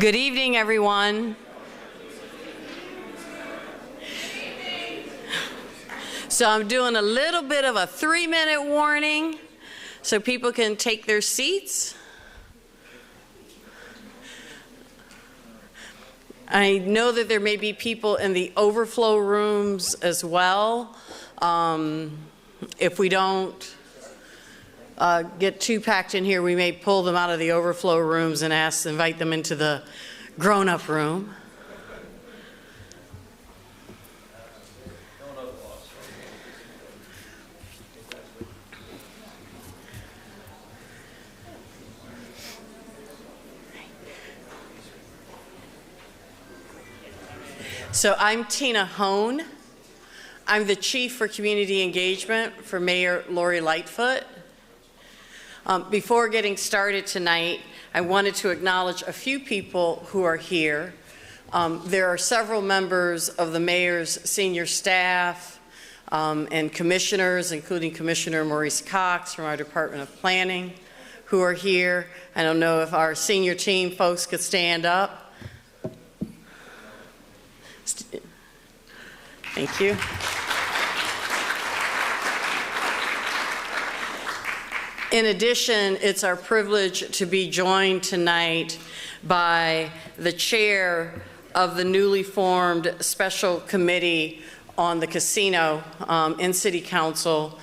Good evening, everyone. So I'm doing a little bit of a 3-minute warning so people can take their seats. I know that there may be people in the overflow rooms as well. If we don't get too packed in here, we may pull them out of the overflow rooms and invite them into the grown-up room. So I'm Tina Hone. I'm the Chief for Community Engagement for Mayor Lori Lightfoot. Before getting started tonight, I wanted to acknowledge a few people who are here. There are several members of the mayor's senior staff and commissioners, including Commissioner Maurice Cox from our Department of Planning, who are here. I don't know if our senior team folks could stand up. Thank you. In addition, it's our privilege to be joined tonight by the chair of the newly formed Special Committee on the Casino in City Council,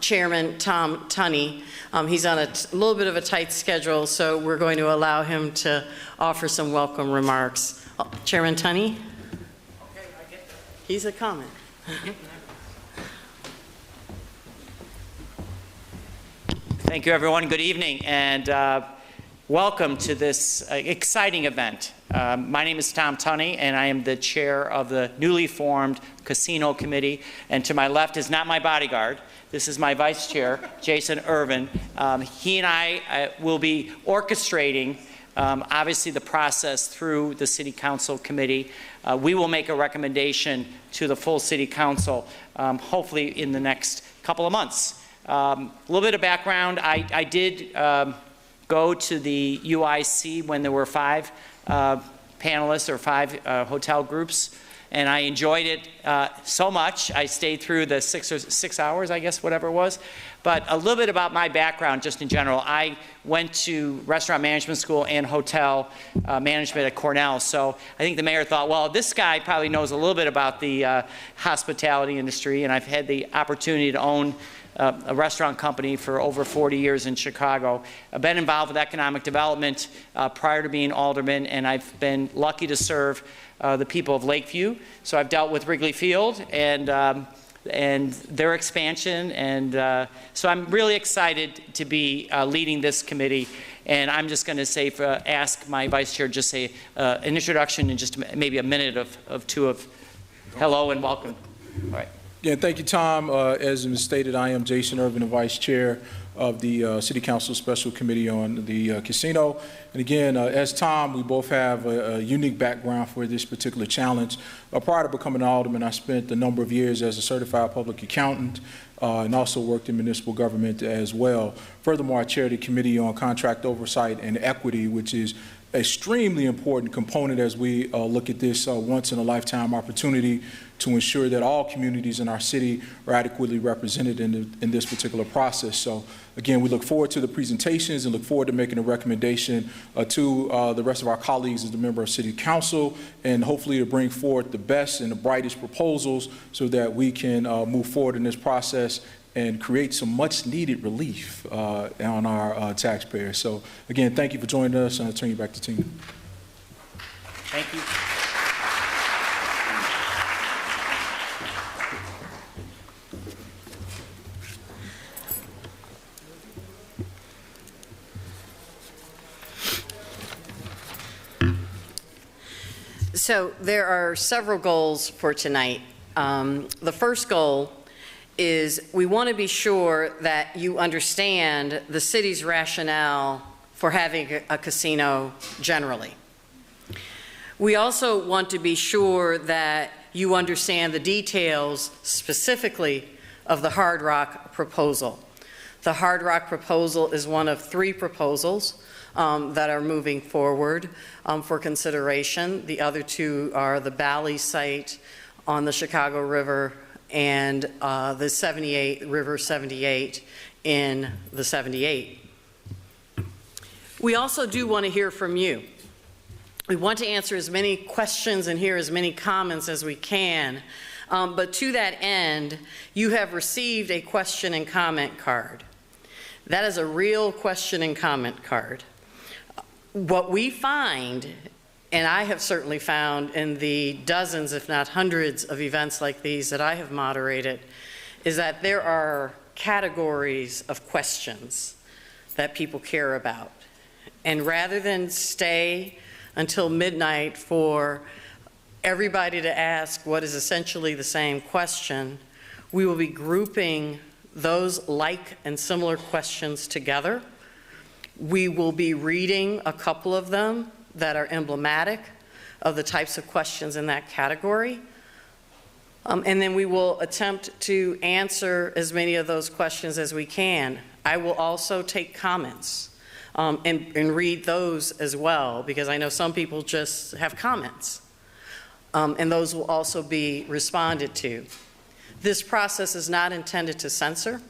Chairman Tom Tunney. He's on a little bit of a tight schedule, so we're going to allow him to offer some welcome remarks. Chairman Tunney? Okay, I get that. He's a comment. Thank you, everyone. Good evening, and welcome to this exciting event. My name is Tom Tunney, and I am the chair of the newly formed Casino Committee. And to my left is not my bodyguard. This is my vice chair, Jason Irvin. He and I will be orchestrating, obviously, the process through the City Council Committee. We will make a recommendation to the full City Council, hopefully in the next couple of months. A little bit of background, I did go to the UIC when there were 5 panelists or 5 hotel groups, and I enjoyed it so much. I stayed through the 6 hours, I guess, whatever it was. But a little bit about my background, just in general. I went to restaurant management school and hotel management at Cornell. So I think the mayor thought, well, this guy probably knows a little bit about the hospitality industry, and I've had the opportunity to own a restaurant company for over 40 years in Chicago. I've been involved with economic development prior to being alderman, and I've been lucky to serve the people of Lakeview. So I've dealt with Wrigley Field and their expansion, and so I'm really excited to be leading this committee. And I'm just going to say, ask my vice chair, just say an introduction in just maybe a minute of two of hello and welcome. All right. Yeah, thank you, Tom. As was stated, I am Jason Irvin, the Vice Chair of the City Council Special Committee on the Casino. And again, as Tom, we both have a unique background for this particular challenge. Prior to becoming an alderman, I spent a number of years as a certified public accountant and also worked in municipal government as well. Furthermore, I chair the Committee on Contract Oversight and Equity, which is extremely important component as we look at this once-in-a-lifetime opportunity to ensure that all communities in our city are adequately represented in this particular process. So again, we look forward to the presentations and look forward to making a recommendation to the rest of our colleagues as a member of City Council, and hopefully to bring forward the best and the brightest proposals so that we can move forward in this process and create some much needed relief on our taxpayers. So again, thank you for joining us, and I'll turn you back to Tina. Thank you. So there are several goals for tonight. The first goal is we want to be sure that you understand the city's rationale for having a casino generally. We also want to be sure that you understand the details specifically of the Hard Rock proposal. The Hard Rock proposal is one of 3 proposals that are moving forward for consideration. The other 2 are the Bally site on the Chicago River and the 78, River 78 in the 78. We also do want to hear from you. We want to answer as many questions and hear as many comments as we can. But to that end, you have received a question and comment card. That is a real question and comment card. What we find, and I have certainly found in the dozens, if not hundreds, of events like these that I have moderated, is that there are categories of questions that people care about. And rather than stay until midnight for everybody to ask what is essentially the same question, we will be grouping those like and similar questions together. We will be reading a couple of them that are emblematic of the types of questions in that category. And then we will attempt to answer as many of those questions as we can. I will also take comments and read those as well, because I know some people just have comments. And those will also be responded to. This process is not intended to censor.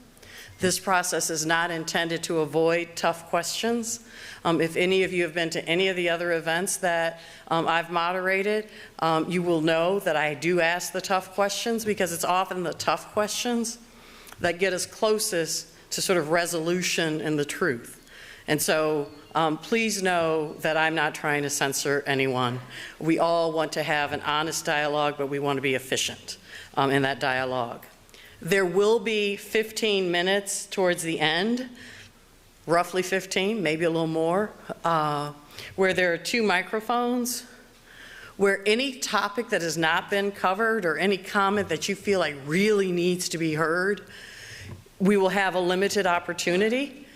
This process is not intended to avoid tough questions. If any of you have been to any of the other events that I've moderated, you will know that I do ask the tough questions, because it's often the tough questions that get us closest to sort of resolution and the truth. And so please know that I'm not trying to censor anyone. We all want to have an honest dialogue, but we want to be efficient in that dialogue. There will be 15 minutes towards the end, roughly 15, maybe a little more, where there are 2 microphones, where any topic that has not been covered or any comment that you feel like really needs to be heard, we will have a limited opportunity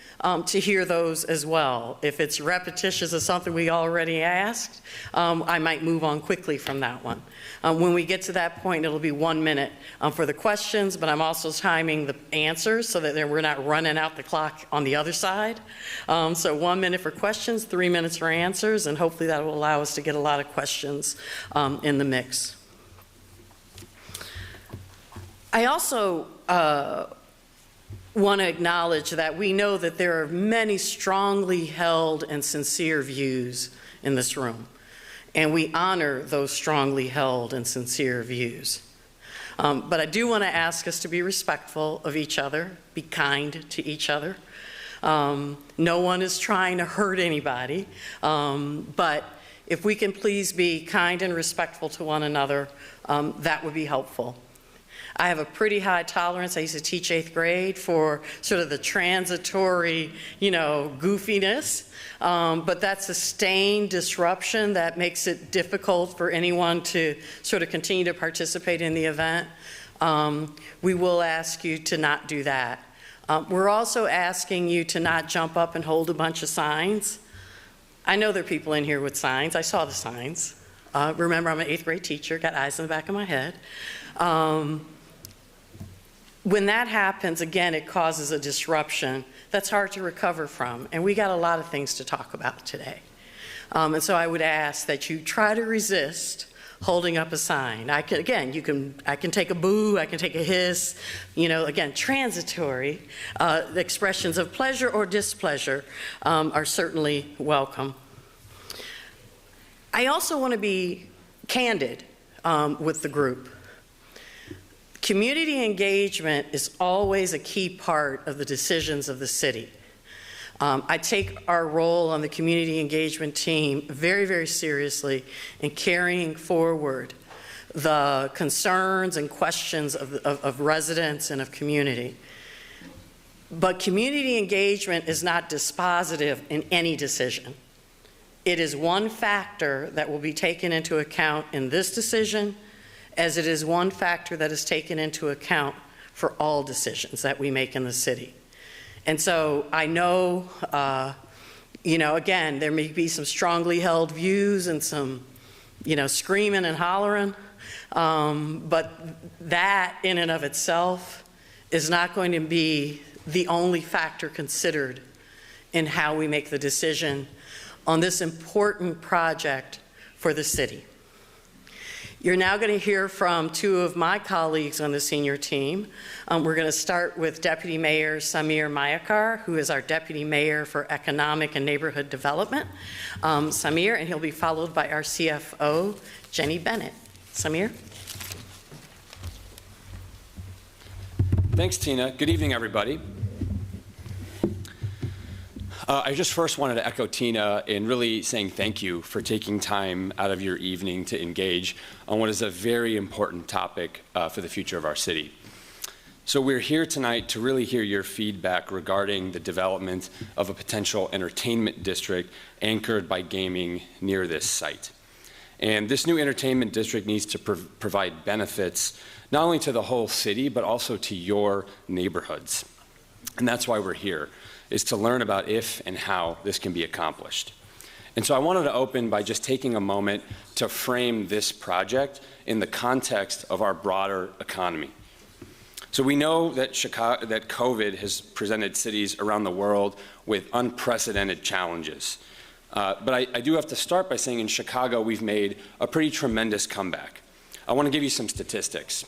to hear those as well. If it's repetitious of something we already asked, I might move on quickly from that one. When we get to that point, it'll be 1 minute for the questions, but I'm also timing the answers so that we're not running out the clock on the other side. So 1 minute for questions, 3 minutes for answers, and hopefully that will allow us to get a lot of questions in the mix. I also want to acknowledge that we know that there are many strongly held and sincere views in this room, and we honor those strongly held and sincere views. But I do want to ask us to be respectful of each other, be kind to each other. No one is trying to hurt anybody, but if we can please be kind and respectful to one another, that would be helpful. I have a pretty high tolerance. I used to teach 8th grade for sort of the transitory, goofiness. But that sustained disruption that makes it difficult for anyone to sort of continue to participate in the event, we will ask you to not do that. We're also asking you to not jump up and hold a bunch of signs. I know there are people in here with signs. I saw the signs. Remember, I'm an 8th grade teacher, got eyes in the back of my head. When that happens, again, it causes a disruption that's hard to recover from. And we got a lot of things to talk about today. And so I would ask that you try to resist holding up a sign. I can take a boo, I can take a hiss, again, transitory expressions of pleasure or displeasure are certainly welcome. I also want to be candid with the group. Community engagement is always a key part of the decisions of the city. I take our role on the community engagement team very, very seriously in carrying forward the concerns and questions of residents and of community. But community engagement is not dispositive in any decision. It is one factor that will be taken into account in this decision, as it is one factor that is taken into account for all decisions that we make in the city. And so I know, again, there may be some strongly held views and some, screaming and hollering, but that in and of itself is not going to be the only factor considered in how we make the decision on this important project for the city. You're now going to hear from two of my colleagues on the senior team. We're going to start with Deputy Mayor Samir Mayakar, who is our Deputy Mayor for Economic and Neighborhood Development. Samir, and he'll be followed by our CFO, Jenny Bennett. Samir? Thanks, Tina. Good evening, everybody. I just first wanted to echo Tina in really saying thank you for taking time out of your evening to engage on what is a very important topic for the future of our city. So we're here tonight to really hear your feedback regarding the development of a potential entertainment district anchored by gaming near this site. And this new entertainment district needs to provide benefits not only to the whole city, but also to your neighborhoods. And that's why we're here, is to learn about if and how this can be accomplished. And so I wanted to open by just taking a moment to frame this project in the context of our broader economy. So we know that COVID has presented cities around the world with unprecedented challenges. But I do have to start by saying in Chicago, we've made a pretty tremendous comeback. I want to give you some statistics.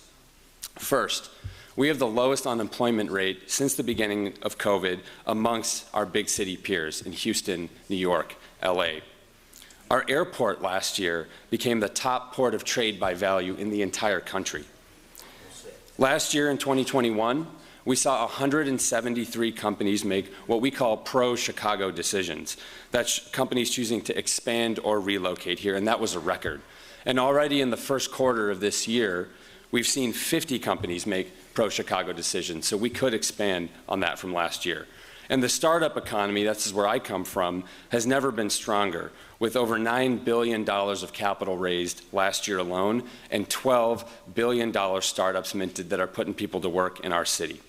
First, we have the lowest unemployment rate since the beginning of COVID amongst our big city peers in Houston, New York, LA. Our airport last year became the top port of trade by value in the entire country. Last year in 2021, we saw 173 companies make what we call pro-Chicago decisions. That's companies choosing to expand or relocate here, and that was a record. And already in the first quarter of this year, we've seen 50 companies make pro-Chicago decisions, so we could expand on that from last year. And the startup economy, that's where I come from, has never been stronger, with over $9 billion of capital raised last year alone and $12 billion startups minted that are putting people to work in our city.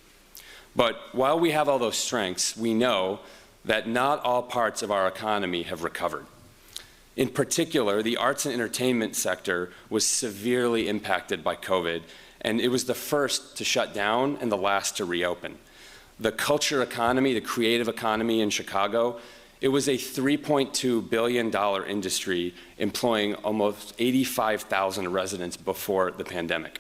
But while we have all those strengths, we know that not all parts of our economy have recovered. In particular, the arts and entertainment sector was severely impacted by COVID, and it was the first to shut down and the last to reopen. The culture economy, the creative economy in Chicago, it was a $3.2 billion industry employing almost 85,000 residents before the pandemic.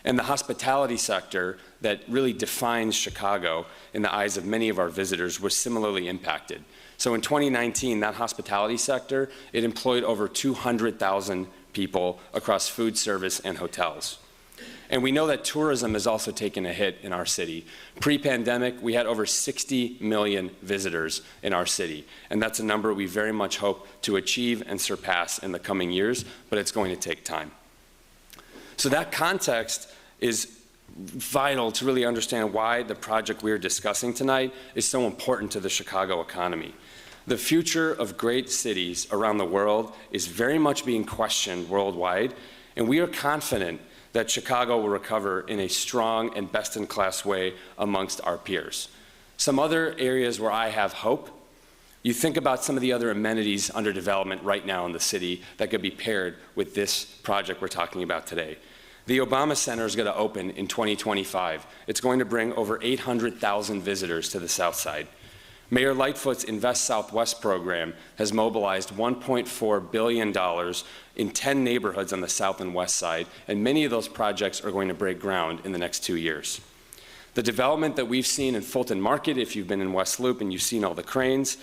And the hospitality sector that really defines Chicago in the eyes of many of our visitors was similarly impacted. So in 2019, that hospitality sector, it employed over 200,000 people across food service and hotels. And we know that tourism has also taken a hit in our city. Pre-pandemic, we had over 60 million visitors in our city. And that's a number we very much hope to achieve and surpass in the coming years, but it's going to take time. So that context is vital to really understand why the project we're discussing tonight is so important to the Chicago economy. The future of great cities around the world is very much being questioned worldwide, and we are confident that Chicago will recover in a strong and best-in-class way amongst our peers. Some other areas where I have hope, you think about some of the other amenities under development right now in the city that could be paired with this project we're talking about today. The Obama Center is going to open in 2025. It's going to bring over 800,000 visitors to the South Side. Mayor Lightfoot's Invest Southwest program has mobilized $1.4 billion in 10 neighborhoods on the South and West Side, and many of those projects are going to break ground in the next 2 years. The development that we've seen in Fulton Market, if you've been in West Loop and you've seen all the cranes,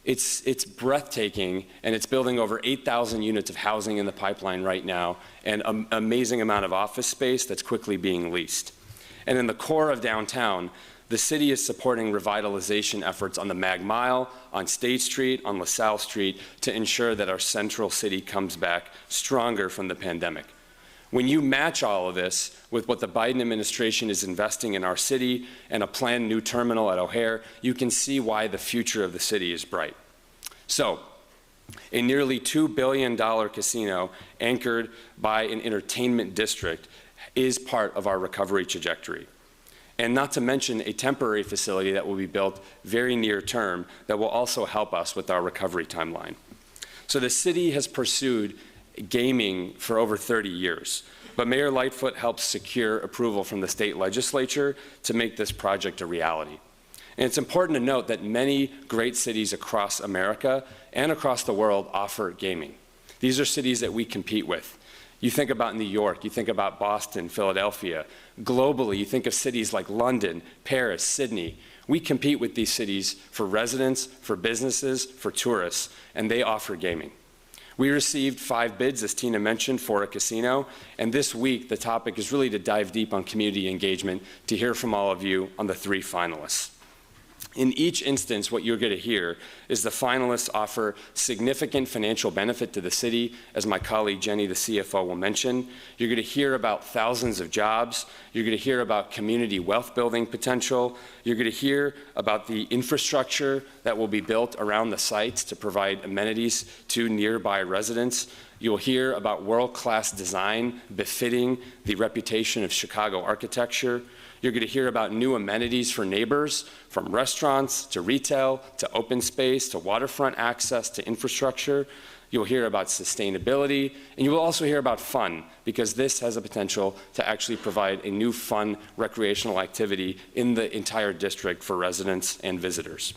it's breathtaking, and it's building over 8,000 units of housing in the pipeline right now, and an amazing amount of office space that's quickly being leased. And in the core of downtown, the city is supporting revitalization efforts on the Mag Mile, on State Street, on LaSalle Street, to ensure that our central city comes back stronger from the pandemic. When you match all of this with what the Biden administration is investing in our city and a planned new terminal at O'Hare, you can see why the future of the city is bright. So, a nearly $2 billion casino anchored by an entertainment district is part of our recovery trajectory. And not to mention a temporary facility that will be built very near term that will also help us with our recovery timeline. So the city has pursued gaming for over 30 years, but Mayor Lightfoot helped secure approval from the state legislature to make this project a reality. And it's important to note that many great cities across America and across the world offer gaming. These are cities that we compete with. You think about New York, you think about Boston, Philadelphia. Globally, you think of cities like London, Paris, Sydney. We compete with these cities for residents, for businesses, for tourists, and they offer gaming. We received 5 bids, as Tina mentioned, for a casino, and this week the topic is really to dive deep on community engagement, to hear from all of you on the 3 finalists. In each instance, what you're going to hear is the finalists offer significant financial benefit to the city, as my colleague Jenny, the CFO, will mention. You're going to hear about thousands of jobs. You're going to hear about community wealth building potential. You're going to hear about the infrastructure that will be built around the sites to provide amenities to nearby residents. You'll hear about world-class design befitting the reputation of Chicago architecture. You're going to hear about new amenities for neighbors, from restaurants to retail to open space to waterfront access to infrastructure. You'll hear about sustainability, and you will also hear about fun, because this has a potential to actually provide a new fun recreational activity in the entire district for residents and visitors.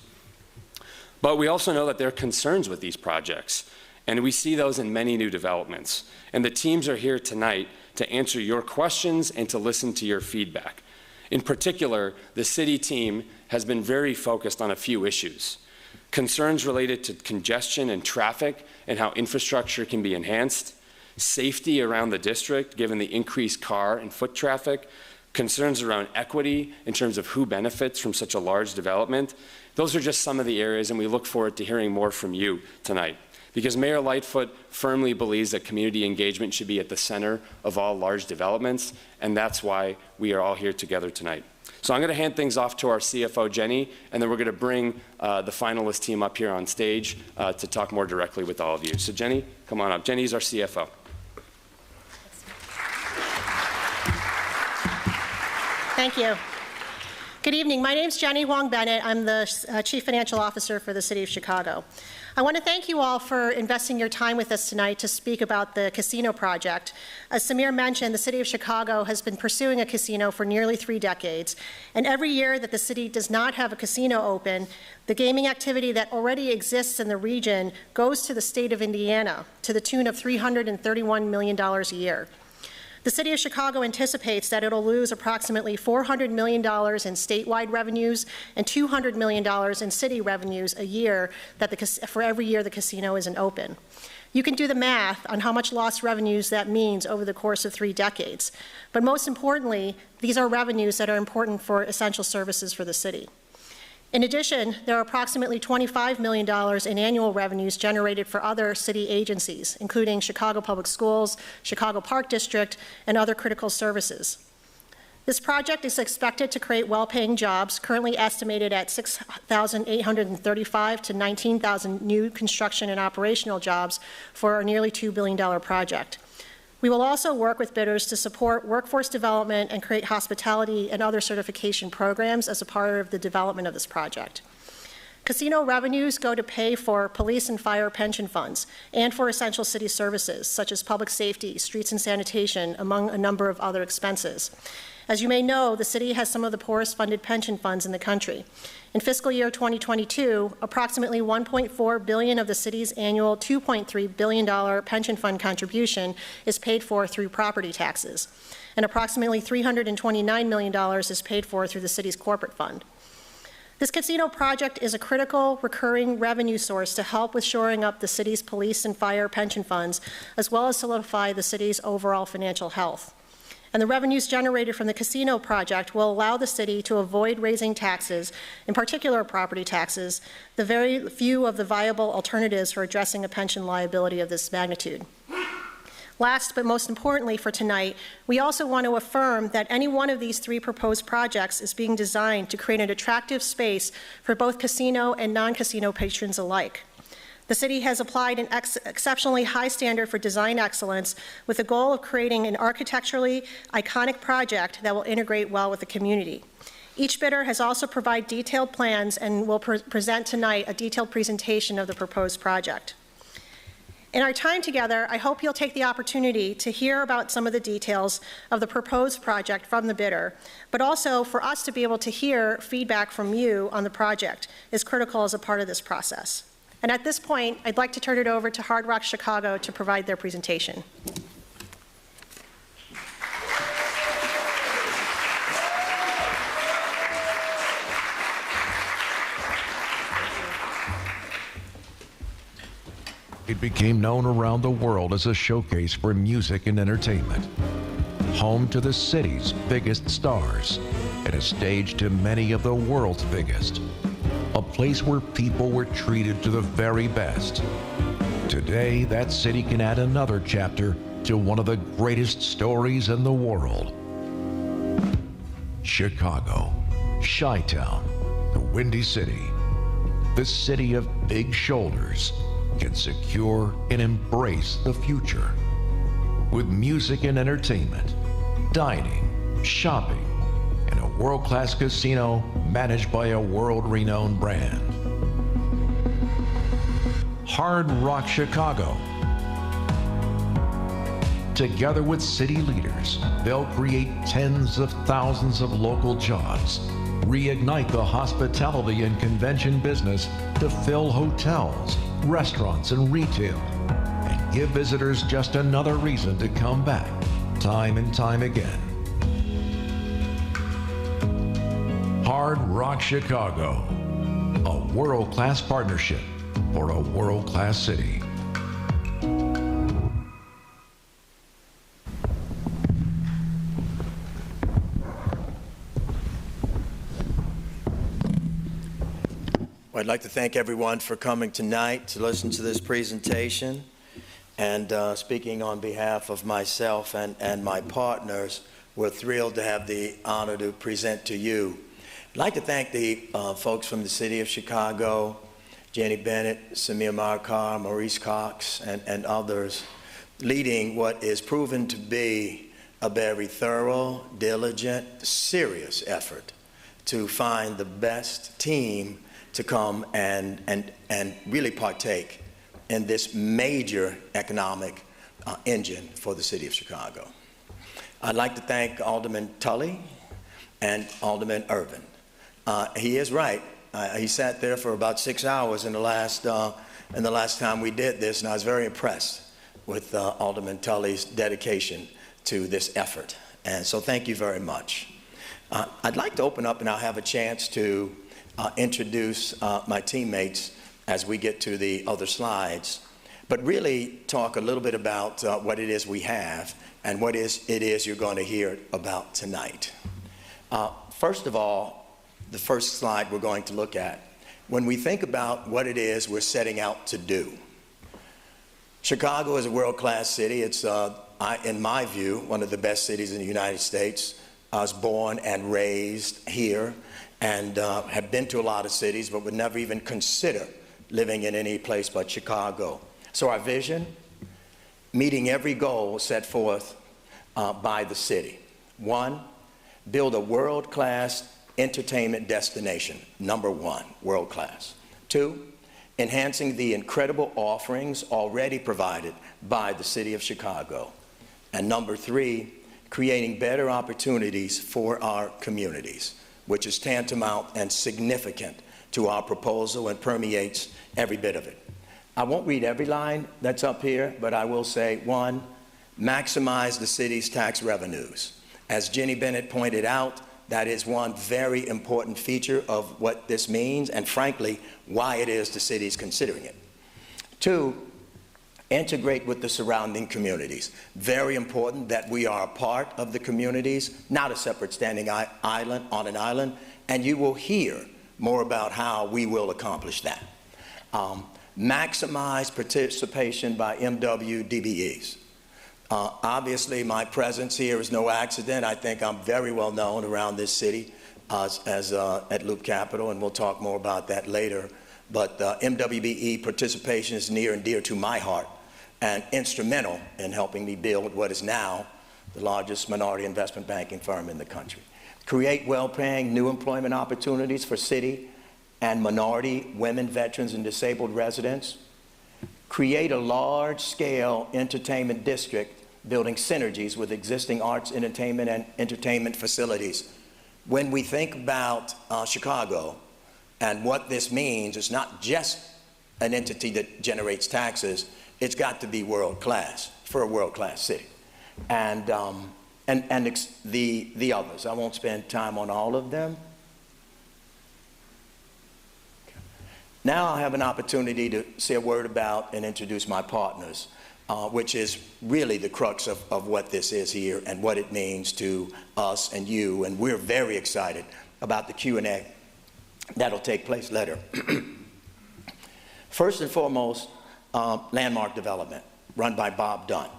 But we also know that there are concerns with these projects, and we see those in many new developments. And the teams are here tonight to answer your questions and to listen to your feedback. In particular, the city team has been very focused on a few issues. Concerns related to congestion and traffic and how infrastructure can be enhanced, safety around the district given the increased car and foot traffic, concerns around equity in terms of who benefits from such a large development. Those are just some of the areas, and we look forward to hearing more from you tonight. Because Mayor Lightfoot firmly believes that community engagement should be at the center of all large developments, and that's why we are all here together tonight. So I'm going to hand things off to our CFO, Jenny, and then we're going to bring the finalist team up here on stage to talk more directly with all of you. So Jenny, come on up. Jenny's our CFO. Thank you. Good evening. My name is Jenny Wong Bennett. I'm the Chief Financial Officer for the City of Chicago. I want to thank you all for investing your time with us tonight to speak about the casino project. As Samir mentioned, the City of Chicago has been pursuing a casino for nearly 3 decades, and every year that the city does not have a casino open, the gaming activity that already exists in the region goes to the state of Indiana to the tune of $331 million a year. The City of Chicago anticipates that it'll lose approximately $400 million in statewide revenues and $200 million in city revenues a year for every year the casino isn't open. You can do the math on how much lost revenues that means over the course of 3 decades. But most importantly, these are revenues that are important for essential services for the city. In addition, there are approximately $25 million in annual revenues generated for other city agencies, including Chicago Public Schools, Chicago Park District, and other critical services. This project is expected to create well-paying jobs, currently estimated at 6,835 to 19,000 new construction and operational jobs for our nearly $2 billion project. We will also work with bidders to support workforce development and create hospitality and other certification programs as a part of the development of this project. Casino revenues go to pay for police and fire pension funds and for essential city services such as public safety, streets and sanitation, among a number of other expenses. As you may know, the city has some of the poorest funded pension funds in the country. In fiscal year 2022, approximately $1.4 billion of the city's annual $2.3 billion pension fund contribution is paid for through property taxes, and approximately $329 million is paid for through the city's corporate fund. This casino project is a critical recurring revenue source to help with shoring up the city's police and fire pension funds, as well as solidify the city's overall financial health. And the revenues generated from the casino project will allow the city to avoid raising taxes, in particular property taxes, the very few of the viable alternatives for addressing a pension liability of this magnitude. Last, but most importantly for tonight, we also want to affirm that any one of these 3 proposed projects is being designed to create an attractive space for both casino and non-casino patrons alike. The city has applied an exceptionally high standard for design excellence with the goal of creating an architecturally iconic project that will integrate well with the community. Each bidder has also provided detailed plans and will present tonight a detailed presentation of the proposed project. In our time together, I hope you'll take the opportunity to hear about some of the details of the proposed project from the bidder, but also for us to be able to hear feedback from you on the project is critical as a part of this process. And at this point, I'd like to turn it over to Hard Rock Chicago to provide their presentation. It became known around the world as a showcase for music and entertainment, home to the city's biggest stars, and a stage to many of the world's biggest, a place where people were treated to the very best. Today, that city can add another chapter to one of the greatest stories in the world. Chicago, Chi-Town, the Windy City, the city of big shoulders, can secure and embrace the future. With music and entertainment, dining, shopping, and a world-class casino managed by a world-renowned brand. Hard Rock Chicago. Together with city leaders, they'll create tens of thousands of local jobs, reignite the hospitality and convention business to fill hotels, restaurants, and retail, and give visitors just another reason to come back time and time again. Hard Rock Chicago, a world-class partnership for a world-class city. I'd like to thank everyone for coming tonight to listen to this presentation. And speaking on behalf of myself and my partners, we're thrilled to have the honor to present to you. I'd like to thank the folks from the City of Chicago, Jenny Bennett, Samir Markar, Maurice Cox, and others, leading what is proven to be a very thorough, diligent, serious effort to find the best team to come and really partake in this major economic engine for the City of Chicago. I'd like to thank Alderman Tully and Alderman Irvin. He is right. He sat there for about 6 hours in the last time we did this, and I was very impressed with Alderman Tully's dedication to this effort. And so thank you very much. I'd like to open up, and I'll have a chance to introduce my teammates as we get to the other slides, but really talk a little bit about what it is we have and what it is you're going to hear about tonight. First of all, the first slide we're going to look at, when we think about what it is we're setting out to do. Chicago is a world-class city. It's, in my view, one of the best cities in the United States. I was born and raised here, and have been to a lot of cities, but would never even consider living in any place but Chicago. So our vision, meeting every goal set forth by the city. 1, build a world-class entertainment destination. Number 1, world-class. 2, enhancing the incredible offerings already provided by the City of Chicago. And number 3, creating better opportunities for our communities, which is tantamount and significant to our proposal and permeates every bit of it. I won't read every line that's up here, but I will say, 1, maximize the city's tax revenues. As Jenny Bennett pointed out, that is one very important feature of what this means, and frankly, why it is the city is considering it. 2, integrate with the surrounding communities. Very important that we are a part of the communities, not a separate standing island on an island, and you will hear more about how we will accomplish that. Maximize participation by MWDBEs. Obviously, my presence here is no accident. I think I'm very well known around this city at Loop Capital, and we'll talk more about that later. But MWBE participation is near and dear to my heart and instrumental in helping me build what is now the largest minority investment banking firm in the country. Create well-paying new employment opportunities for city and minority, women, veterans, and disabled residents. create a large-scale entertainment district building synergies with existing arts, entertainment, and entertainment facilities. When we think about Chicago and what this means, it's not just an entity that generates taxes, it's got to be world-class for a world-class city. And the others, I won't spend time on all of them. Now I have an opportunity to say a word about and introduce my partners, which is really the crux of what this is here and what it means to us and you. And we're very excited about the Q&A that'll take place later. First and foremost, Landmark Development, run by Bob Dunn.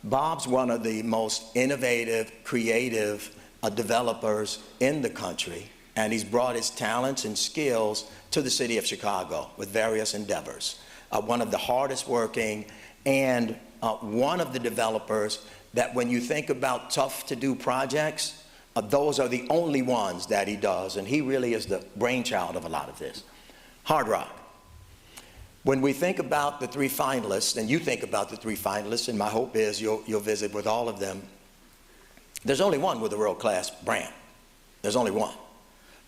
Bob's one of the most innovative, creative developers in the country, and he's brought his talents and skills to the city of Chicago with various endeavors. One of the hardest working and one of the developers that when you think about tough to do projects, those are the only ones that he does, and he really is the brainchild of a lot of this. Hard Rock. When we think about the 3 finalists, and you think about the 3 finalists, and my hope is you'll visit with all of them, there's only one with a world-class brand. There's only one,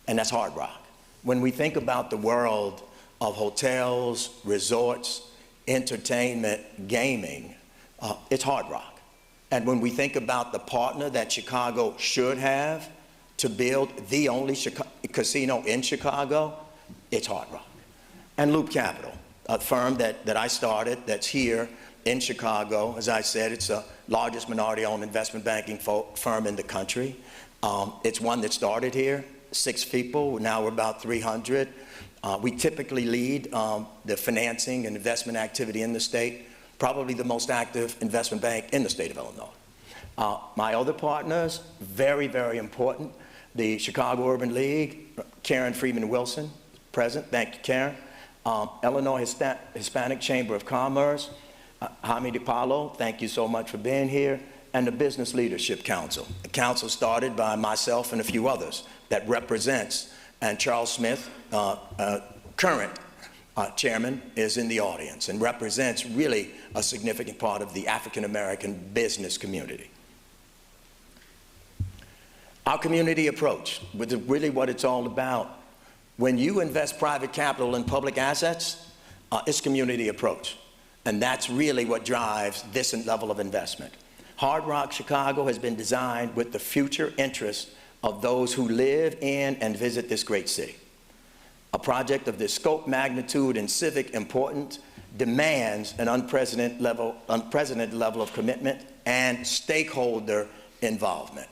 and that's Hard Rock. When we think about the world of hotels, resorts, entertainment, gaming, it's Hard Rock. And when we think about the partner that Chicago should have to build the only casino in Chicago, it's Hard Rock. And Loop Capital, a firm that I started that's here in Chicago. As I said, it's the largest minority-owned investment banking firm in the country. It's one that started here, 6 people. Now we're about 300. We typically lead the financing and investment activity in the state, probably the most active investment bank in the state of Illinois. My other partners, very, very important. The Chicago Urban League, Karen Freeman Wilson, present. Thank you, Karen. Illinois Hispanic Chamber of Commerce, Jaime DiPaolo, thank you so much for being here, and the Business Leadership Council. The council started by myself and a few others that represents, and Charles Smith, current chairman, is in the audience and represents really a significant part of the African-American business community. Our community approach, which is really what it's all about. When you invest private capital in public assets, it's community approach. And that's really what drives this level of investment. Hard Rock Chicago has been designed with the future interests of those who live in and visit this great city. A project of this scope, magnitude, and civic importance demands an unprecedented level of commitment and stakeholder involvement.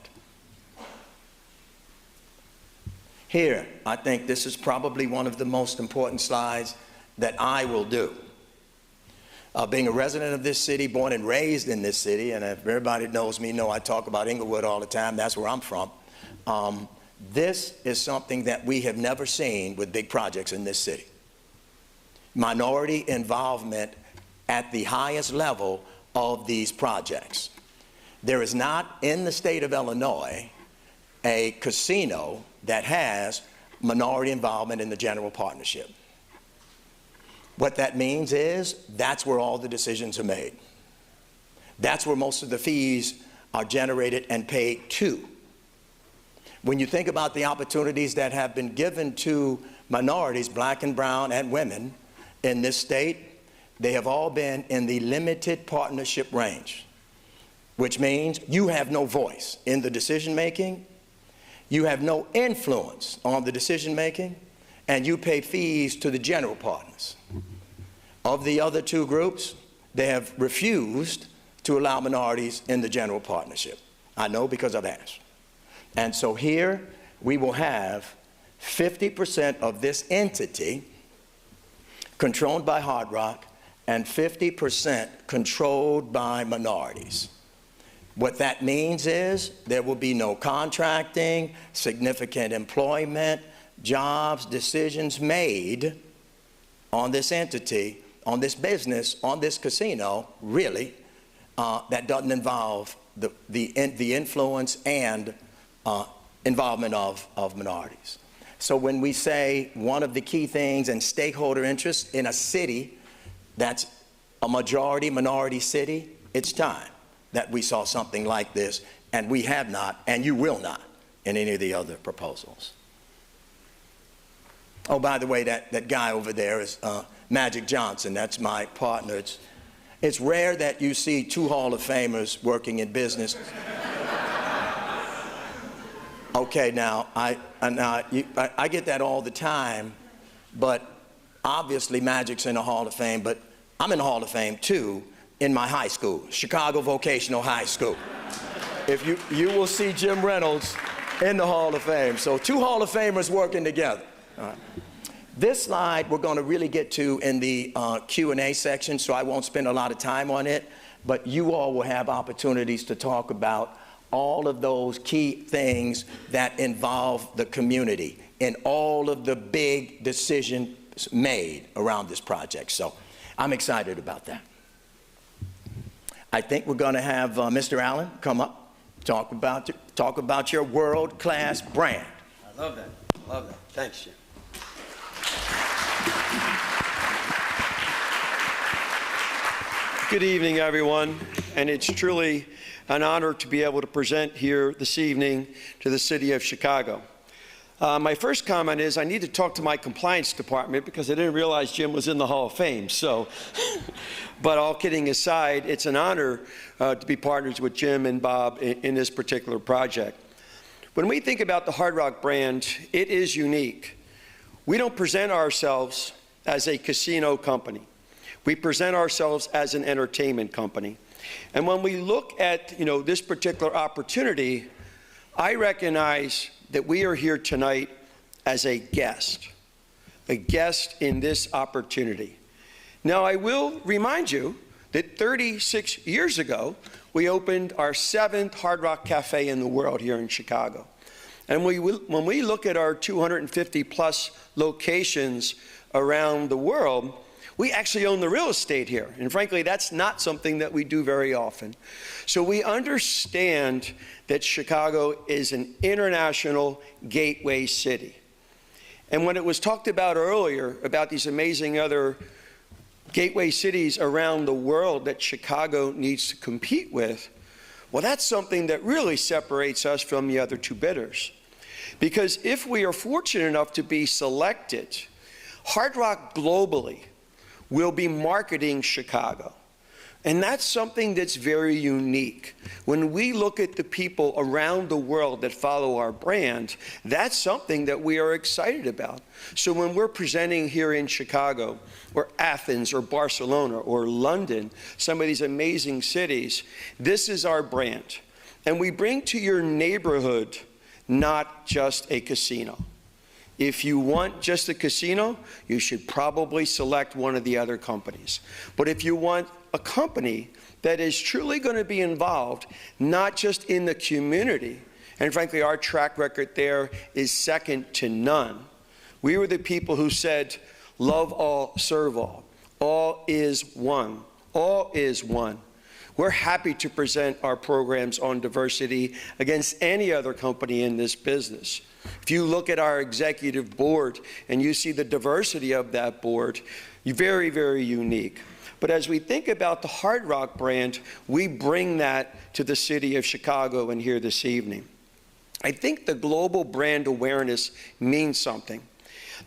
Here, I think this is probably one of the most important slides that I will do. Being a resident of this city, born and raised in this city, and if everybody knows me, know I talk about Inglewood all the time, that's where I'm from. This is something that we have never seen with big projects in this city. Minority involvement at the highest level of these projects. There is not in the state of Illinois a casino that has minority involvement in the general partnership. What that means is that's where all the decisions are made. That's where most of the fees are generated and paid to. When you think about the opportunities that have been given to minorities, black and brown and women in this state, they have all been in the limited partnership range, which means you have no voice in the decision making, you have no influence on the decision making, and you pay fees to the general partners. Of the other 2 groups, they have refused to allow minorities in the general partnership. I know because I've asked. And so here we will have 50% of this entity controlled by Hard Rock and 50% controlled by minorities. What that means is there will be no contracting, significant employment, jobs, decisions made on this entity, on this business, on this casino, really, that doesn't involve the influence and involvement of minorities. So when we say one of the key things and stakeholder interests in a city that's a majority minority city, it's time that we saw something like this, and we have not, and you will not, in any of the other proposals. Oh, by the way, that guy over there is Magic Johnson. That's my partner. It's rare that you see two Hall of Famers working in business. Okay, now, I get that all the time, but obviously Magic's in the Hall of Fame, but I'm in the Hall of Fame too, in my high school, Chicago Vocational High School. If you will see Jim Reynolds in the Hall of Fame. So two Hall of Famers working together. All right. This slide we're going to really get to in the Q&A section, so I won't spend a lot of time on it, but you all will have opportunities to talk about all of those key things that involve the community in all of the big decisions made around this project. So I'm excited about that. I think we're going to have Mr. Allen come up, talk about your world-class brand. I love that. I love that. Thanks, Jim. Good evening, everyone, and it's truly an honor to be able to present here this evening to the city of Chicago. My first comment is I need to talk to my compliance department because I didn't realize Jim was in the Hall of Fame. So, but all kidding aside, it's an honor to be partners with Jim and Bob in this particular project. When we think about the Hard Rock brand, it is unique. We don't present ourselves as a casino company. We present ourselves as an entertainment company. And when we look at, this particular opportunity, I recognize that we are here tonight as a guest in this opportunity. Now, I will remind you that 36 years ago, we opened our 7th Hard Rock Cafe in the world here in Chicago. And when we look at our 250 plus locations around the world, we actually own the real estate here. And frankly, that's not something that we do very often. So we understand that Chicago is an international gateway city. And when it was talked about earlier about these amazing other gateway cities around the world that Chicago needs to compete with, well, that's something that really separates us from the other two bidders. Because if we are fortunate enough to be selected, Hard Rock globally will be marketing Chicago. And that's something that's very unique. When we look at the people around the world that follow our brand, that's something that we are excited about. So when we're presenting here in Chicago, or Athens, or Barcelona, or London, some of these amazing cities, this is our brand. And we bring to your neighborhood not just a casino. If you want just a casino, you should probably select one of the other companies. But if you want a company that is truly going to be involved, not just in the community, and frankly, our track record there is second to none. We were the people who said, love all, serve all. All is one. All is one. We're happy to present our programs on diversity against any other company in this business. If you look at our executive board and you see the diversity of that board, you're very, very unique. But as we think about the Hard Rock brand, we bring that to the city of Chicago and here this evening. I think the global brand awareness means something.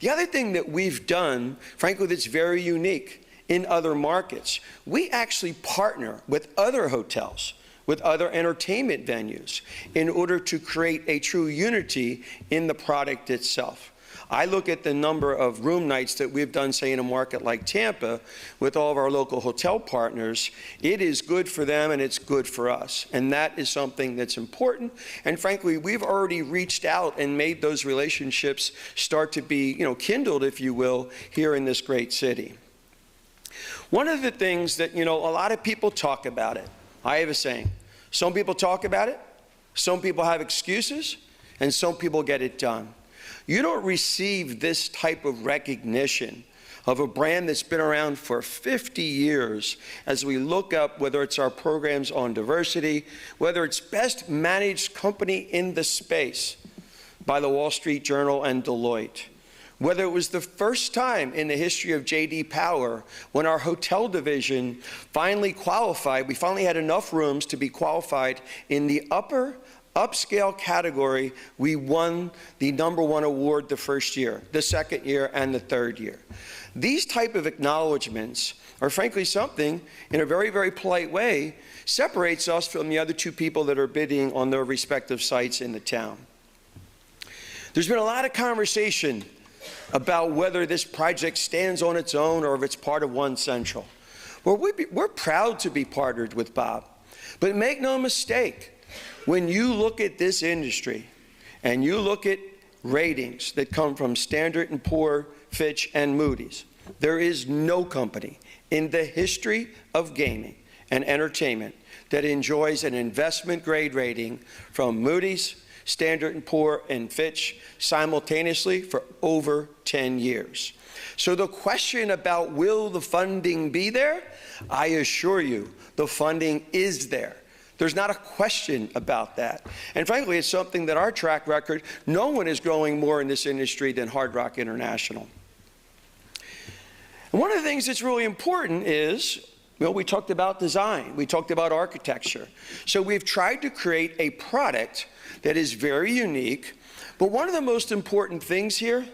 The other thing that we've done, frankly, that's very unique in other markets, we actually partner with other hotels, with other entertainment venues in order to create a true unity in the product itself. I look at the number of room nights that we've done, say, in a market like Tampa with all of our local hotel partners. It is good for them and it's good for us. And that is something that's important. And frankly, we've already reached out and made those relationships start to be, kindled, if you will, here in this great city. One of the things that, a lot of people talk about it. I have a saying, some people talk about it, some people have excuses, and some people get it done. You don't receive this type of recognition of a brand that's been around for 50 years as we look up whether it's our programs on diversity, whether it's best managed company in the space by the Wall Street Journal and Deloitte. whether it was the first time in the history of J.D. Power when our hotel division finally qualified, we finally had enough rooms to be qualified in the upscale category, we won the #1 award the first year, the second year, and the third year. These type of acknowledgments are frankly something, in a very, very polite way, separates us from the other two people that are bidding on their respective sites in the town. There's been a lot of conversation about whether this project stands on its own or if it's part of One Central. Well, we're proud to be partnered with Bob, but make no mistake, when you look at this industry and you look at ratings that come from Standard & Poor's, Fitch, and Moody's, there is no company in the history of gaming and entertainment that enjoys an investment grade rating from Moody's, Standard & Poor's, and Fitch simultaneously for over 10 years. So the question about will the funding be there, I assure you the funding is there. There's not a question about that. And frankly, it's something that our track record, no one is growing more in this industry than Hard Rock International. And one of the things that's really important is, well, we talked about design, we talked about architecture. So we've tried to create a product that is very unique, but one of the most important things here,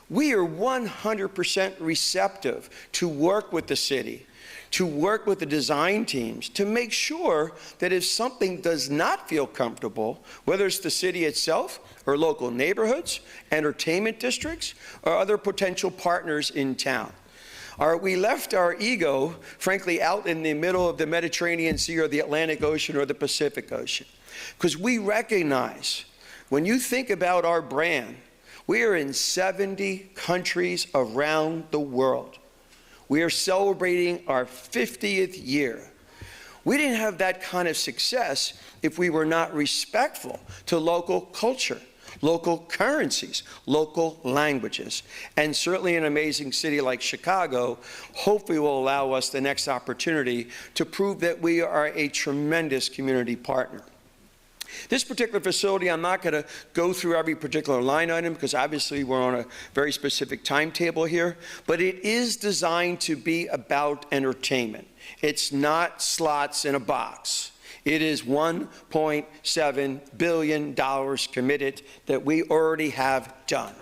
we are 100% receptive to work with the city, to work with the design teams, to make sure that if something does not feel comfortable, whether it's the city itself or local neighborhoods, entertainment districts, or other potential partners in town. We left our ego, frankly, out in the middle of the Mediterranean Sea or the Atlantic Ocean or the Pacific Ocean, because we recognize when you think about our brand, we are in 70 countries around the world. We are celebrating our 50th year. We didn't have that kind of success if we were not respectful to local culture, local currencies, local languages. And certainly an amazing city like Chicago hopefully will allow us the next opportunity to prove that we are a tremendous community partner. This particular facility, I'm not going to go through every particular line item because obviously we're on a very specific timetable here, but it is designed to be about entertainment. It's not slots in a box. It is $1.7 billion committed that we already have done.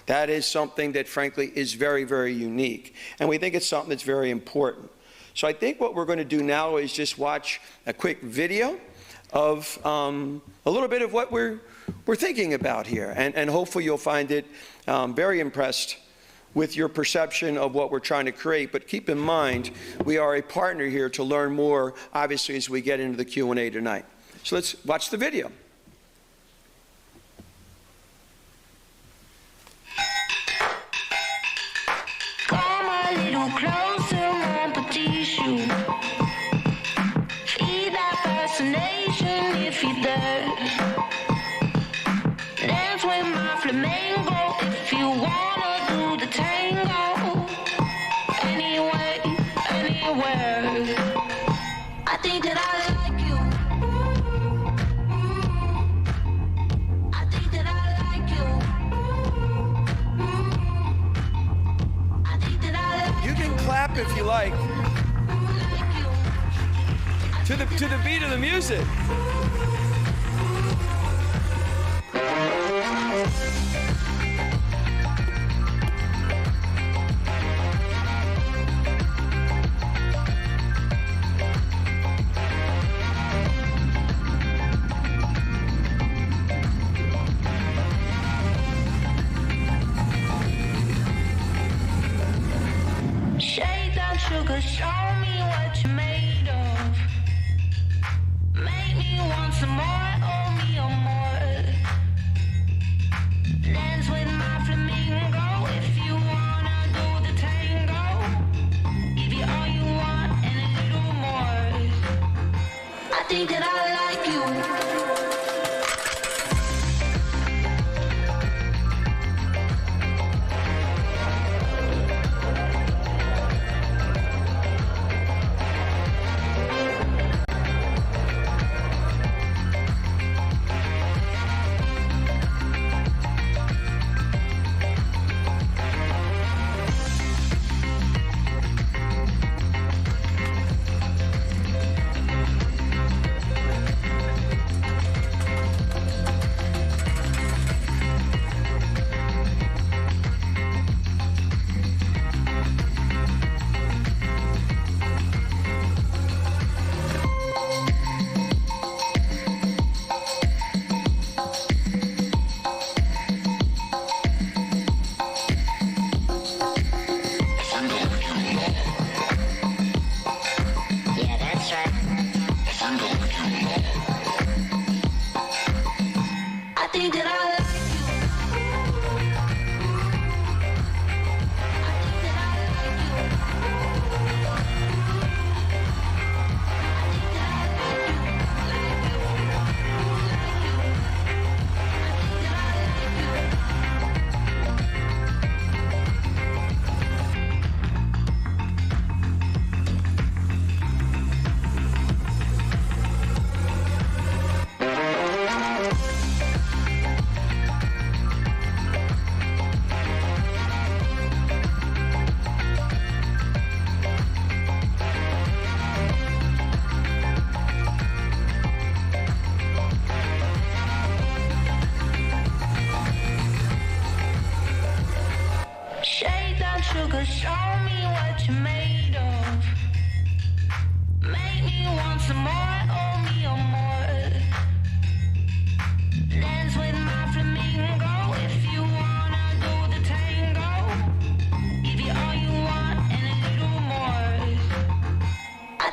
That is something that frankly is very, very unique. And we think it's something that's very important. So I think what we're going to do now is just watch a quick video of a little bit of what we're thinking about here. And hopefully you'll find it very impressed with your perception of what we're trying to create. But keep in mind, we are a partner here to learn more, obviously, as we get into the Q&A tonight. So let's watch the video. Come a little closer, mon petit chou. Feed that fascination if you're there. Dance with my flamenco if you wanna do the tango. Anyway, anywhere. I think that I like you. I think that I like you. I think that I like you. You can clap if you like. To the beat of the music. Shake that sugar, show me what you're made of. Make me want some more, oh me or more. Dance with my flamingo if you wanna do the tango. Give you all you want and a little more. I think that I like you.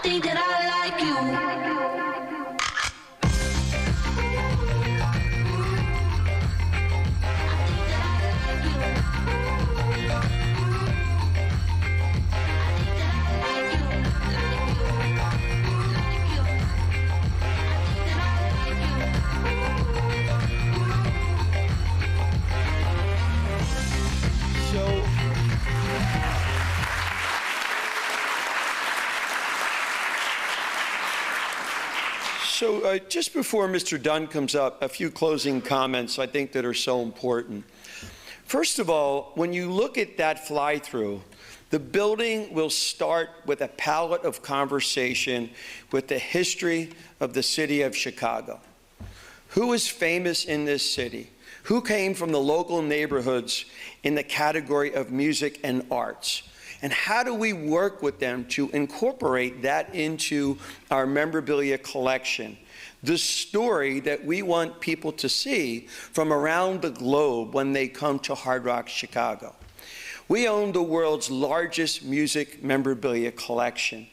think that I like you. So just before Mr. Dunn comes up, a few closing comments I think that are so important. First of all, when you look at that fly-through, the building will start with a palette of conversation with the history of the city of Chicago. Who is famous in this city? Who came from the local neighborhoods in the category of music and arts? And how do we work with them to incorporate that into our memorabilia collection? The story that we want people to see from around the globe when they come to Hard Rock Chicago. We own the world's largest music memorabilia collection.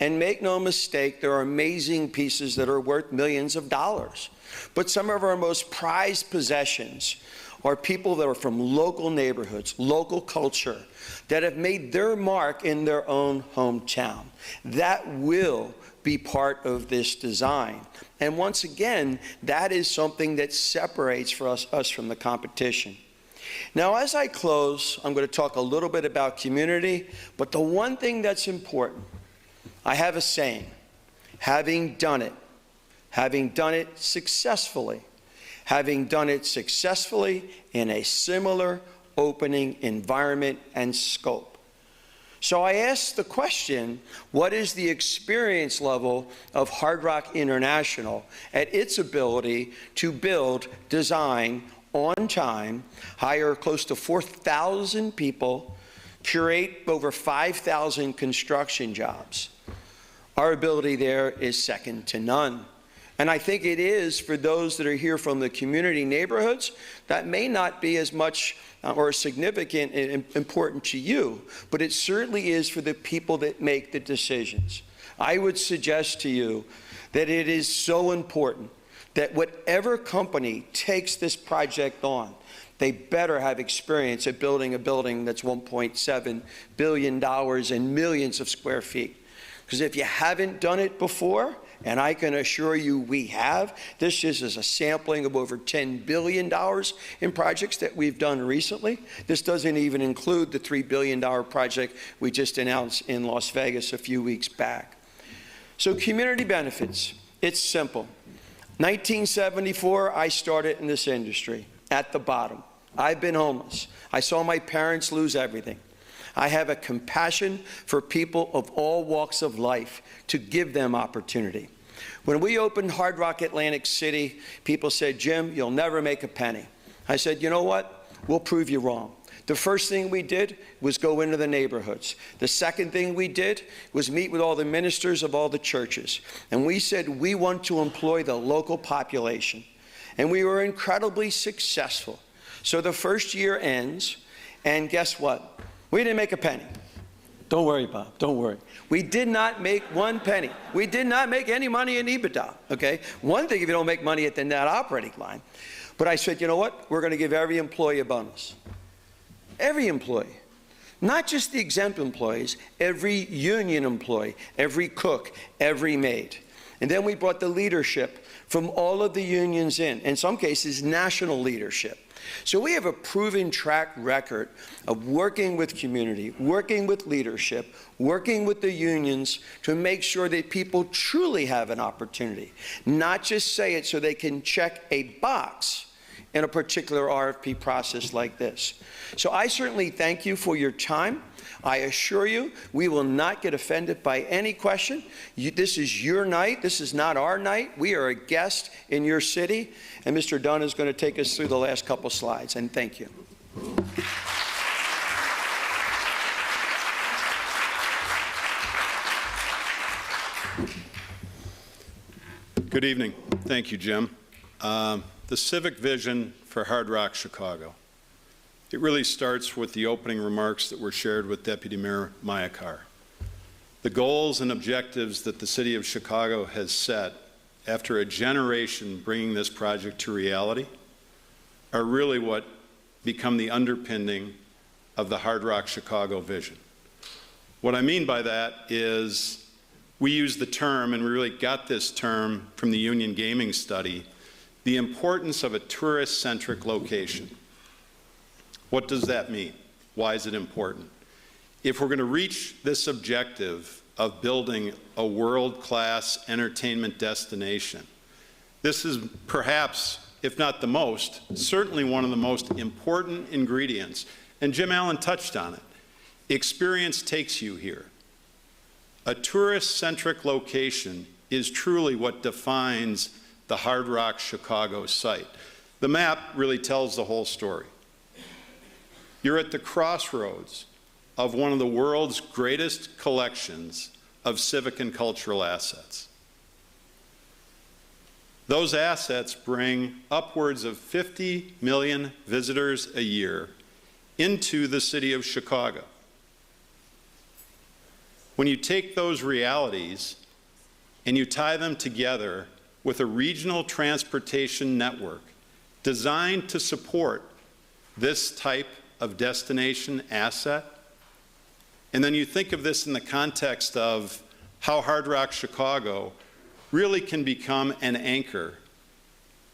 And make no mistake, there are amazing pieces that are worth millions of dollars. But some of our most prized possessions are people that are from local neighborhoods, local culture, that have made their mark in their own hometown. That will be part of this design. And once again, that is something that separates for us from the competition. Now, as I close, I'm going to talk a little bit about community, but the one thing that's important, I have a saying, having done it successfully, having done it successfully in a similar opening environment and scope. So I asked the question, what is the experience level of Hard Rock International at its ability to build, design, on time, hire close to 4,000 people, curate over 5,000 construction jobs? Our ability there is second to none. And I think it is for those that are here from the community neighborhoods, that may not be as much or significant and important to you, but it certainly is for the people that make the decisions. I would suggest to you that it is so important that whatever company takes this project on, they better have experience at building a building that's $1.7 billion and millions of square feet. Because if you haven't done it before, and I can assure you we have, this just is a sampling of over $10 billion in projects that we've done recently. This doesn't even include the $3 billion project we just announced in Las Vegas a few weeks back. So community benefits, it's simple. 1974, I started in this industry at the bottom. I've been homeless. I saw my parents lose everything. I have a compassion for people of all walks of life to give them opportunity. When we opened Hard Rock Atlantic City, people said, Jim, you'll never make a penny. I said, you know what? We'll prove you wrong. The first thing we did was go into the neighborhoods. The second thing we did was meet with all the ministers of all the churches. And we said, we want to employ the local population. And we were incredibly successful. So the first year ends, and guess what? We didn't make a penny. Don't worry, Bob, don't worry. We did not make one penny. We did not make any money in EBITDA, okay? One thing if you don't make money at the net operating line. But I said, you know what? We're going to give every employee a bonus. Every employee. Not just the exempt employees, every union employee, every cook, every maid. And then we brought the leadership from all of the unions in some cases, national leadership. So we have a proven track record of working with community, working with leadership, working with the unions to make sure that people truly have an opportunity, not just say it so they can check a box in a particular RFP process like this. So I certainly thank you for your time. I assure you, we will not get offended by any question. This is your night. This is not our night. We are a guest in your city. And Mr. Dunn is going to take us through the last couple slides. And thank you. Good evening. Thank you, Jim. The civic vision for Hard Rock Chicago. It really starts with the opening remarks that were shared with Deputy Mayor Mayakar. The goals and objectives that the City of Chicago has set after a generation bringing this project to reality are really what become the underpinning of the Hard Rock Chicago vision. What I mean by that is we use the term, and we really got this term from the Union Gaming study, the importance of a tourist-centric location. What does that mean? Why is it important? If we're going to reach this objective of building a world-class entertainment destination, this is perhaps, if not the most, certainly one of the most important ingredients. And Jim Allen touched on it. Experience takes you here. A tourist-centric location is truly what defines the Hard Rock Chicago site. The map really tells the whole story. You're at the crossroads of one of the world's greatest collections of civic and cultural assets. Those assets bring upwards of 50 million visitors a year into the city of Chicago. When you take those realities and you tie them together with a regional transportation network designed to support this type of destination asset, and then you think of this in the context of how Hard Rock Chicago really can become an anchor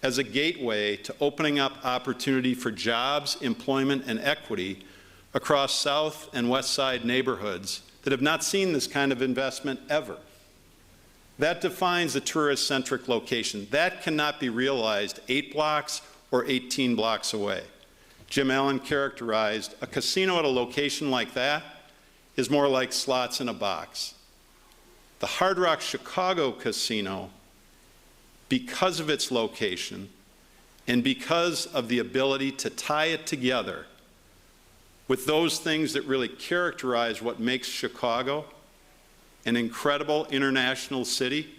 as a gateway to opening up opportunity for jobs, employment, and equity across South and West Side neighborhoods that have not seen this kind of investment ever. That defines a tourist-centric location. That cannot be realized 8 blocks or 18 blocks away. Jim Allen characterized a casino at a location like that is more like slots in a box. The Hard Rock Chicago Casino, because of its location and because of the ability to tie it together with those things that really characterize what makes Chicago an incredible international city,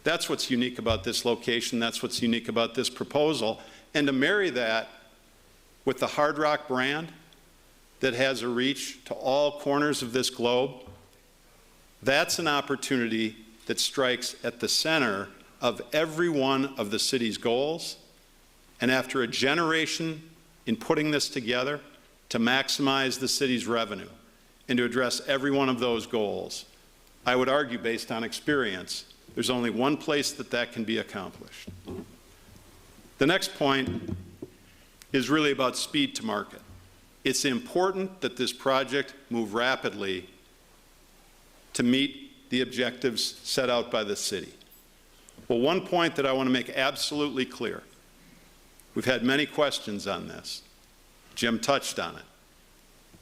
that's what's unique about this location, that's what's unique about this proposal. And to marry that with the Hard Rock brand that has a reach to all corners of this globe, that's an opportunity that strikes at the center of every one of the city's goals. And after a generation in putting this together to maximize the city's revenue and to address every one of those goals, I would argue, based on experience, there's only one place that that can be accomplished. The next point is really about speed to market. It's important that this project move rapidly to meet the objectives set out by the city. Well, one point that I want to make absolutely clear, we've had many questions on this. Jim touched on it.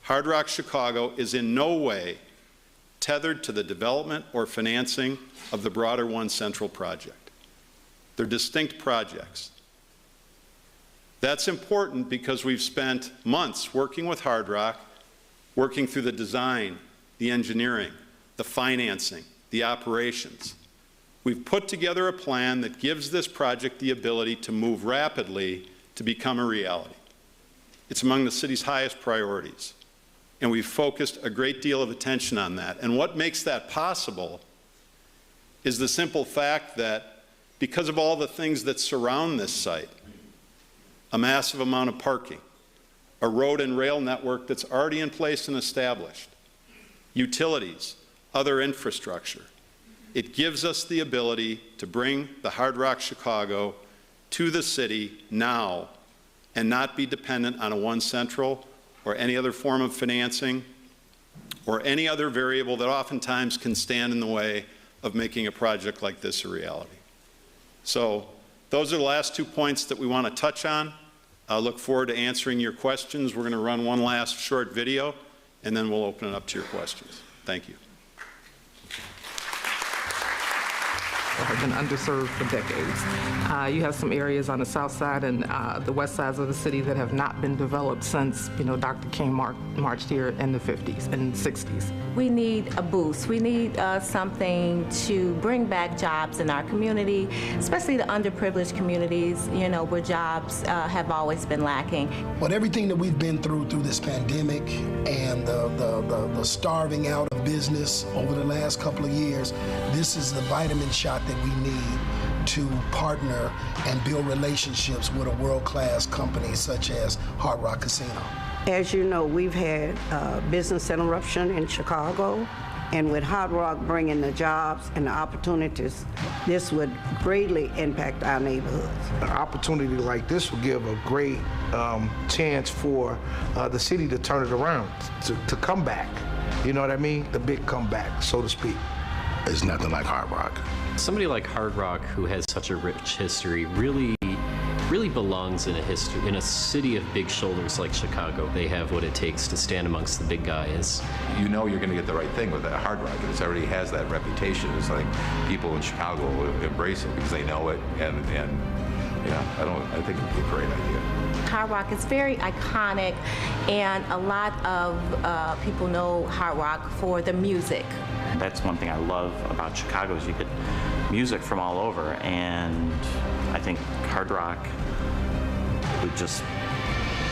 Hard Rock Chicago is in no way tethered to the development or financing of the broader One Central project. They're distinct projects. That's important because we've spent months working with Hard Rock, working through the design, the engineering, the financing, the operations. We've put together a plan that gives this project the ability to move rapidly to become a reality. It's among the city's highest priorities, and we've focused a great deal of attention on that. And what makes that possible is the simple fact that because of all the things that surround this site, a massive amount of parking, a road and rail network that's already in place and established, utilities, other infrastructure, it gives us the ability to bring the Hard Rock Chicago to the city now and not be dependent on a One Central or any other form of financing or any other variable that oftentimes can stand in the way of making a project like this a reality. So those are the last 2 points that we want to touch on. I look forward to answering your questions. We're going to run one last short video, and then we'll open it up to your questions. Thank you. that have been underserved for decades. You have some areas on the south side and the west sides of the city that have not been developed since, Dr. King marched here in the 50s and 60s. We need a boost. We need something to bring back jobs in our community, especially the underprivileged communities, where jobs have always been lacking. But everything that we've been through this pandemic and the starving out of business over the last couple of years, this is the vitamin shot that we need to partner and build relationships with a world-class company such as Hard Rock Casino. As you know, we've had business interruption in Chicago, and with Hard Rock bringing the jobs and the opportunities, this would greatly impact our neighborhoods. An opportunity like this will give a great chance for the city to turn it around, to come back. You know what I mean? The big comeback, so to speak. It's nothing like Hard Rock. Somebody like Hard Rock, who has such a rich history, really belongs in a city of big shoulders like Chicago. They have what it takes to stand amongst the big guys. You know you're going to get the right thing with that Hard Rock. It already has that reputation. It's like people in Chicago will embrace it because they know it, and yeah, I think it'd be a great idea. Hard Rock is very iconic, and a lot of people know Hard Rock for the music. That's one thing I love about Chicago is you get music from all over, and I think Hard Rock would just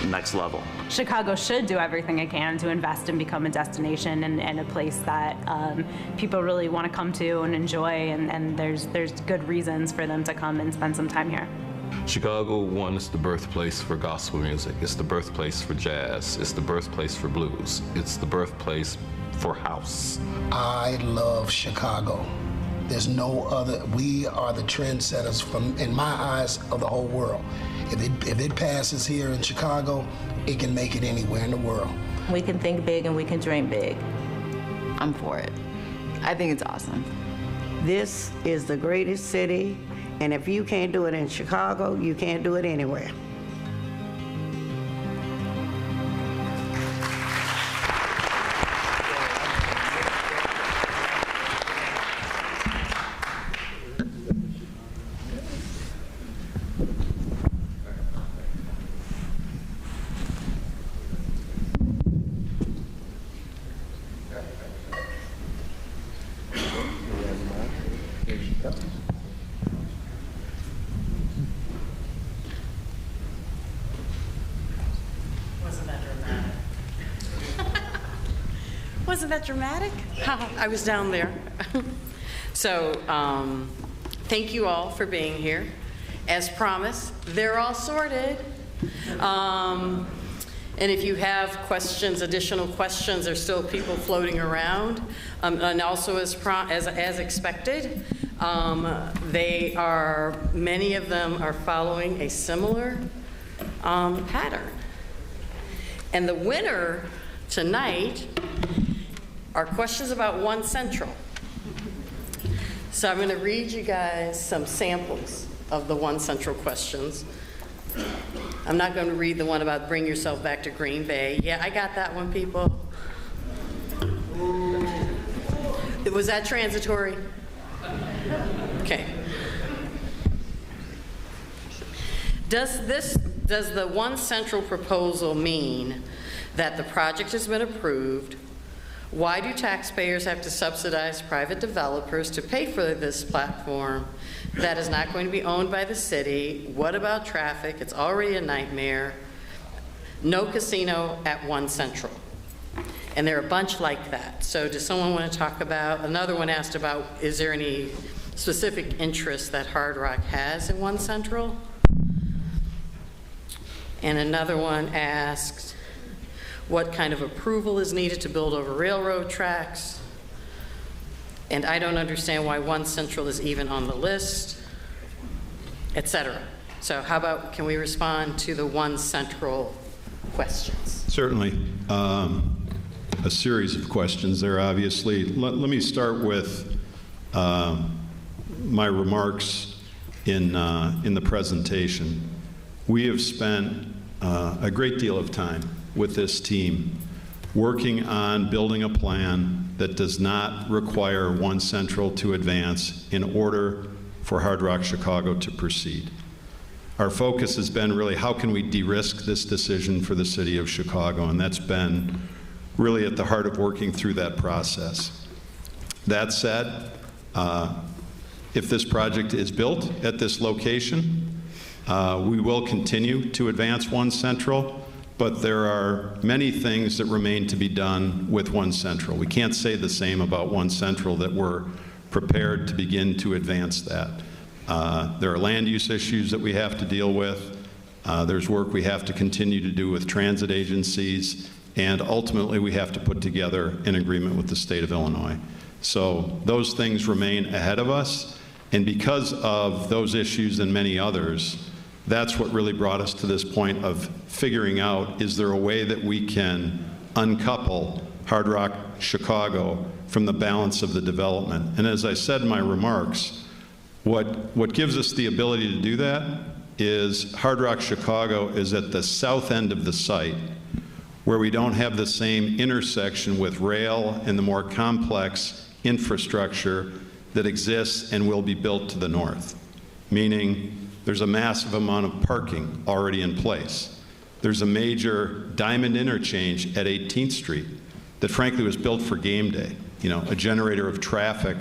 next level. Chicago should do everything it can to invest and become a destination and a place that people really want to come to and enjoy, and there's good reasons for them to come and spend some time here. Chicago, one, is the birthplace for gospel music. It's the birthplace for jazz. It's the birthplace for blues. It's the birthplace for house. I love Chicago. There's no other. We are the trendsetters in my eyes, of the whole world. If it passes here in Chicago, it can make it anywhere in the world. We can think big and we can dream big. I'm for it. I think it's awesome. This is the greatest city, and if you can't do it in Chicago, you can't do it anywhere. Wasn't that dramatic? I was down there. So, thank you all for being here. As promised, they're all sorted. And if you have questions, additional questions, there's still people floating around. And also, as expected, many of them are following a similar pattern. And the winner tonight are questions about One Central. So I'm going to read you guys some samples of the One Central questions. I'm not going to read the one about bring yourself back to Green Bay. Yeah, I got that one, people. Was that transitory? Okay. Does the One Central proposal mean that the project has been approved? Why do taxpayers have to subsidize private developers to pay for this platform that is not going to be owned by the city? What about traffic? It's already a nightmare. No casino at One Central. And there are a bunch like that. So does someone want to talk about, another one asked about, is there any specific interest that Hard Rock has in One Central? And another one asked, what kind of approval is needed to build over railroad tracks? And I don't understand why One Central is even on the list, et cetera. So how about, can we respond to the One Central questions? Certainly. A series of questions there, obviously. Let me start with my remarks in the presentation. We have spent a great deal of time with this team working on building a plan that does not require One Central to advance in order for Hard Rock Chicago to proceed. Our focus has been really how can we de-risk this decision for the city of Chicago, and that's been really at the heart of working through that process. That said, if this project is built at this location, we will continue to advance One Central, but there are many things that remain to be done with One Central. We can't say the same about One Central, that we're prepared to begin to advance that. There are land use issues that we have to deal with. There's work we have to continue to do with transit agencies, and ultimately we have to put together an agreement with the state of Illinois. So those things remain ahead of us, and because of those issues and many others, that's what really brought us to this point of figuring out, is there a way that we can uncouple Hard Rock Chicago from the balance of the development? And as I said in my remarks, what gives us the ability to do that is Hard Rock Chicago is at the south end of the site, where we don't have the same intersection with rail and the more complex infrastructure that exists and will be built to the north, meaning there's a massive amount of parking already in place. There's a major diamond interchange at 18th Street that frankly was built for game day, a generator of traffic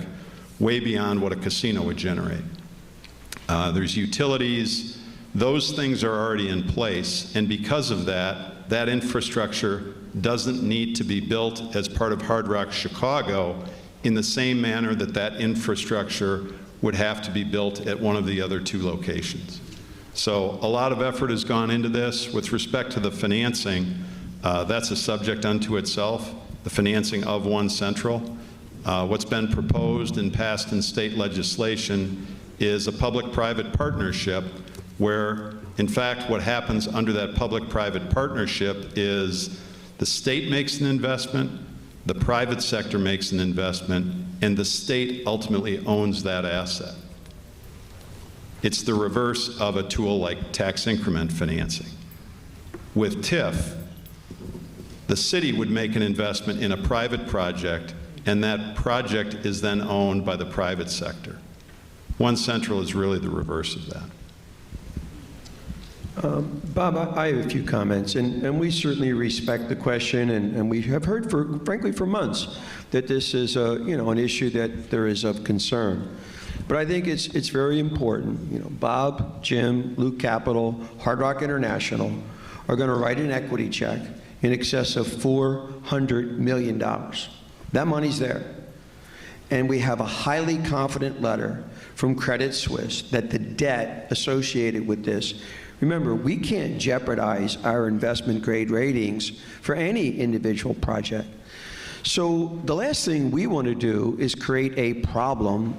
way beyond what a casino would generate. There's utilities. Those things are already in place, and because of that, that infrastructure doesn't need to be built as part of Hard Rock Chicago in the same manner that that infrastructure would have to be built at one of the other two locations. So a lot of effort has gone into this. With respect to the financing, that's a subject unto itself, the financing of One Central. What's been proposed and passed in state legislation is a public-private partnership where, in fact, what happens under that public-private partnership is the state makes an investment, the private sector makes an investment, and the state ultimately owns that asset. It's the reverse of a tool like tax increment financing. With TIF, the city would make an investment in a private project, and that project is then owned by the private sector. One Central is really the reverse of that. Bob, I have a few comments, and we certainly respect the question, and we have heard, frankly, for months that this is an issue that there is of concern. But I think it's very important. Bob, Jim, Luke Capital, Hard Rock International are going to write an equity check in excess of $400 million. That money's there. And we have a highly confident letter from Credit Suisse that the debt associated with this, remember, we can't jeopardize our investment grade ratings for any individual project. So the last thing we want to do is create a problem,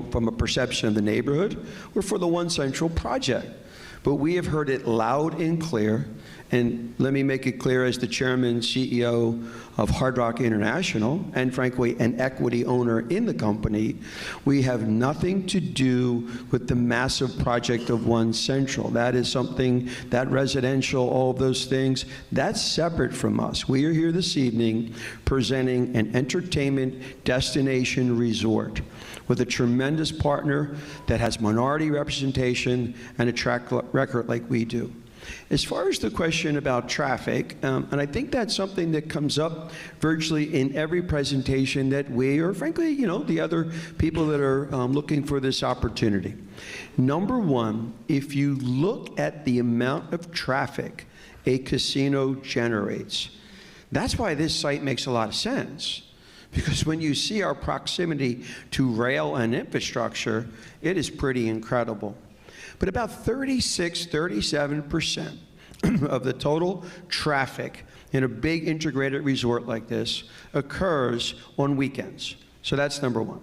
from a perception of the neighborhood or for the One Central project. But we have heard it loud and clear. And let me make it clear, as the chairman and CEO of Hard Rock International, and frankly, an equity owner in the company, we have nothing to do with the massive project of One Central. That is something, that residential, all of those things, that's separate from us. We are here this evening presenting an entertainment destination resort with a tremendous partner that has minority representation and a track record like we do. As far as the question about traffic, and I think that's something that comes up virtually in every presentation that we, or frankly, the other people that are looking for this opportunity. Number one, if you look at the amount of traffic a casino generates, that's why this site makes a lot of sense. Because when you see our proximity to rail and infrastructure, it is pretty incredible. But about 37% of the total traffic in a big integrated resort like this occurs on weekends. So that's number one.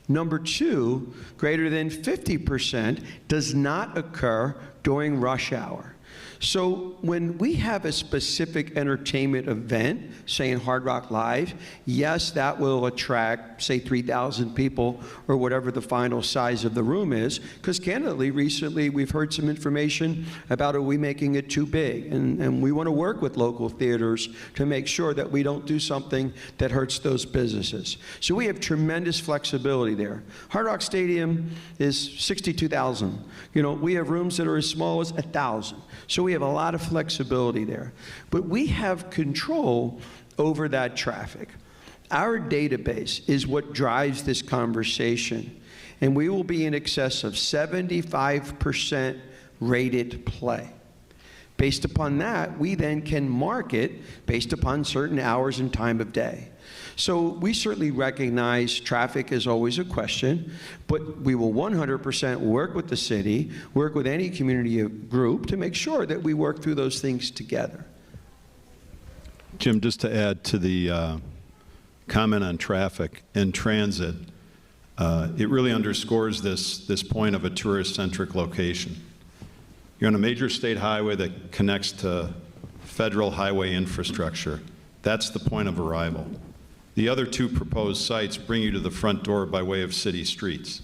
Number two, greater than 50% does not occur during rush hour. So when we have a specific entertainment event, say in Hard Rock Live, yes, that will attract, say, 3,000 people or whatever the final size of the room is, because candidly, recently we've heard some information about, are we making it too big? And we want to work with local theaters to make sure that we don't do something that hurts those businesses. So we have tremendous flexibility there. Hard Rock Stadium is 62,000. You know, we have rooms that are as small as 1,000. So we have a lot of flexibility there. But we have control over that traffic. Our database is what drives this conversation. And we will be in excess of 75% rated play. Based upon that, we then can market based upon certain hours and time of day. So we certainly recognize traffic is always a question, but we will 100% work with the city, work with any community group to make sure that we work through those things together. Jim, just to add to the comment on traffic and transit, it really underscores this point of a tourist-centric location. You're on a major state highway that connects to federal highway infrastructure. That's the point of arrival. The other two proposed sites bring you to the front door by way of city streets.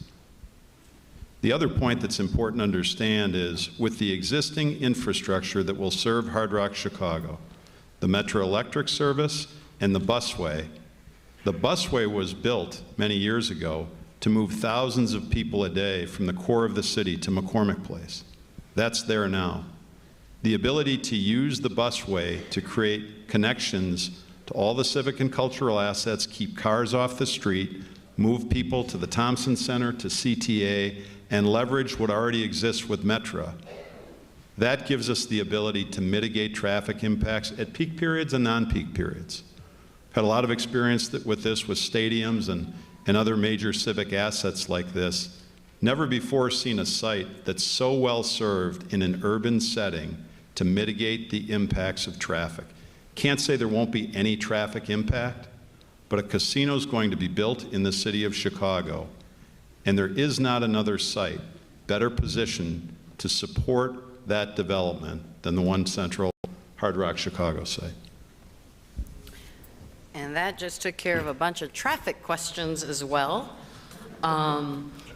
The other point that's important to understand is, with the existing infrastructure that will serve Hard Rock Chicago, the Metro Electric service and the busway was built many years ago to move thousands of people a day from the core of the city to McCormick Place. That's there now. The ability to use the busway to create connections to all the civic and cultural assets, keep cars off the street, move people to the Thompson Center, to CTA, and leverage what already exists with Metra. That gives us the ability to mitigate traffic impacts at peak periods and non-peak periods. I've had a lot of experience with this with stadiums and other major civic assets like this. Never before seen a site that's so well served in an urban setting to mitigate the impacts of traffic. Can't say there won't be any traffic impact, but a casino is going to be built in the city of Chicago, and there is not another site better positioned to support that development than the One Central Hard Rock Chicago site. And that just took care of a bunch of traffic questions as well.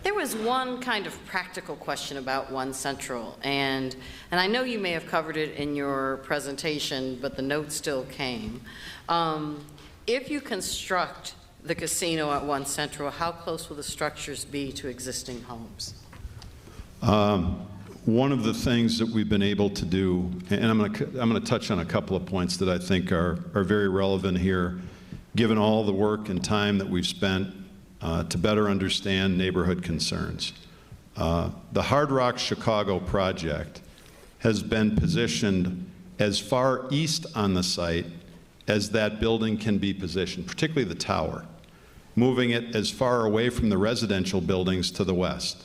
There was one kind of practical question about One Central, and I know you may have covered it in your presentation, but the note still came. If you construct the casino at One Central, how close will the structures be to existing homes? One of the things that we've been able to do, and I'm going to touch on a couple of points that I think are very relevant here, given all the work and time that we've spent to better understand neighborhood concerns. The Hard Rock Chicago project has been positioned as far east on the site as that building can be positioned, particularly the tower, moving it as far away from the residential buildings to the west.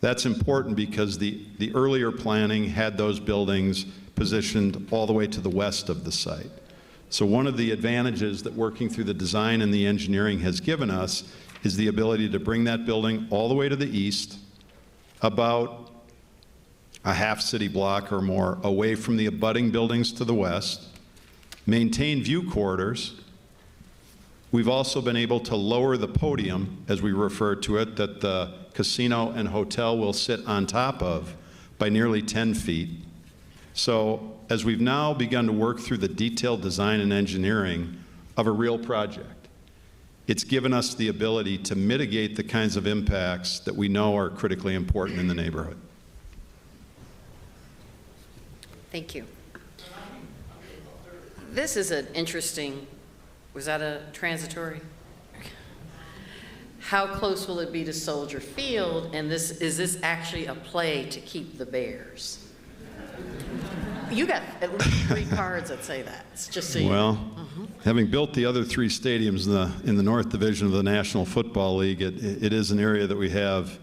That's important because the earlier planning had those buildings positioned all the way to the west of the site. So one of the advantages that working through the design and the engineering has given us is the ability to bring that building all the way to the east, about a half city block or more away from the abutting buildings to the west, maintain view corridors. We've also been able to lower the podium, as we refer to it, that the casino and hotel will sit on top of by nearly 10 feet. So as we've now begun to work through the detailed design and engineering of a real project, it's given us the ability to mitigate the kinds of impacts that we know are critically important in the neighborhood. Thank you. This is an interesting, was that a transitory? How close will it be to Soldier Field? And is this actually a play to keep the Bears? You got at least 3 cards that say that. It's just so you know. Having built the other 3 stadiums in the North Division of the National Football League, it is an area that we have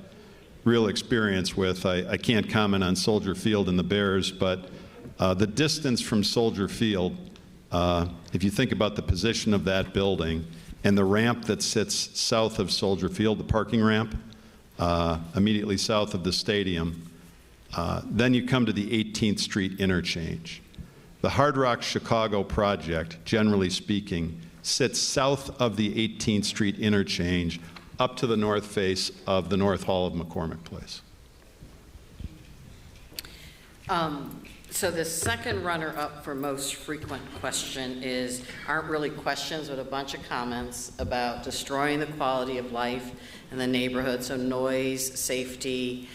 real experience with. I can't comment on Soldier Field and the Bears, but the distance from Soldier Field, if you think about the position of that building and the ramp that sits south of Soldier Field, the parking ramp, immediately south of the stadium, Then you come to the 18th Street interchange. The Hard Rock Chicago project, generally speaking, sits south of the 18th Street interchange up to the north face of the North Hall of McCormick Place. So the second runner-up for most frequent question aren't really questions, but a bunch of comments about destroying the quality of life in the neighborhood, so noise, safety,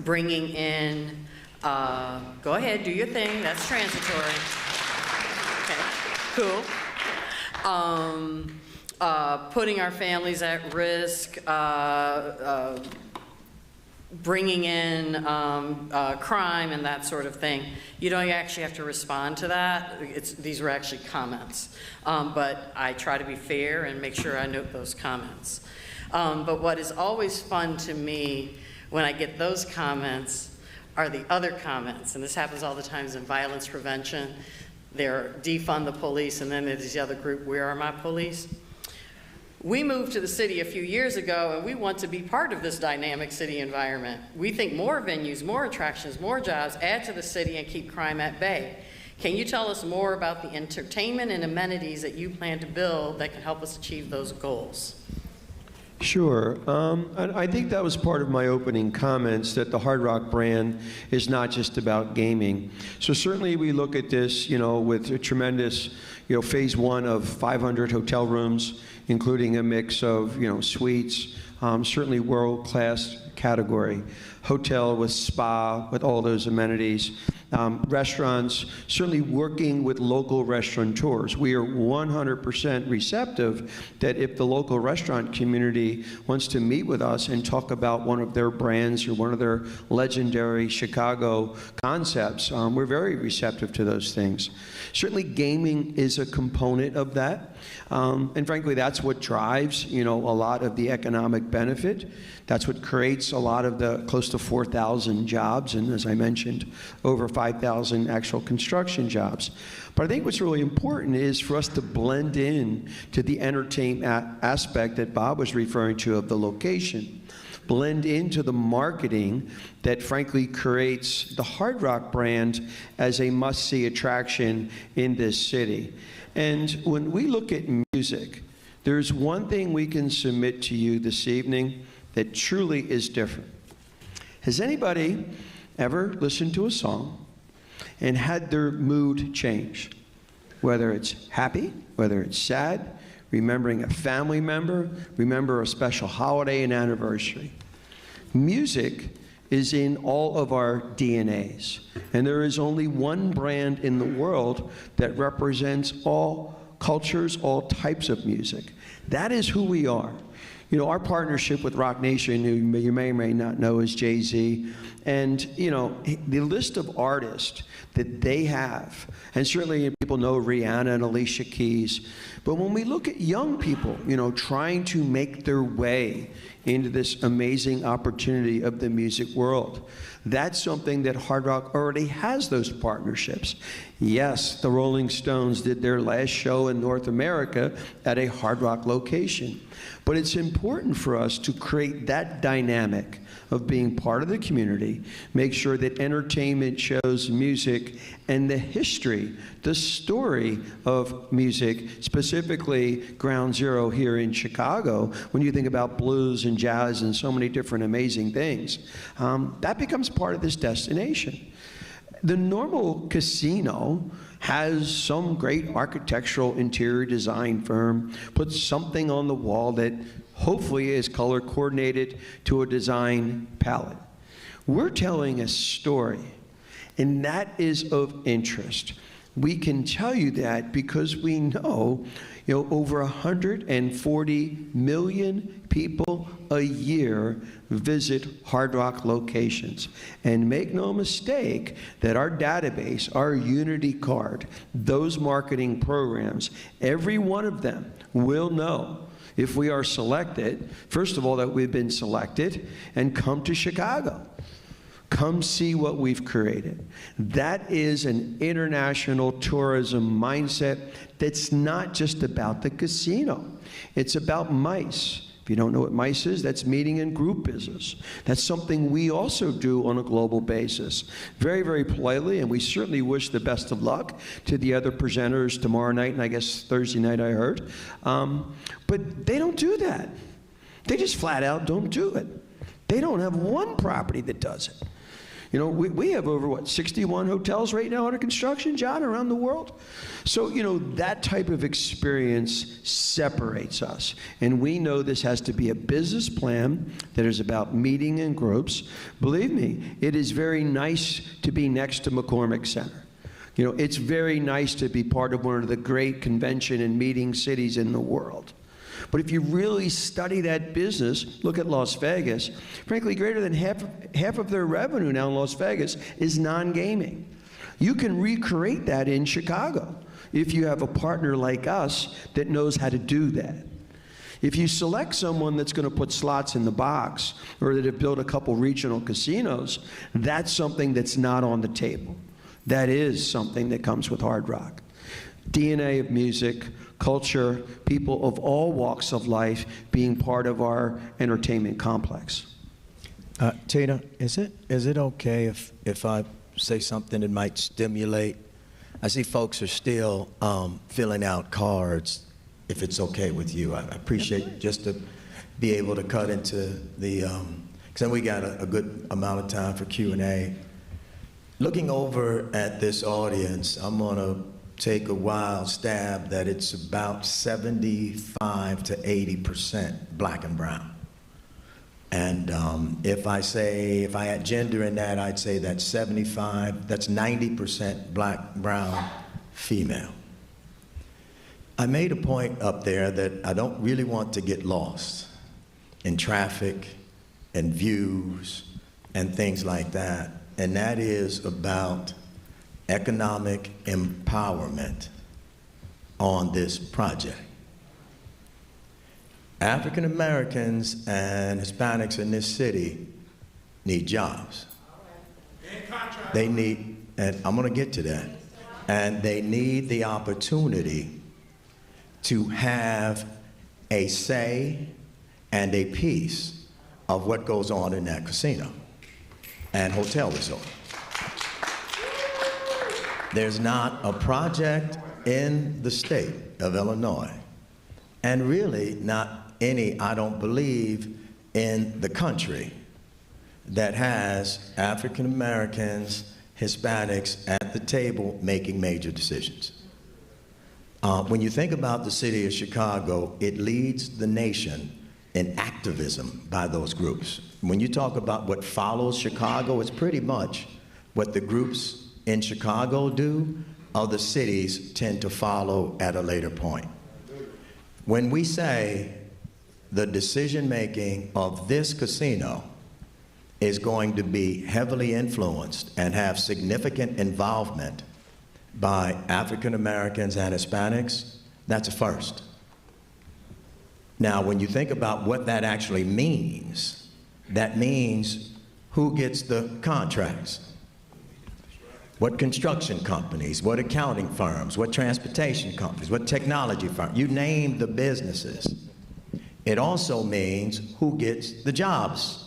bringing in, go ahead, do your thing, that's transitory. Okay, cool. Putting our families at risk, bringing in crime and that sort of thing. You don't actually have to respond to that. These were actually comments. But I try to be fair and make sure I note those comments. But what is always fun to me when I get those comments are the other comments. And this happens all the times in violence prevention. They're defund the police, and then there's the other group, where are my police? We moved to the city a few years ago, and we want to be part of this dynamic city environment. We think more venues, more attractions, more jobs add to the city and keep crime at bay. Can you tell us more about the entertainment and amenities that you plan to build that can help us achieve those goals? Sure. I think that was part of my opening comments, that the Hard Rock brand is not just about gaming. So certainly we look at this, with a tremendous, phase one of 500 hotel rooms, including a mix of, suites, certainly world-class category. Hotel with spa, with all those amenities. Restaurants, certainly working with local restaurateurs. We are 100% receptive that if the local restaurant community wants to meet with us and talk about one of their brands or one of their legendary Chicago concepts, we're very receptive to those things. Certainly gaming is a component of that. And frankly, that's what drives, a lot of the economic benefit. That's what creates a lot of the close to 4,000 jobs, and as I mentioned, over 5,000 actual construction jobs. But I think what's really important is for us to blend in to the entertainment aspect that Bob was referring to of the location. Blend into the marketing that frankly creates the Hard Rock brand as a must-see attraction in this city. And when we look at music, there's one thing we can submit to you this evening that truly is different. Has anybody ever listened to a song and had their mood change? Whether it's happy, whether it's sad, remembering a family member, remember a special holiday and anniversary. Music is in all of our DNAs, and there is only one brand in the world that represents all cultures, all types of music. That is who we are. Our partnership with Rock Nation, who you may or may not know, is Jay-Z. And, the list of artists that they have, and certainly people know Rihanna and Alicia Keys, but when we look at young people, trying to make their way into this amazing opportunity of the music world, that's something that Hard Rock already has those partnerships. Yes, the Rolling Stones did their last show in North America at a Hard Rock location. But it's important for us to create that dynamic of being part of the community, make sure that entertainment shows music and the history, the story of music, specifically Ground Zero here in Chicago, when you think about blues and jazz and so many different amazing things, that becomes part of this destination. The normal casino has some great architectural interior design firm, puts something on the wall that hopefully is color coordinated to a design palette. We're telling a story, and that is of interest. We can tell you that because we know, over 140 million people a year visit Hard Rock locations. And make no mistake that our database, our Unity card, those marketing programs, every one of them will know if we are selected, first of all, that we've been selected, and come to Chicago. Come see what we've created. That is an international tourism mindset that's not just about the casino. It's about MICE. If you don't know what MICE is, that's meeting and group business. That's something we also do on a global basis. Very, very politely, and we certainly wish the best of luck to the other presenters tomorrow night, and I guess Thursday night I heard. But they don't do that. They just flat out don't do it. They don't have one property that does it. You know, we have over, 61 hotels right now under construction, John, around the world? So, you know, that type of experience separates us. And we know this has to be a business plan that is about meeting in groups. Believe me, it is very nice to be next to McCormick Center. You know, it's very nice to be part of one of the great convention and meeting cities in the world. But if you really study that business, look at Las Vegas, frankly, greater than half of their revenue now in Las Vegas is non-gaming. You can recreate that in Chicago if you have a partner like us that knows how to do that. If you select someone that's going to put slots in the box or that have built a couple regional casinos, that's something that's not on the table. That is something that comes with Hard Rock. DNA of music, culture, people of all walks of life being part of our entertainment complex. Tina, is it okay if I say something that might stimulate? I see folks are still filling out cards, if it's okay with you. I appreciate just to be able to cut into the, because then we got a good amount of time for Q&A. Looking over at this audience, I'm gonna take a wild stab that it's about 75 to 80% black and brown. And if I had gender in that, I'd say that's 90% black, brown, female. I made a point up there that I don't really want to get lost in traffic and views and things like that. And that is about economic empowerment on this project. African Americans and Hispanics in this city need jobs. They need, and I'm gonna get to that, and they need the opportunity to have a say and a piece of what goes on in that casino and hotel resort. There's not a project in the state of Illinois, and really not any, I don't believe, in the country that has African Americans, Hispanics at the table making major decisions. When you think about the city of Chicago, it leads the nation in activism by those groups. When you talk about what follows Chicago, it's pretty much what the groups in Chicago do, other cities tend to follow at a later point. When we say the decision-making of this casino is going to be heavily influenced and have significant involvement by African Americans and Hispanics, that's a first. Now, when you think about what that actually means, that means who gets the contracts? What construction companies, what accounting firms, what transportation companies, what technology firms, you name the businesses. It also means who gets the jobs.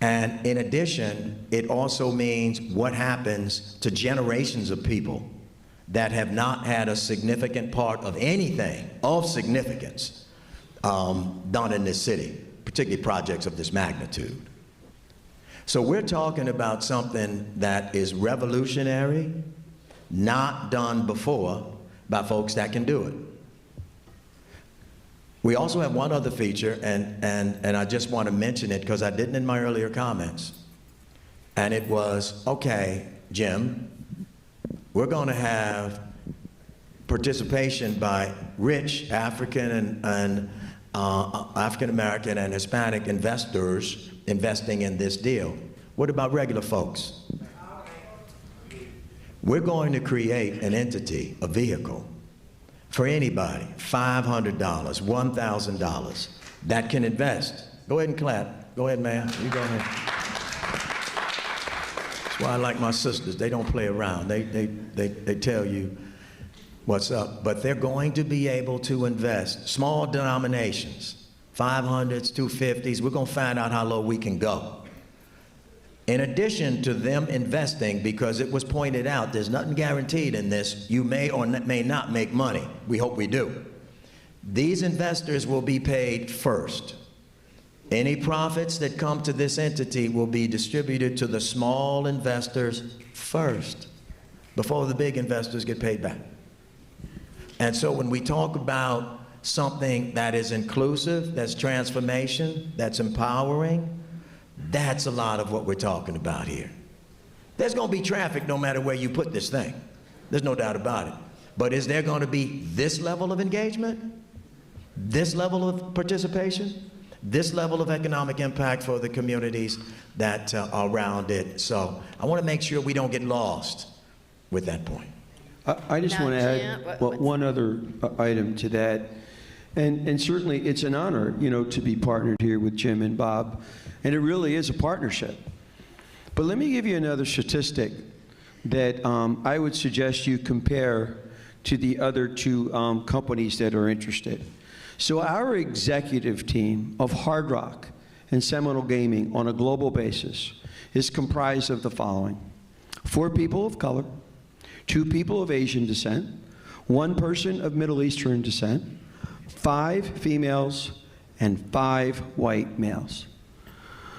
And in addition, it also means what happens to generations of people that have not had a significant part of anything of significance done in this city, particularly projects of this magnitude. So we're talking about something that is revolutionary, not done before by folks that can do it. We also have one other feature, and I just want to mention it because I didn't in my earlier comments. And it was, okay, Jim, we're going to have participation by rich African and African American and Hispanic investors investing in this deal. What about regular folks? We're going to create an entity, a vehicle, for anybody, $500, $1,000, that can invest. Go ahead and clap. Go ahead, man. You go ahead. That's why I like my sisters. They don't play around. They tell you What's up? But they're going to be able to invest, small denominations, 500s, 250s. We're going to find out how low we can go. In addition to them investing, because it was pointed out, there's nothing guaranteed in this. You may or may not make money. We hope we do. These investors will be paid first. Any profits that come to this entity will be distributed to the small investors first, before the big investors get paid back. And so when we talk about something that is inclusive, that's transformation, that's empowering, that's a lot of what we're talking about here. There's going to be traffic no matter where you put this thing. There's no doubt about it. But is there going to be this level of engagement? This level of participation? This level of economic impact for the communities that are around it? So I want to make sure we don't get lost with that point. I just want to add one other item to that. And certainly it's an honor, to be partnered here with Jim and Bob. And it really is a partnership. But let me give you another statistic that I would suggest you compare to the other two companies that are interested. So our executive team of Hard Rock and Seminole Gaming on a global basis is comprised of the following: 4 people of color, 2 people of Asian descent, 1 person of Middle Eastern descent, 5 females, and 5 white males.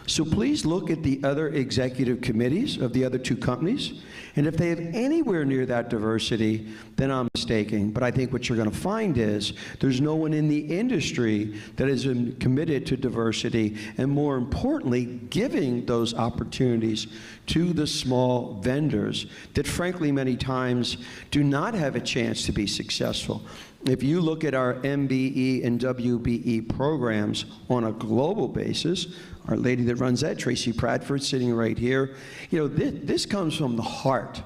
So please look at the other executive committees of the other 2 companies, and if they have anywhere near that diversity, then I'm mistaken. But I think what you're going to find is there's no one in the industry that is committed to diversity, and more importantly, giving those opportunities to the small vendors that frankly many times do not have a chance to be successful. If you look at our MBE and WBE programs on a global basis, our lady that runs that, Tracy Bradford, sitting right here, this comes from the heart.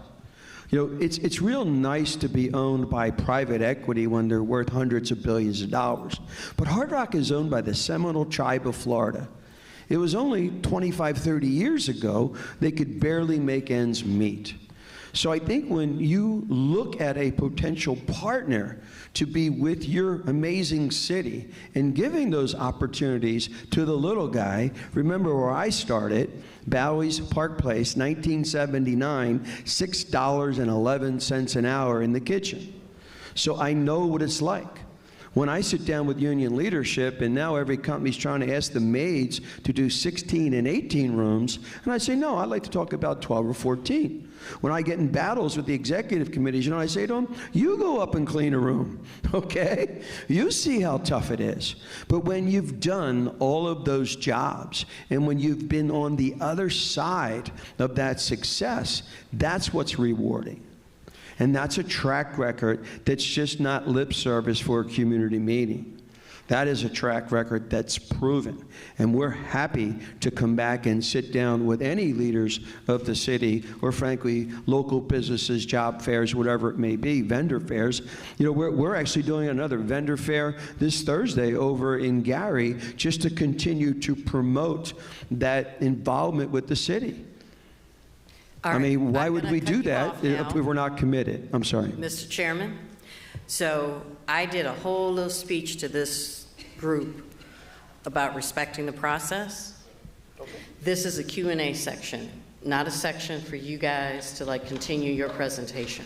It's real nice to be owned by private equity when they're worth hundreds of billions of dollars. But Hard Rock is owned by the Seminole Tribe of Florida. It was only 25, 30 years ago they could barely make ends meet. So I think when you look at a potential partner to be with your amazing city and giving those opportunities to the little guy, remember where I started, Bowie's Park Place, 1979, $6.11 an hour in the kitchen. So I know what it's like. When I sit down with union leadership, and now every company's trying to ask the maids to do 16 and 18 rooms, and I say, no, I'd like to talk about 12 or 14. When I get in battles with the executive committees, I say to them, you go up and clean a room, okay? You see how tough it is. But when you've done all of those jobs, and when you've been on the other side of that success, that's what's rewarding. And that's a track record that's just not lip service for a community meeting. That is a track record that's proven. And we're happy to come back and sit down with any leaders of the city, or frankly, local businesses, job fairs, whatever it may be, vendor fairs. We're actually doing another vendor fair this Thursday over in Gary, just to continue to promote that involvement with the city. I mean, why would we do that if we were not committed? I'm sorry. Mr. Chairman, so I did a whole little speech to this group about respecting the process. Okay. This is a Q&A section, not a section for you guys to continue your presentation.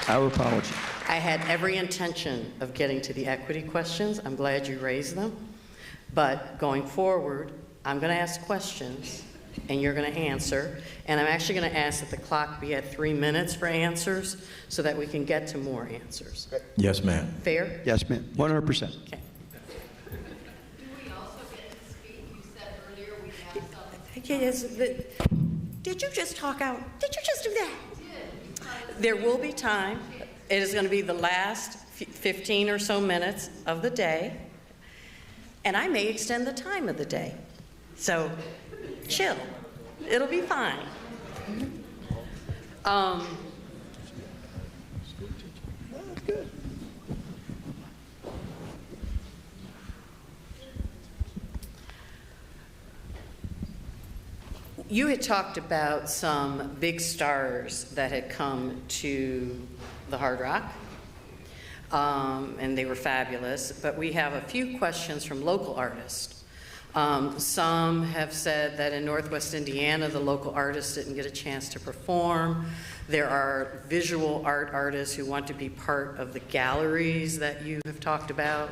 Our apology. I had every intention of getting to the equity questions. I'm glad you raised them. But going forward, I'm going to ask questions, and you're going to answer. And I'm actually going to ask that the clock be at 3 minutes for answers so that we can get to more answers. Yes, ma'am. Fair? Yes, ma'am. 100%. Okay. Do we also get to speak? You said earlier we have some. Yes, did you just talk out? Did you just do that? There will be time. It is going to be the last 15 or so minutes of the day. And I may extend the time of the day. So chill. It'll be fine. You had talked about some big stars that had come to the Hard Rock, and they were fabulous, but we have a few questions from local artists. Some have said that in Northwest Indiana, the local artists didn't get a chance to perform. There are visual art artists who want to be part of the galleries that you have talked about.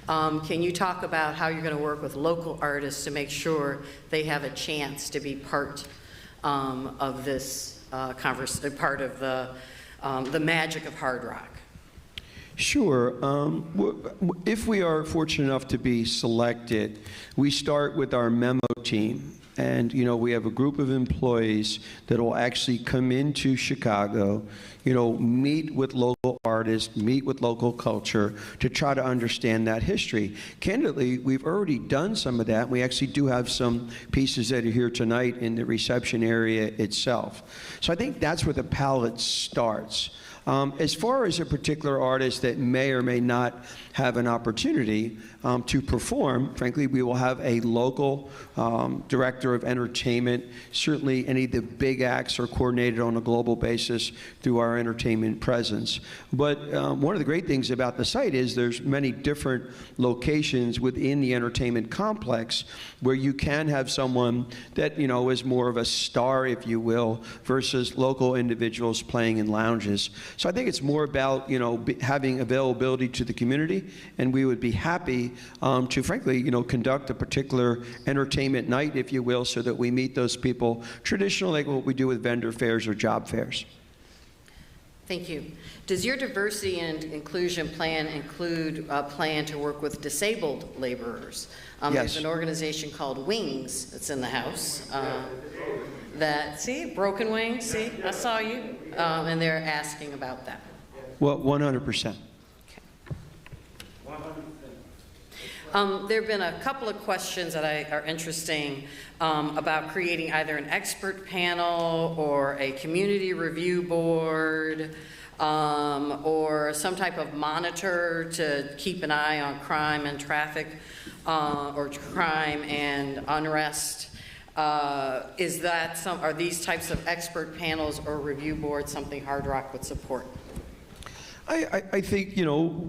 Can you talk about how you're going to work with local artists to make sure they have a chance to be part of this part of the magic of Hard Rock? Sure. If we are fortunate enough to be selected, we start with our memo team. And, we have a group of employees that will actually come into Chicago, meet with local artists, meet with local culture to try to understand that history. Candidly, we've already done some of that. We actually do have some pieces that are here tonight in the reception area itself. So I think that's where the palette starts. As far as a particular artist that may or may not have an opportunity to perform, frankly, we will have a local director of entertainment. Certainly any of the big acts are coordinated on a global basis through our entertainment presence. But one of the great things about the site is there's many different locations within the entertainment complex where you can have someone that, is more of a star, if you will, versus local individuals playing in lounges. So I think it's more about, having availability to the community, and we would be happy to, frankly, conduct a particular entertainment night, if you will, so that we meet those people traditionally like what we do with vendor fairs or job fairs. Thank you. Does your diversity and inclusion plan include a plan to work with disabled laborers? Yes. There's an organization called Wings that's in the house. Broken Wings, see, I saw you. And they're asking about that. Well, 100%. There have been a couple of questions that are interesting about creating either an expert panel or a community review board or some type of monitor to keep an eye on crime and traffic or crime and unrest. Are these types of expert panels or review boards something Hard Rock would support? I think,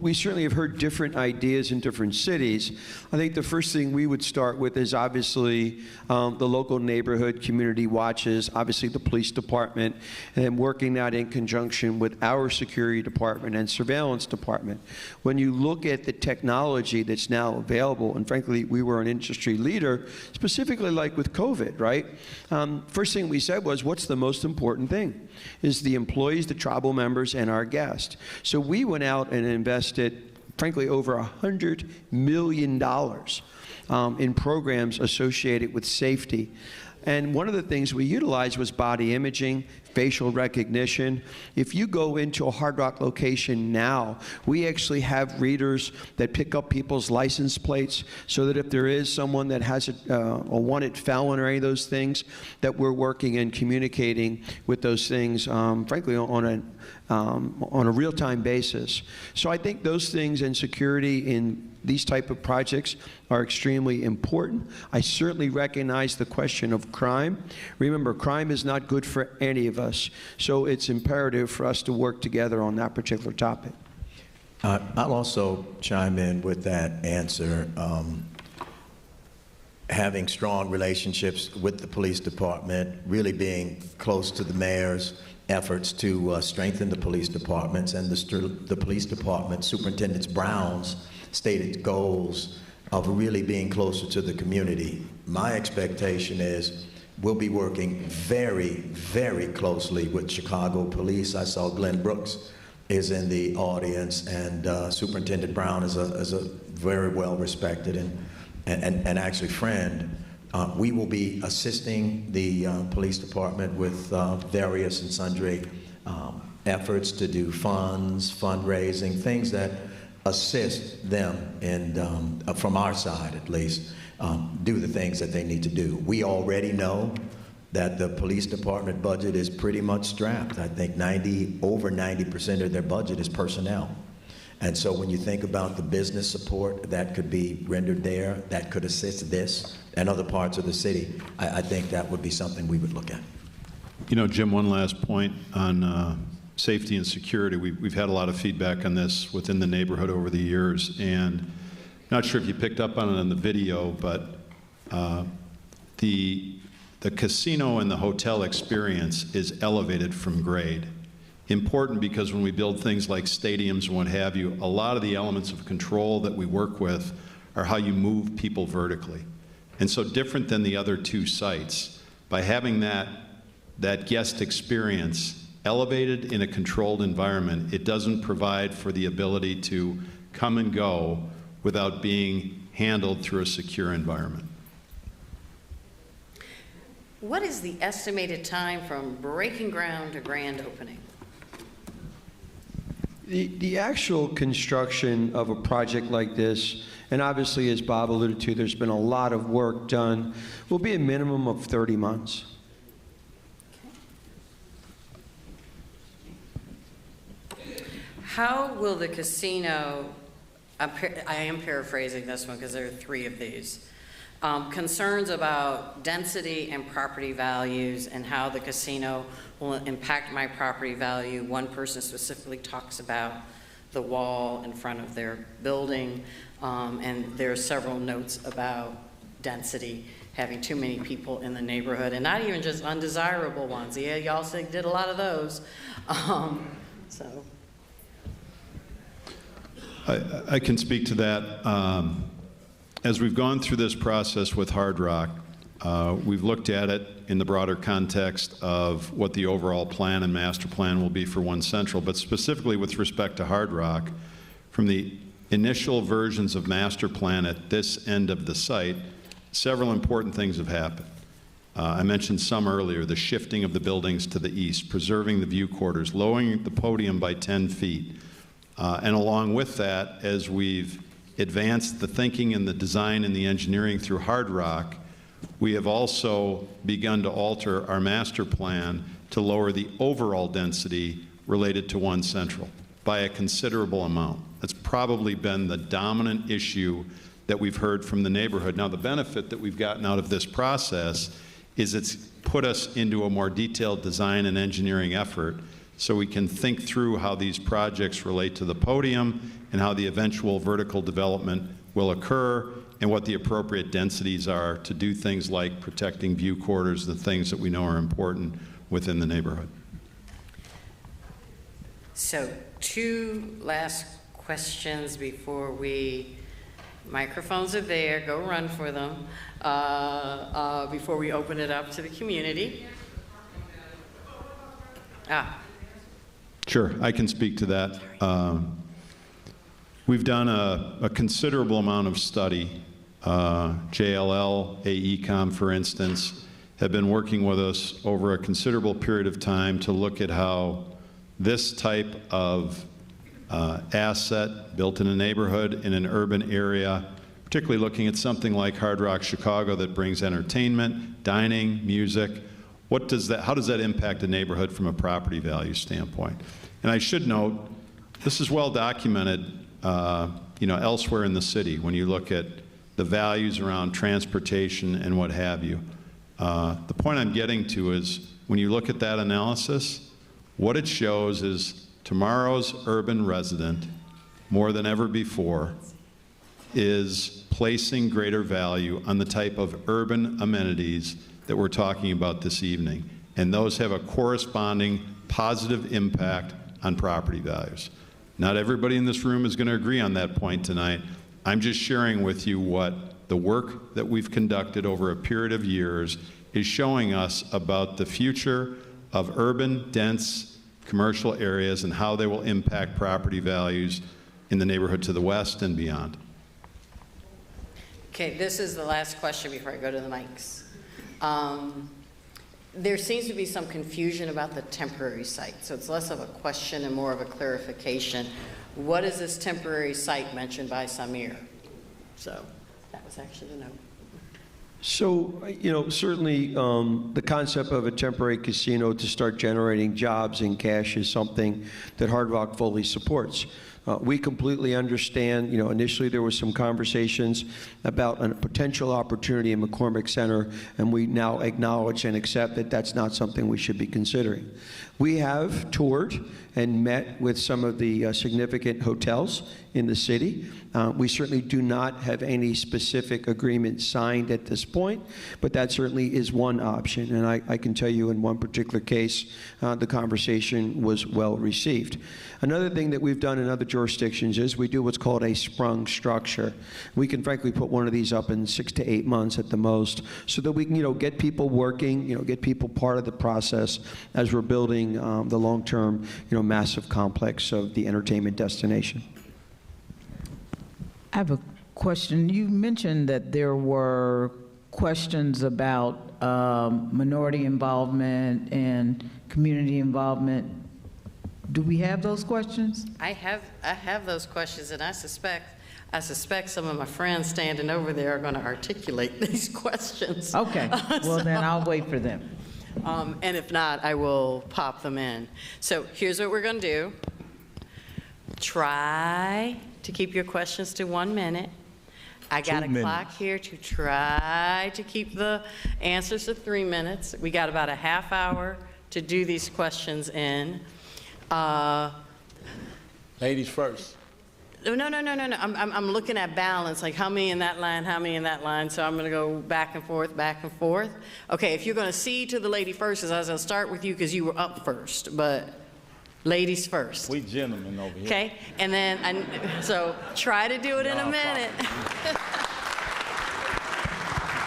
we certainly have heard different ideas in different cities. I think the first thing we would start with is obviously the local neighborhood community watches, obviously the police department, and then working that in conjunction with our security department and surveillance department. When you look at the technology that's now available, and frankly, we were an industry leader, specifically like with COVID, right? First thing we said was, what's the most important thing? Is the employees, the tribal members, and our guests. So we went out and invested, frankly, over $100 million in programs associated with safety. And one of the things we utilized was body imaging, facial recognition. If you go into a Hard Rock location now, we actually have readers that pick up people's license plates so that if there is someone that has a wanted felon or any of those things, that we're working and communicating with those things, frankly, on a real-time basis. So I think those things and security in these type of projects are extremely important. I certainly recognize the question of crime. Remember, crime is not good for any of us, so it's imperative for us to work together on that particular topic. I'll also chime in with that answer. Having strong relationships with the police department, really being close to the mayor's efforts to strengthen the police departments, and the police department, Superintendent Brown's stated goals of really being closer to the community. My expectation is we'll be working very, very closely with Chicago police. I saw Glenn Brooks is in the audience, and Superintendent Brown is a very well respected and actually friend. We will be assisting the police department with various and sundry efforts to do funds, fundraising, things that assist them and from our side at least, do the things that they need to do. We already know that the police department budget is pretty much strapped. I think over 90% of their budget is personnel. And so when you think about the business support that could be rendered there, that could assist this and other parts of the city, I think that would be something we would look at. You know, Jim, one last point on safety and security. We've had a lot of feedback on this within the neighborhood over the years, and I'm not sure if you picked up on it in the video, but the casino and the hotel experience is elevated from grade. Important because when we build things like stadiums and what have you, a lot of the elements of control that we work with are how you move people vertically. And so different than the other two sites, by having that guest experience elevated in a controlled environment, it doesn't provide for the ability to come and go without being handled through a secure environment. What is the estimated time from breaking ground to grand opening? The actual construction of a project like this, and obviously as Bob alluded to, there's been a lot of work done, will be a minimum of 30 months. How will the casino, I am paraphrasing this one because there are 3 of these, concerns about density and property values and how the casino will impact my property value. One person specifically talks about the wall in front of their building, and there are several notes about density, having too many people in the neighborhood, and not even just undesirable ones. Yeah, y'all did a lot of those. So. I can speak to that. As we've gone through this process with Hard Rock, we've looked at it in the broader context of what the overall plan and master plan will be for One Central, but specifically with respect to Hard Rock, from the initial versions of master plan at this end of the site, several important things have happened. I mentioned some earlier, the shifting of the buildings to the east, preserving the view quarters, lowering the podium by 10 feet. And along with that, as we've advanced the thinking and the design and the engineering through Hard Rock, we have also begun to alter our master plan to lower the overall density related to One Central by a considerable amount. That's probably been the dominant issue that we've heard from the neighborhood. Now, the benefit that we've gotten out of this process is it's put us into a more detailed design and engineering effort so we can think through how these projects relate to the podium and how the eventual vertical development will occur and what the appropriate densities are to do things like protecting view quarters, the things that we know are important within the neighborhood. So 2 last questions before microphones are there, go run for them, before we open it up to the community. Sure, I can speak to that. We've done a considerable amount of study. JLL, AECOM, for instance, have been working with us over a considerable period of time to look at how this type of asset built in a neighborhood in an urban area, particularly looking at something like Hard Rock Chicago that brings entertainment, dining, music, how does that impact a neighborhood from a property value standpoint? And I should note, this is well documented elsewhere in the city when you look at the values around transportation and what have you. The point I'm getting to is when you look at that analysis, what it shows is tomorrow's urban resident, more than ever before, is placing greater value on the type of urban amenities that we're talking about this evening. And those have a corresponding positive impact on property values. Not everybody in this room is going to agree on that point tonight. I'm just sharing with you what the work that we've conducted over a period of years is showing us about the future of urban, dense, commercial areas and how they will impact property values in the neighborhood to the west and beyond. Okay, this is the last question before I go to the mics. There seems to be some confusion about the temporary site, so it's less of a question and more of a clarification. What is this temporary site mentioned by Samir? So that was actually the note. So, certainly the concept of a temporary casino to start generating jobs and cash is something that Hard Rock fully supports. We completely understand, initially there was some conversations about a potential opportunity in McCormick Center, and we now acknowledge and accept that that's not something we should be considering. We have toured and met with some of the significant hotels in the city. We certainly do not have any specific agreement signed at this point, but that certainly is one option. And I can tell you in one particular case, the conversation was well received. Another thing that we've done in other jurisdictions is we do what's called a sprung structure. We can frankly put one of these up in 6 to 8 months at the most, so that we can, get people working, get people part of the process as we're building the long-term, massive complex of the entertainment destination. I have a question. You mentioned that there were questions about minority involvement and community involvement. Do we have those questions? I have those questions, and I suspect some of my friends standing over there are going to articulate these questions. Okay. Well, then I'll wait for them. And if not, I will pop them in. So here's what we're going to do. Try to keep your questions to 1 minute. I got a clock here to try to keep the answers to 3 minutes. We got about a half hour to do these questions in. Ladies first. No. I'm looking at balance, like how many in that line, how many in that line. So I'm going to go back and forth, back and forth. Okay, if you're going to cede to the lady first, I was going to start with you because you were up first, but ladies first. We gentlemen over here. Okay, and then, so try to do it in a minute.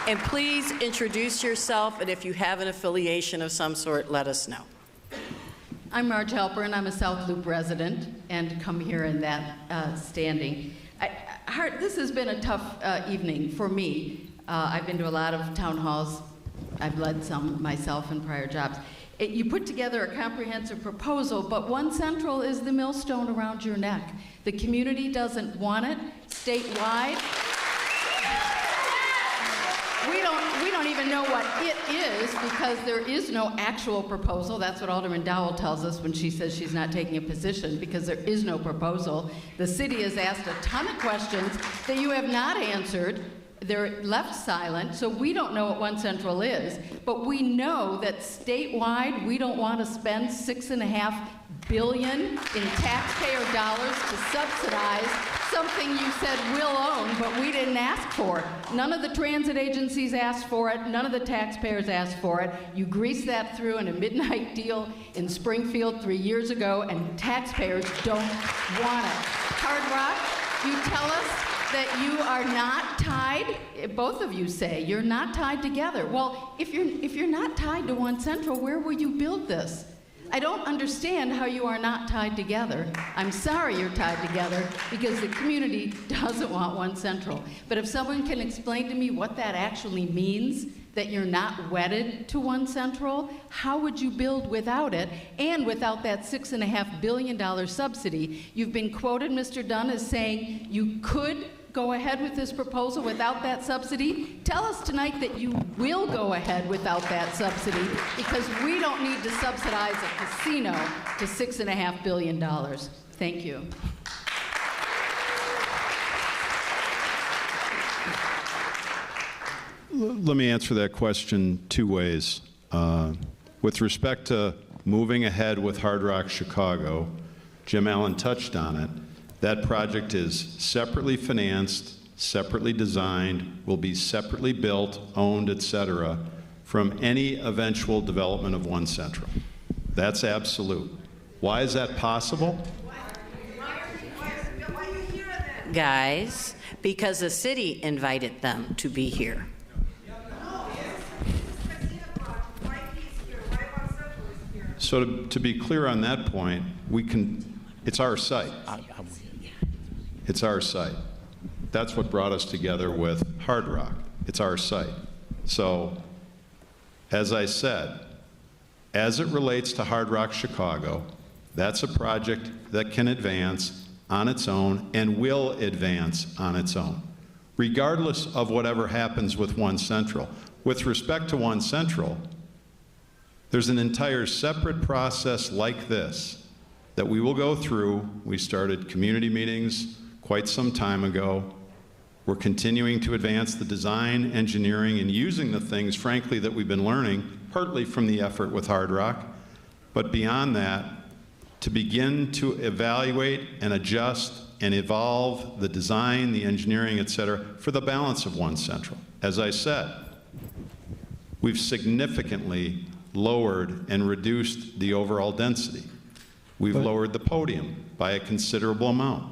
And please introduce yourself, and if you have an affiliation of some sort, let us know. I'm Marge Helper, and I'm a South Loop resident, and come here in that standing. This has been a tough evening for me. I've been to a lot of town halls. I've led some myself in prior jobs. You put together a comprehensive proposal, but One Central is the millstone around your neck. The community doesn't want it statewide. We don't even know what it is because there is no actual proposal. That's what Alderman Dowell tells us when she says she's not taking a position, because there is no proposal. The city has asked a ton of questions that you have not answered. They're left silent, so we don't know what One Central is, but we know that statewide we don't want to spend $6.5 billion in taxpayer dollars to subsidize something you said we'll own, but we didn't ask for. None of the transit agencies asked for it, none of the taxpayers asked for it. You greased that through in a midnight deal in Springfield 3 years ago, and taxpayers don't want it. Hard Rock, you tell us that you are not tied, both of you say, you're not tied together. Well, if you're not tied to One Central, where will you build this? I don't understand how you are not tied together. I'm sorry you're tied together because the community doesn't want One Central. But if someone can explain to me what that actually means, that you're not wedded to One Central, how would you build without it and without that $6.5 billion subsidy? You've been quoted, Mr. Dunn, as saying you could go ahead with this proposal without that subsidy. Tell us tonight that you will go ahead without that subsidy, because we don't need to subsidize a casino to $6.5 billion. Thank you. Let me answer that question 2 ways. With respect to moving ahead with Hard Rock Chicago, Jim Allen touched on it. That project is separately financed, separately designed, will be separately built, owned, et cetera, from any eventual development of One Central. That's absolute. Why is that possible? Guys, because the city invited them to be here. So to be clear on that point, it's our site. It's our site. That's what brought us together with Hard Rock. It's our site. So, as I said, as it relates to Hard Rock Chicago, that's a project that can advance on its own and will advance on its own, regardless of whatever happens with One Central. With respect to One Central, there's an entire separate process like this that we will go through. We started community meetings quite some time ago. We're continuing to advance the design, engineering, and using the things, frankly, that we've been learning, partly from the effort with Hard Rock, but beyond that, to begin to evaluate and adjust and evolve the design, the engineering, et cetera, for the balance of One Central. As I said, we've significantly lowered and reduced the overall density. We've lowered the podium by a considerable amount.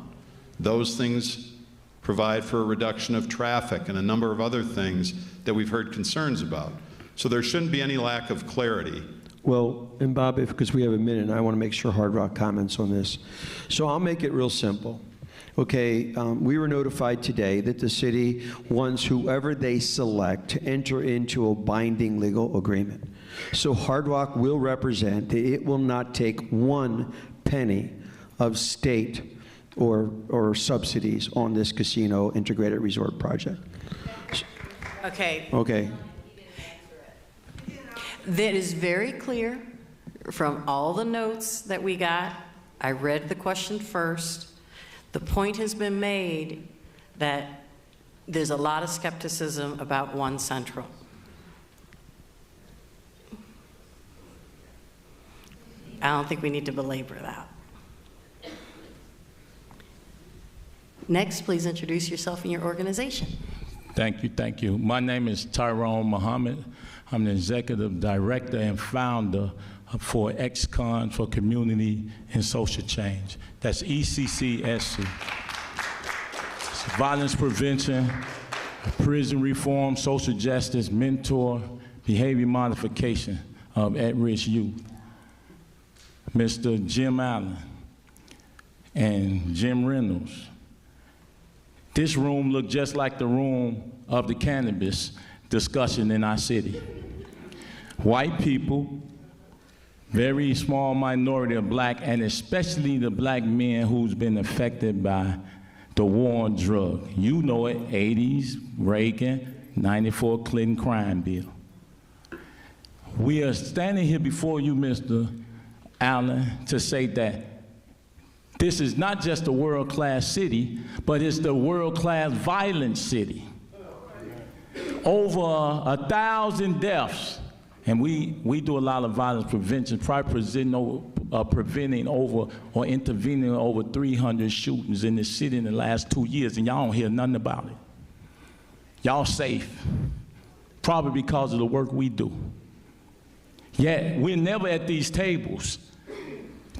Those things provide for a reduction of traffic and a number of other things that we've heard concerns about. So there shouldn't be any lack of clarity. Well, and Bob, because we have a minute, I want to make sure Hard Rock comments on this. So I'll make it real simple. Okay, we were notified today that the city wants whoever they select to enter into a binding legal agreement. So Hard Rock will represent that it will not take 1 penny of state or subsidies on this casino integrated resort project. Okay. Okay. That is very clear from all the notes that we got. I read the question first. The point has been made that there's a lot of skepticism about One Central. I don't think we need to belabor that. Next, please introduce yourself and your organization. Thank you, thank you. My name is Tyrone Muhammad. I'm the executive director and founder for ex-con for Community and Social Change. That's ECCSC. It's violence prevention, prison reform, social justice, mentor, behavior modification of at-risk youth. Mr. Jim Allen and Jim Reynolds. This room looked just like the room of the cannabis discussion in our city. White people, very small minority of black, and especially the black men who's been affected by the war on drugs. You know it, 80s, Reagan, 94 Clinton crime bill. We are standing here before you, Mr. Allen, to say that this is not just a world-class city, but it's the world-class violent city. Over 1,000 deaths, and we do a lot of violence prevention, probably preventing over or intervening over 300 shootings in the city in the last 2 years, and y'all don't hear nothing about it. Y'all safe, probably because of the work we do. Yet, we're never at these tables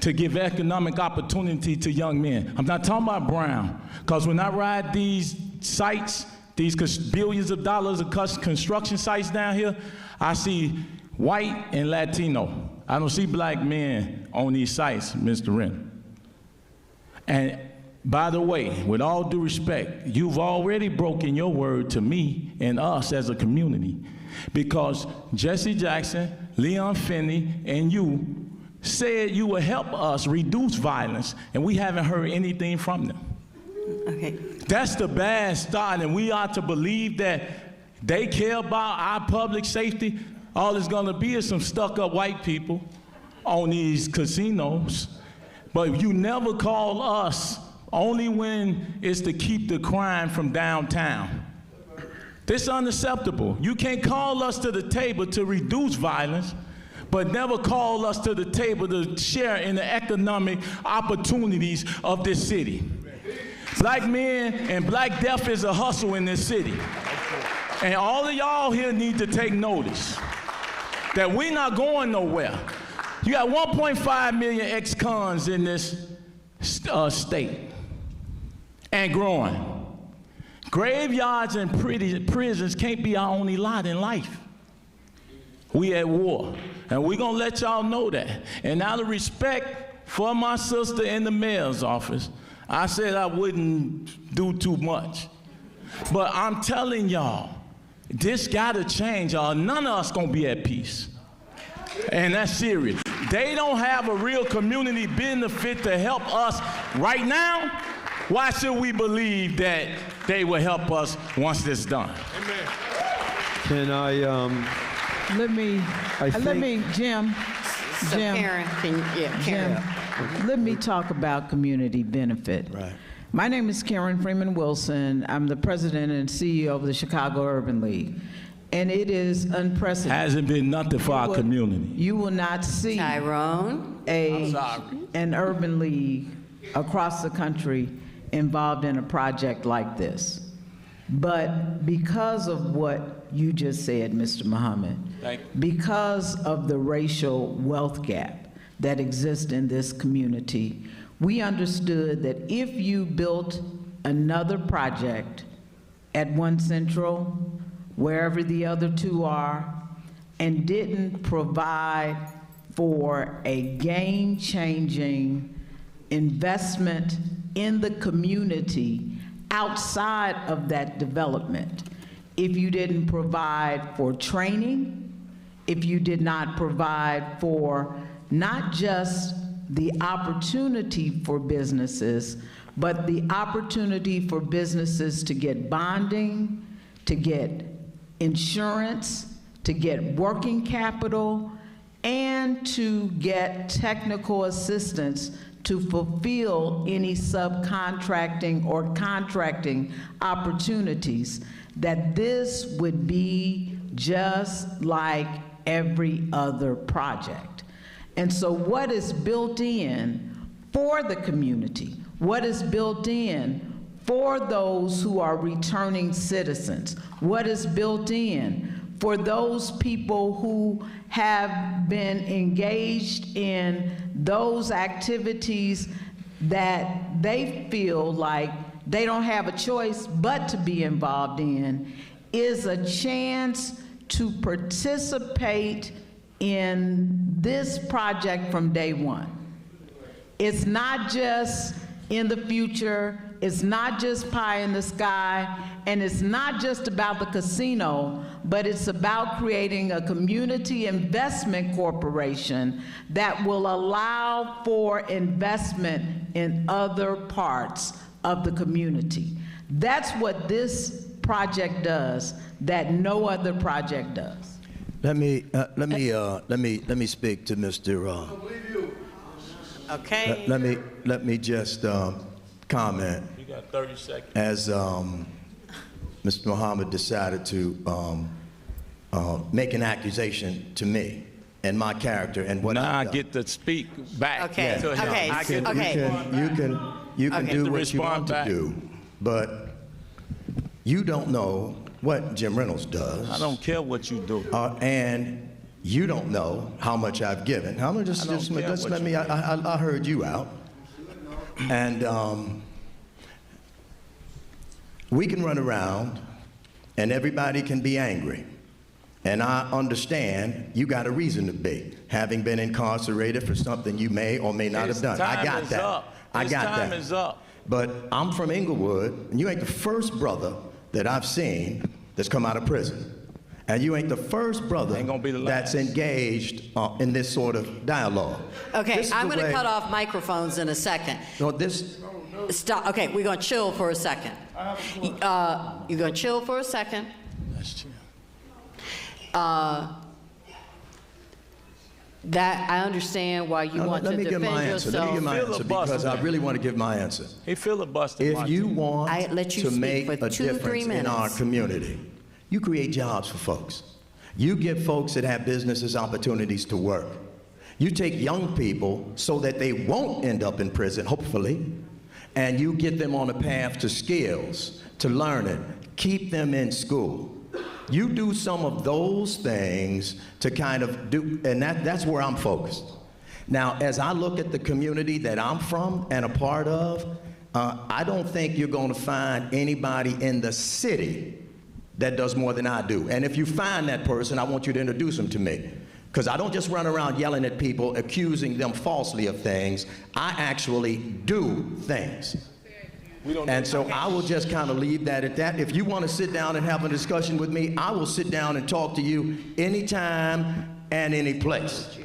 to give economic opportunity to young men. I'm not talking about Brown, because when I ride these sites, these billions of dollars of construction sites down here, I see white and Latino. I don't see black men on these sites, Mr. Wren. And by the way, with all due respect, you've already broken your word to me and us as a community, because Jesse Jackson, Leon Finney, and you said you would help us reduce violence, and we haven't heard anything from them. Okay. That's the bad start, and we ought to believe that they care about our public safety. All there's gonna be is some stuck-up white people on these casinos, but you never call us, only when it's to keep the crime from downtown. This is unacceptable. You can't call us to the table to reduce violence, but never call us to the table to share in the economic opportunities of this city. Black men and black death is a hustle in this city. And all of y'all here need to take notice that we're not going nowhere. You got 1.5 million ex-cons in this state and growing. Graveyards and prisons can't be our only lot in life. We at war, and we're gonna let y'all know that. And out of respect for my sister in the mayor's office, I said I wouldn't do too much. But I'm telling y'all, this gotta change, y'all. None of us gonna be at peace. And that's serious. They don't have a real community benefit to help us right now. Why should we believe that they will help us once this is done? Amen. Can I, Let me, Jim. So Jim. Karen, Karen. Let me talk about community benefit. Right. My name is Karen Freeman Wilson. I'm the president and CEO of the Chicago Urban League. And it is unprecedented. Hasn't been nothing for our community. You will not see Tyrone. an urban league across the country involved in a project like this. But because of what you just said, Mr. Muhammad, because of the racial wealth gap that exists in this community, we understood that if you built another project at One Central, wherever the other two are, and didn't provide for a game-changing investment in the community outside of that development, if you didn't provide for training, if you did not provide for not just the opportunity for businesses, but the opportunity for businesses to get bonding, to get insurance, to get working capital, and to get technical assistance to fulfill any subcontracting or contracting opportunities, that this would be just like every other project. And so what is built in for the community, what is built in for those who are returning citizens, what is built in for those people who have been engaged in those activities that they feel like they don't have a choice but to be involved in, is a chance to participate in this project from day one. It's not just in the future, it's not just pie in the sky, and it's not just about the casino, but it's about creating a community investment corporation that will allow for investment in other parts of the community. That's what this project does that no other project does. Let me speak to Mr. Okay. Let me just comment. You got 30 seconds. As Mr. Muhammad decided to make an accusation to me and my character and what now I've I get to speak back. Okay. to him. Okay. I can, You can Okay. do To what you want respond back. to do, but you don't know what Jim Reynolds does. I don't care what you do. And you don't know how much I've given. I'm gonna just let me. I heard you out, and we can run around, and everybody can be angry. And I understand you got a reason to be, having been incarcerated for something you may or may not have done. I got that. I got that. His time is up. But I'm from Inglewood, and you ain't the first brother that I've seen that's come out of prison. And you ain't the first brother that's engaged in this sort of dialogue. Okay, I'm going to cut off microphones in a second. No, this. Stop. Okay, we're going to chill for a second. You're going to chill for a second. That's chill. That I understand why you want to defend yourself. Let me give my answer because I really want to give my answer. He filibustered. If you want to make a difference in our community, you create jobs for folks. You give folks that have businesses opportunities to work. You take young people so that they won't end up in prison, hopefully, and you get them on a path to skills, to learning, keep them in school. You do some of those things to kind of do, and that's where I'm focused. Now, as I look at the community that I'm from and a part of, I don't think you're going to find anybody in the city that does more than I do. And if you find that person, I want you to introduce them to me. Because I don't just run around yelling at people, accusing them falsely of things. I actually do things. And so I will just kind of leave that at that. If you want to sit down and have a discussion with me, I will sit down and talk to you anytime and any place.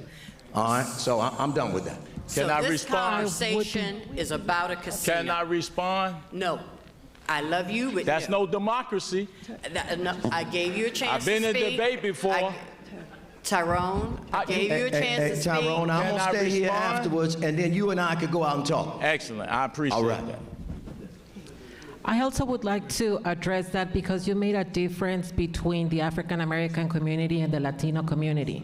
All right? So I'm done with that. So this conversation is about a casino. Can I respond? No. I love you, but that's no democracy. No, I gave you a chance to speak. I've been in debate before. Tyrone, I gave you a chance to speak. Tyrone, I'm going to stay here afterwards, and then you and I could go out and talk. Excellent. I appreciate that. I also would like to address that because you made a difference between the African American community and the Latino community.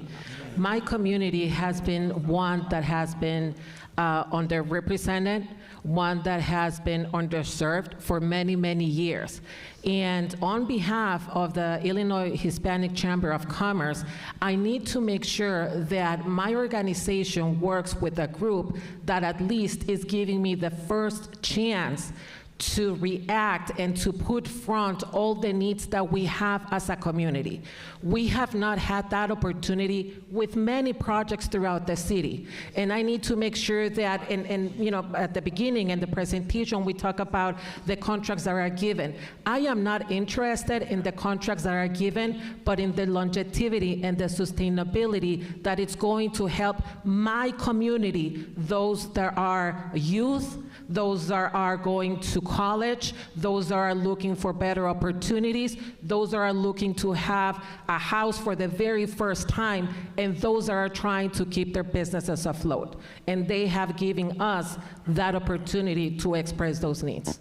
My community has been one that has been underrepresented, one that has been underserved for many, many years. And on behalf of the Illinois Hispanic Chamber of Commerce, I need to make sure that my organization works with a group that at least is giving me the first chance to react and to put front all the needs that we have as a community. We have not had that opportunity with many projects throughout the city. And I need to make sure that, and you know, at the beginning in the presentation, we talk about the contracts that are given. I am not interested in the contracts that are given, but in the longevity and the sustainability that it's going to help my community, those that are youth, those that are going to college, those that are looking for better opportunities, those that are looking to have a house for the very first time, and those that are trying to keep their businesses afloat. And they have given us that opportunity to express those needs.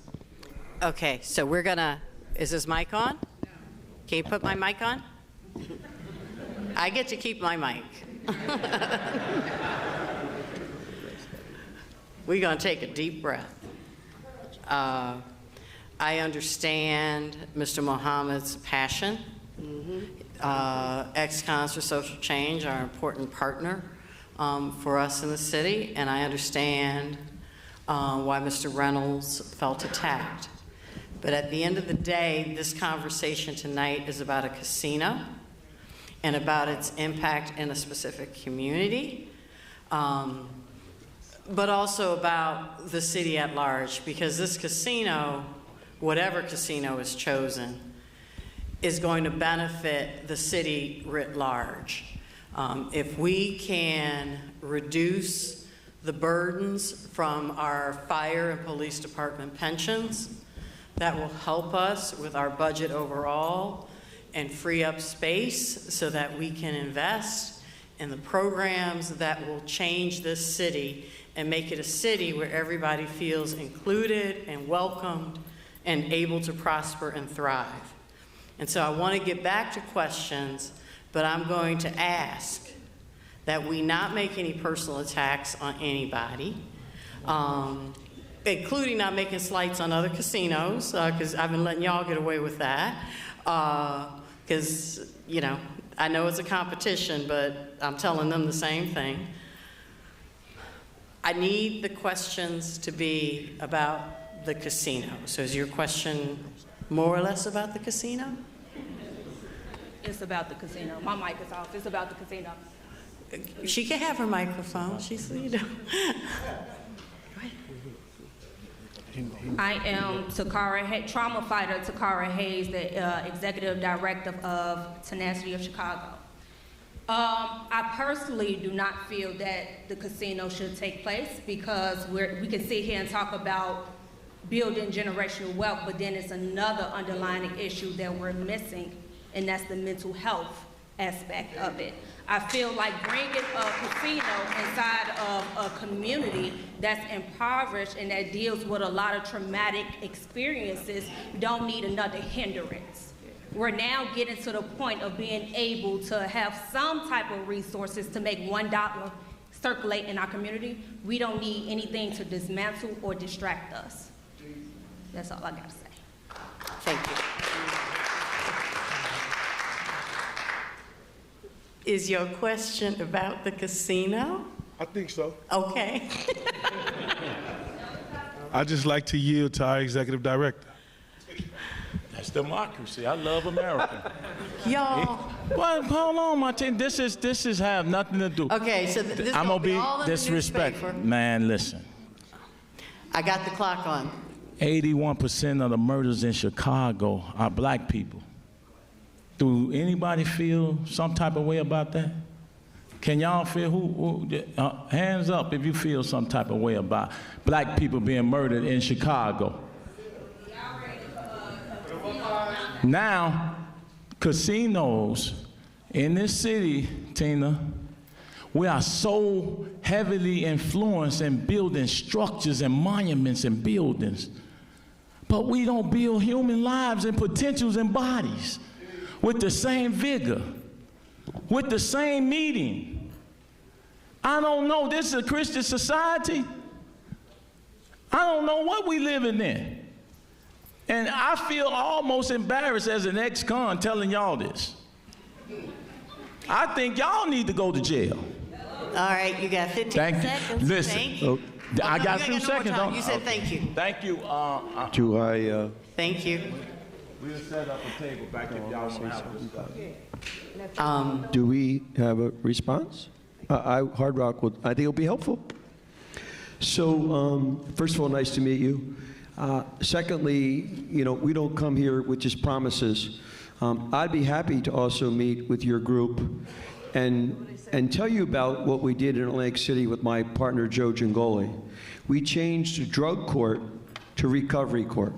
Okay, so we're gonna, is this mic on? Can you put my mic on? I get to keep my mic. We're going to take a deep breath. I understand Mr. Mohammed's passion. Ex-Cons for Social Change are an important partner for us in the city, and I understand why Mr. Reynolds felt attacked. But at the end of the day, this conversation tonight is about a casino and about its impact in a specific community. But also about the city at large, because this casino, whatever casino is chosen, is going to benefit the city writ large. If we can reduce the burdens from our fire and police department pensions, that will help us with our budget overall and free up space so that we can invest in the programs that will change this city and make it a city where everybody feels included and welcomed and able to prosper and thrive. And so I want to get back to questions, but I'm going to ask that we not make any personal attacks on anybody, including not making slights on other casinos, because I've been letting y'all get away with that. Because, you know, I know it's a competition, but I'm telling them the same thing. I need the questions to be about the casino. So is your question more or less about the casino? It's about the casino. My mic is off. It's about the casino. She can have her microphone. She's, you know. I am trauma fighter Takara Hayes, the executive director of Tenacity of Chicago. I personally do not feel that the casino should take place because we can sit here and talk about building generational wealth, but then it's another underlying issue that we're missing, and that's the mental health aspect of it. I feel like bringing a casino inside of a community that's impoverished and that deals with a lot of traumatic experiences don't need another hindrance. We're now getting to the point of being able to have some type of resources to make $1 circulate in our community. We don't need anything to dismantle or distract us. That's all I got to say. Thank you. Is your question about the casino? I think so. Okay. I'd just like to yield to our executive director. That's democracy. I love America. Y'all. Well, hold on, Martin. This is have nothing to do. Okay, so this I'm gonna gonna be all in the disrespectful. newspaper. Man, listen. I got the clock on. 81% of the murders in Chicago are black people. Do anybody feel some type of way about that? Can y'all feel hands up if you feel some type of way about black people being murdered in Chicago? Now, casinos In this city, Tina, we are so heavily influenced in building structures and monuments and buildings, but we don't build human lives and potentials and bodies with the same vigor, with the same meaning. I don't know, this is a Christian society. I don't know what we living in. And I feel almost embarrassed as an ex-con telling y'all this. I think y'all need to go to jail. All right, you got 15 seconds. Listen, Thank you. I got 2 no more seconds. time. You said thank you. Thank you. Do I? Thank you. We'll set up a table back if y'all want to have this. Do we have a response? Hard Rock will, I think it'll be helpful. So, first of all, nice to meet you. Secondly, you know, we don't come here with just promises. I'd be happy to also meet with your group and tell you about what we did in Atlantic City with my partner, Joe Gingoli. We changed drug court to recovery court.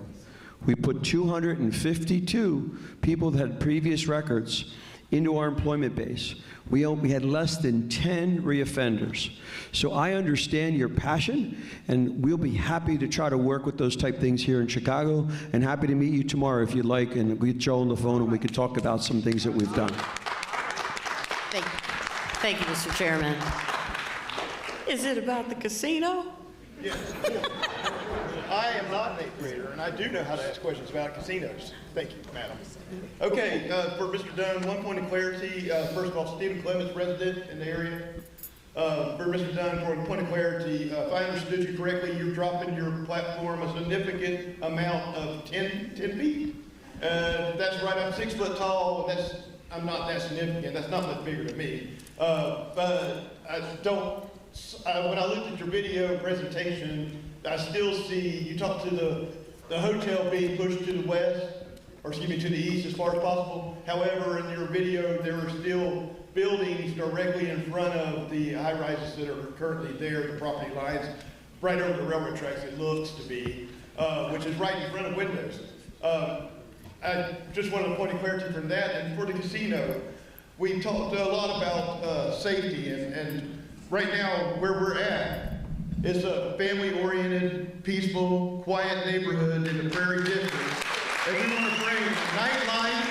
We put 252 people that had previous records into our employment base. We had less than 10 reoffenders. So I understand your passion, and we'll be happy to try to work with those type things here in Chicago, and happy to meet you tomorrow if you'd like, and we get Joe on the phone and we could talk about some things that we've done. Thank you. Thank you, Mr. Chairman. Is it about the casino? Yes. I am not an 8th grader, and I do know how to ask questions about casinos. Thank you, madam. Okay, for Mr. Dunn, one point of clarity. First of all, Stephen Clements, resident in the area. For Mr. Dunn, for a point of clarity, if I understood you correctly, you're dropping your platform a significant amount of 10 feet. That's right, I'm 6 foot tall, and I'm not that significant. That's not much bigger than me. But I don't, when I looked at your video presentation, I still see, you talked to the hotel being pushed to the west, or excuse me, to the east as far as possible. However, in your video, there are still buildings directly in front of the high-rises that are currently there, the property lines, right over the railroad tracks, it looks to be, which is right in front of windows. I just wanted a point of clarity from that. And for the casino, we talked a lot about safety, and right now, where we're at, it's a family-oriented, peaceful, quiet neighborhood in the Prairie District. And we want to bring nightlife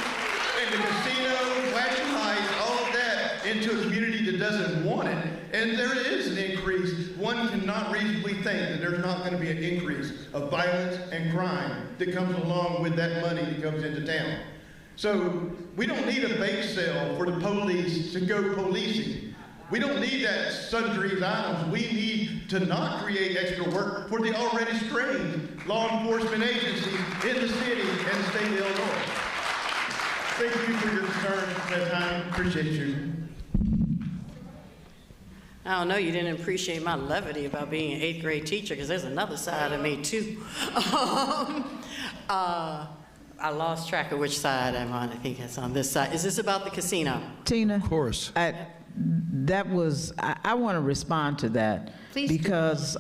and the casino, flashing lights, all of that into a community that doesn't want it. And there is an increase. One cannot reasonably think that there's not going to be an increase of violence and crime that comes along with that money that comes into town. So we don't need a bake sale for the police to go policing. We don't need that sundry items. We need to not create extra work for the already strained law enforcement agencies in the city and the state of Illinois. Thank you for your concern at that time. Appreciate you. I don't know, you didn't appreciate my levity about being an 8th grade teacher, because there's another side of me too. I lost track of which side I'm on. I think it's on this side. Is this about the casino? Tina? Of course. I want to respond to that. Please because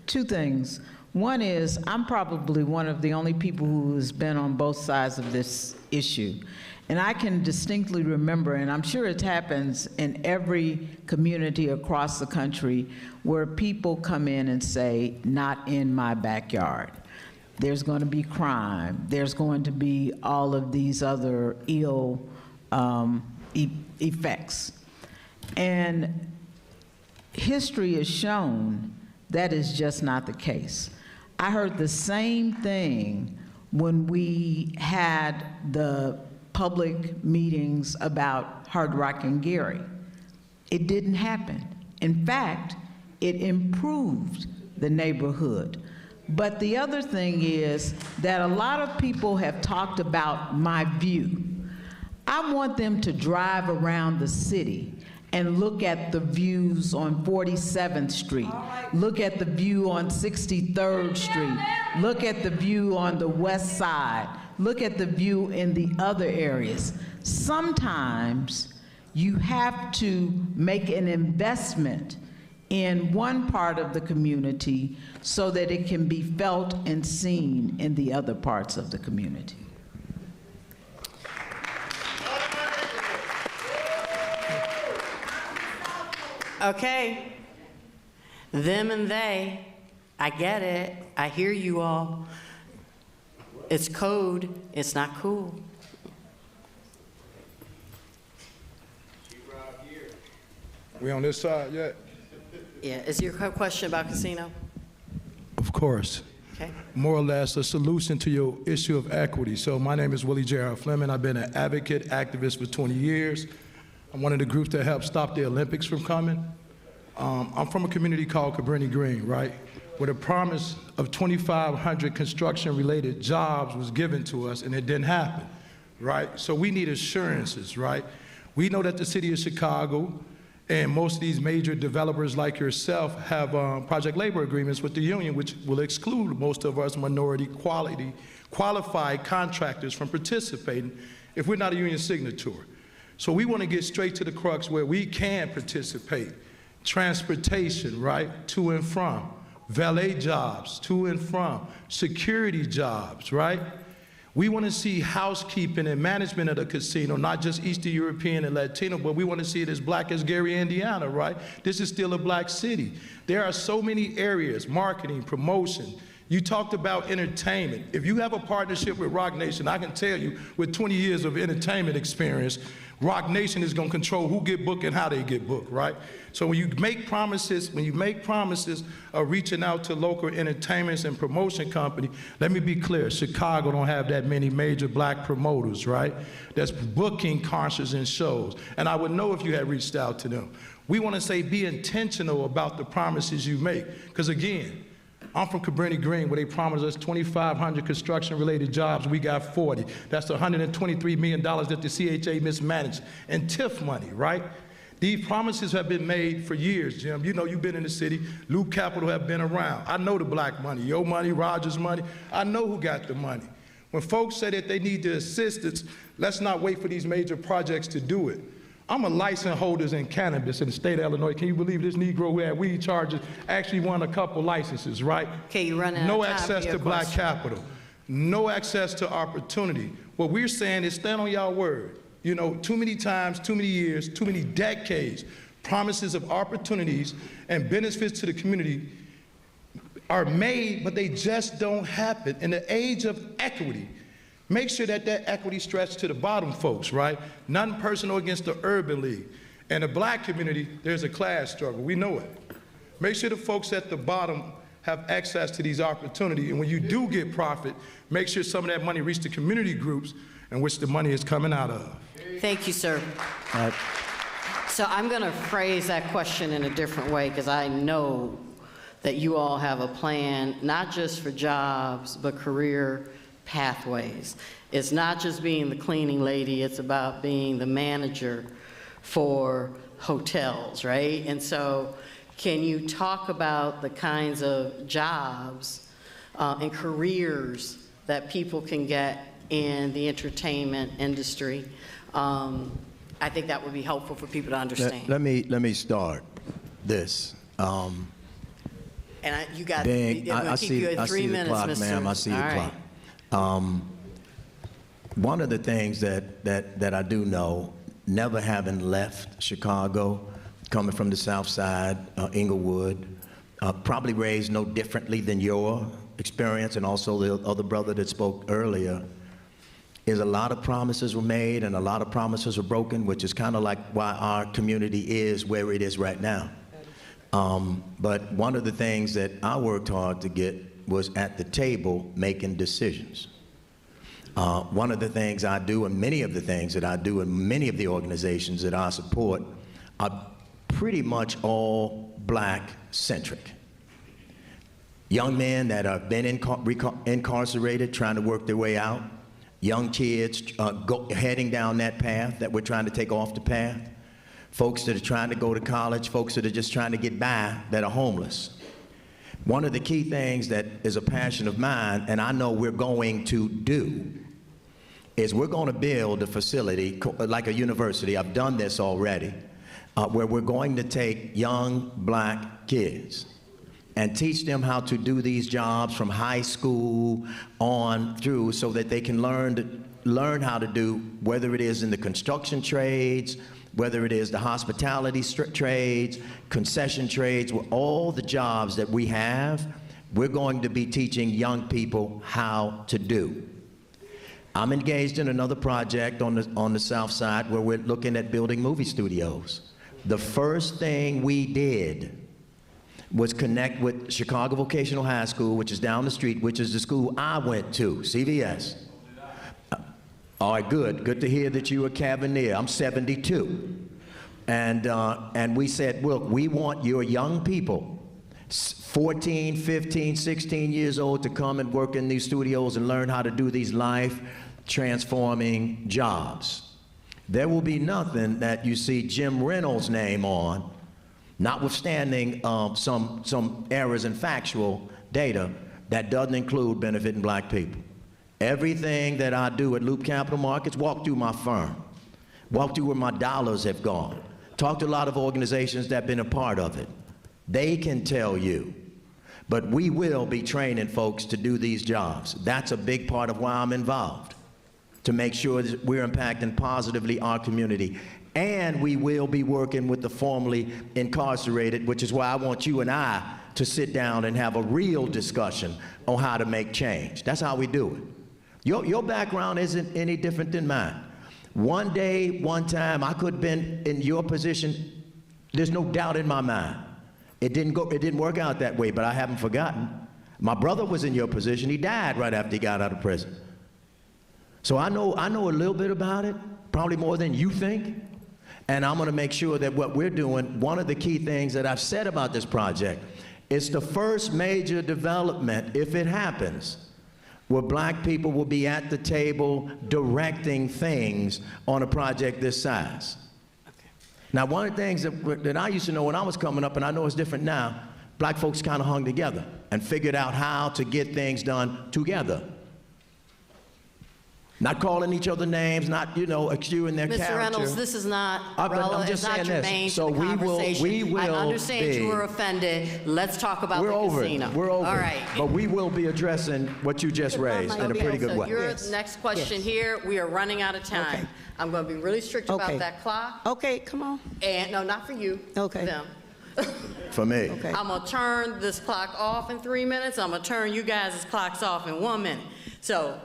2 things. One is, I'm probably one of the only people who has been on both sides of this issue. And I can distinctly remember, and I'm sure it happens in every community across the country, where people come in and say, not in my backyard. There's going to be crime. There's going to be all of these other ill effects. And history has shown that is just not the case. I heard the same thing when we had the public meetings about Hard Rock and Gary. It didn't happen. In fact, it improved the neighborhood. But the other thing is that a lot of people have talked about my view. I want them to drive around the city and look at the views on 47th Street, look at the view on 63rd Street, look at the view on the west side, look at the view in the other areas. Sometimes you have to make an investment in one part of the community so that it can be felt and seen in the other parts of the community. Okay. Them and they. I get it. I hear you all. It's code. It's not cool. We on this side yet? Yeah. Is your question about casino? Of course. Okay. More or less a solution to your issue of equity. So my name is Willie J.R. Fleming. I've been an advocate, activist for 20 years. I'm one of the groups that helped stop the Olympics from coming. I'm from a community called Cabrini Green, right? Where the promise of 2,500 construction-related jobs was given to us, and it didn't happen, right? So we need assurances, right? We know that the city of Chicago and most of these major developers like yourself have project labor agreements with the union, which will exclude most of us minority qualified contractors from participating if we're not a union signatory. So we want to get straight to the crux where we can participate. Transportation, right, to and from. Valet jobs, to and from. Security jobs, right? We want to see housekeeping and management of the casino, not just Eastern European and Latino, but we want to see it as black as Gary, Indiana, right? This is still a black city. There are so many areas, marketing, promotion. You talked about entertainment. If you have a partnership with Rock Nation, I can tell you with 20 years of entertainment experience, Rock Nation is going to control who get booked and how they get booked, right? So when you make promises of reaching out to local entertainments and promotion company, let me be clear, Chicago don't have that many major black promoters, right? That's booking concerts and shows. And I would know if you had reached out to them. We want to say be intentional about the promises you make. Because again, I'm from Cabrini Green, where they promised us 2,500 construction-related jobs. We got 40. That's $123 million that the CHA mismanaged. And TIF money, right? These promises have been made for years, Jim. You know, you've been in the city. Loop Capital have been around. I know the black money, your money, Rogers' money. I know who got the money. When folks say that they need the assistance, let's not wait for these major projects to do it. I'm a license holder in cannabis in the state of Illinois. Can you believe this Negro who had weed charges actually won a couple licenses, right? Okay, you're running out No of time access for your to black question. capital. No access to opportunity. What we're saying is stand on y'all word. You know, too many times, too many years, too many decades, promises of opportunities and benefits to the community are made, but they just don't happen. In the age of equity, make sure that that equity stretches to the bottom folks, right? Nothing personal against the urban league. In the black community, there's a class struggle. We know it. Make sure the folks at the bottom have access to these opportunities. And when you do get profit, make sure some of that money reaches the community groups in which the money is coming out of. Thank you, sir. So I'm going to phrase that question in a different way because I know that you all have a plan, not just for jobs, but career pathways. It's not just being the cleaning lady, it's about being the manager for hotels, right? And so can you talk about the kinds of jobs and careers that people can get in the entertainment industry? I think that would be helpful for people to understand. Let me start this. And you got, Being, I'm going to keep you at 3 minutes, clock, Mr. ma'am. I see the All clock. One of the things that I do know, never having left Chicago, coming from the South Side, Inglewood, probably raised no differently than your experience, and also the other brother that spoke earlier, is a lot of promises were made and a lot of promises were broken, which is kind of like why our community is where it is right now. But one of the things that I worked hard to get was at the table making decisions. One of the things I do, and many of the things that I do, and many of the organizations that I support are pretty much all black-centric. Young men that have been incarcerated, trying to work their way out. Young kids heading down that path that we're trying to take off the path. Folks that are trying to go to college, folks that are just trying to get by that are homeless. One of the key things that is a passion of mine, and I know we're going to do, is we're going to build a facility like a university. I've done this already, where we're going to take young black kids and teach them how to do these jobs from high school on through so that they can learn how to do, whether it is in the construction trades, whether it is the hospitality trades, concession trades, all the jobs that we have, we're going to be teaching young people how to do. I'm engaged in another project on the South Side where we're looking at building movie studios. The first thing we did was connect with Chicago Vocational High School, which is down the street, which is the school I went to, CVS. All right, good. Good to hear that you were Cavalier. I'm 72. And we said, look, we want your young people, 14, 15, 16 years old, to come and work in these studios and learn how to do these life-transforming jobs. There will be nothing that you see Jim Reynolds' name on, notwithstanding some errors in factual data, that doesn't include benefiting black people. Everything that I do at Loop Capital Markets, walk through my firm, walk through where my dollars have gone, talk to a lot of organizations that have been a part of it. They can tell you. But we will be training folks to do these jobs. That's a big part of why I'm involved, to make sure that we're impacting positively our community. And we will be working with the formerly incarcerated, which is why I want you and I to sit down and have a real discussion on how to make change. That's how we do it. Your background isn't any different than mine. One day, one time, I could have been in your position. There's no doubt in my mind. It didn't work out that way, but I haven't forgotten. My brother was in your position. He died right after he got out of prison. So I know a little bit about it, probably more than you think. And I'm going to make sure that what we're doing, one of the key things that I've said about this project, it's the first major development, if it happens, where black people will be at the table directing things on a project this size. Okay. Now, one of the things that I used to know when I was coming up, and I know it's different now, black folks kind of hung together and figured out how to get things done together. Not calling each other names, not, eschewing their character. Mr. Reynolds, this is not relevant. it's not germane to the conversation. We will I understand you were offended. Let's talk about the casino. We're over All it. right. But we will be addressing what you just raised in a pretty good way. Your next question here, we are running out of time. Okay. I'm going to be really strict about that clock. Okay, come on. And no, not for you. Okay. Them. For me. Okay. I'm going to turn this clock off in 3 minutes. I'm going to turn you guys' clocks off in 1 minute. So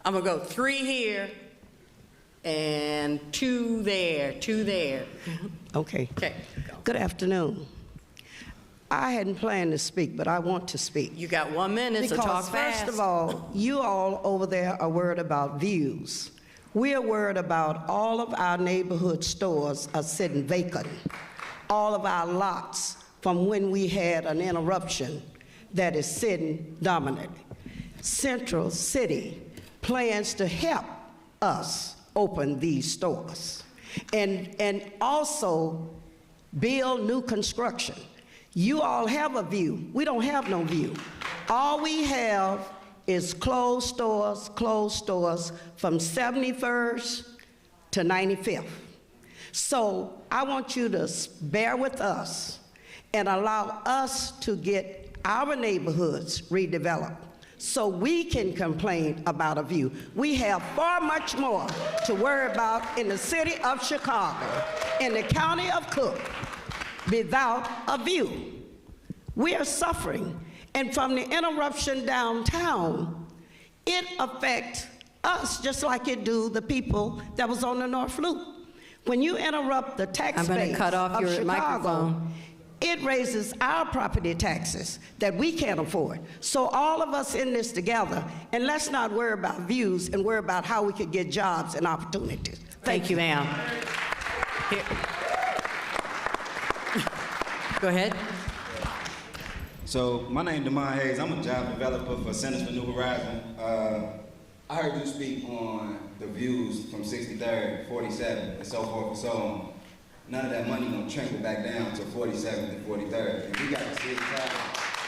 I'm going to go 3 here and 2 there, 2 there. Okay. Okay. Good afternoon. I hadn't planned to speak, but I want to speak. You got 1 minute, so talk fast. First of all, you all over there are worried about views. We are worried about all of our neighborhood stores are sitting vacant. All of our lots from when we had an interruption that is sitting dominant. Central City plans to help us open these stores and also build new construction. You all have a view. We don't have no view. All we have is closed stores from 71st to 95th. So I want you to bear with us and allow us to get our neighborhoods redeveloped so we can complain about a view. We have far much more to worry about in the city of Chicago, in the county of Cook, without a view. We are suffering. And from the interruption downtown, it affects us just like it do the people that was on the North Loop. When you interrupt the tax base of Chicago, it raises our property taxes that we can't afford. So all of us in this together, and let's not worry about views and worry about how we could get jobs and opportunities. Thank you, ma'am. Go ahead. So my name is Demond Hayes. I'm a job developer for Centers for New Horizon. I heard you speak on the views from 63rd, 47th, and so forth and so on. None of that money gonna trickle back down to 47th and 43rd. And we got to see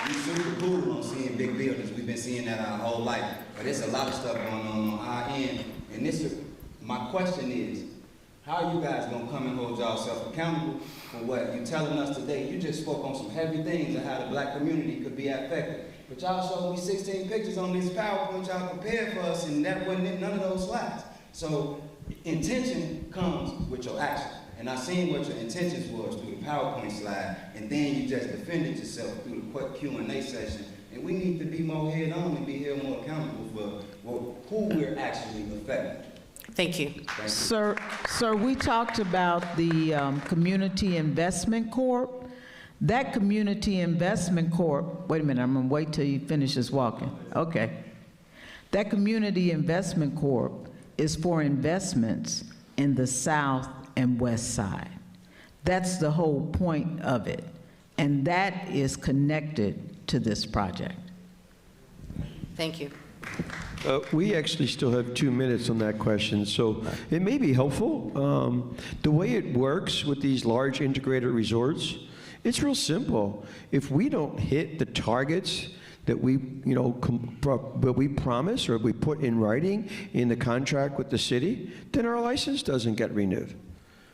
we super cool on seeing big buildings. We've been seeing that our whole life. But there's a lot of stuff going on our end. And my question is, How are you guys gonna come and hold yourself accountable for what you're telling us today? You just spoke on some heavy things and how the black community could be affected. But y'all showed me 16 pictures on this PowerPoint y'all prepared for us, and that wasn't in none of those slides. So intention comes with your action. And I seen what your intentions was through the PowerPoint slide, and then you just defended yourself through the Q&A session. And we need to be more head-on and be held more accountable for who we're actually affecting. Thank you. Sir, we talked about the Community Investment Corp. That Community Investment Corp, wait a minute, I'm gonna wait till he finishes walking. Okay. That Community Investment Corp is for investments in the South and West Side. That's the whole point of it. And that is connected to this project. Thank you. We actually still have 2 minutes on that question, so it may be helpful. The way it works with these large integrated resorts, it's real simple. If we don't hit the targets that we, that we promise or we put in writing in the contract with the city, then our license doesn't get renewed.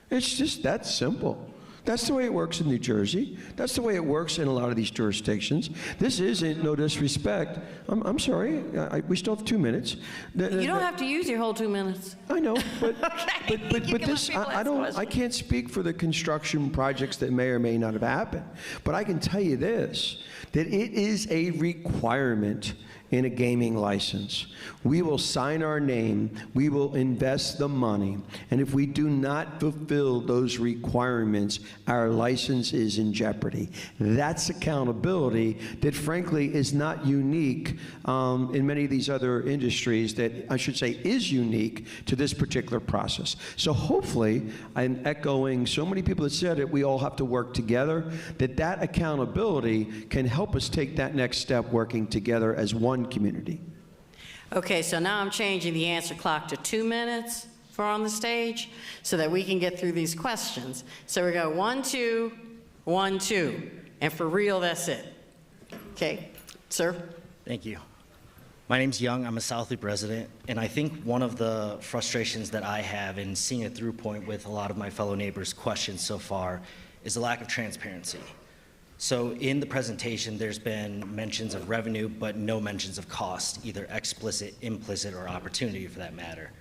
It's just that simple. That's the way it works in New Jersey. That's the way it works in a lot of these jurisdictions. This isn't, no disrespect. I'm sorry, we still have 2 minutes. You don't have to use your whole 2 minutes. I know, but Okay. but this, I can't speak for the construction projects that may or may not have happened. But I can tell you this, that it is a requirement in a gaming license. We will sign our name, we will invest the money, and if we do not fulfill those requirements, our license is in jeopardy. That's accountability that frankly is not unique in many of these other industries, that I should say is unique to this particular process. So hopefully, I'm echoing so many people that said it, we all have to work together, that accountability can help us take that next step working together as one community. Okay, so now I'm changing the answer clock to 2 minutes for on the stage so that we can get through these questions. So we go 1, 2, 1, 2, and for real, that's it. Okay, sir? Thank you. My name's Young, I'm a South Loop resident, and I think one of the frustrations that I have in seeing a through point with a lot of my fellow neighbors' questions so far is the lack of transparency. So in the presentation, there's been mentions of revenue, but no mentions of cost, either explicit, implicit, or opportunity for that matter.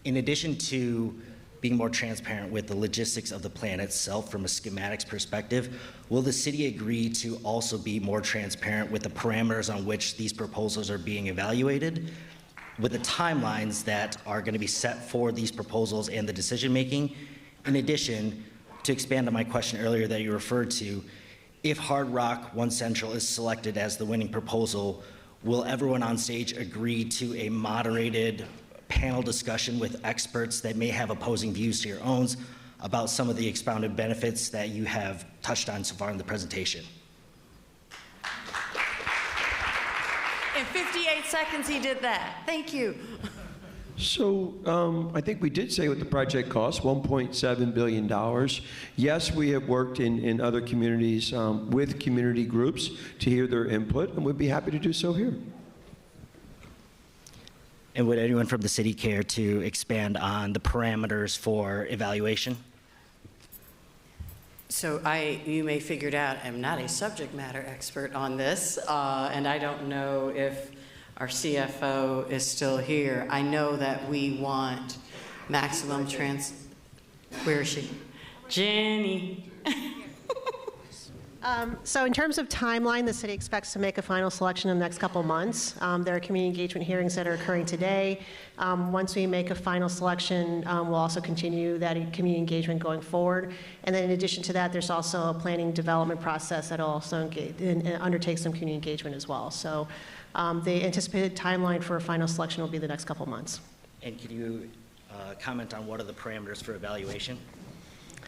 In addition to being more transparent with the logistics of the plan itself from a schematics perspective, will the city agree to also be more transparent with the parameters on which these proposals are being evaluated, with the timelines that are going to be set for these proposals and the decision making? In addition, to expand on my question earlier that you referred to, if Hard Rock One Central is selected as the winning proposal, will everyone on stage agree to a moderated panel discussion with experts that may have opposing views to your own about some of the expounded benefits that you have touched on so far in the presentation? In 58 seconds, he did that. Thank you. So I think we did say what the project costs, $1.7 billion. Yes, we have worked in other communities with community groups to hear their input, and we'd be happy to do so here. And would anyone from the city care to expand on the parameters for evaluation? So you may figure it out, I'm not a subject matter expert on this, and I don't know if our CFO is still here. I know that we want maximum where is she? Jenny. So in terms of timeline, the city expects to make a final selection in the next couple months. There are community engagement hearings that are occurring today. Once we make a final selection, we'll also continue that community engagement going forward. And then in addition to that, there's also a planning development process that will also undertake some community engagement as well. So the anticipated timeline for a final selection will be the next couple months. And can you comment on what are the parameters for evaluation?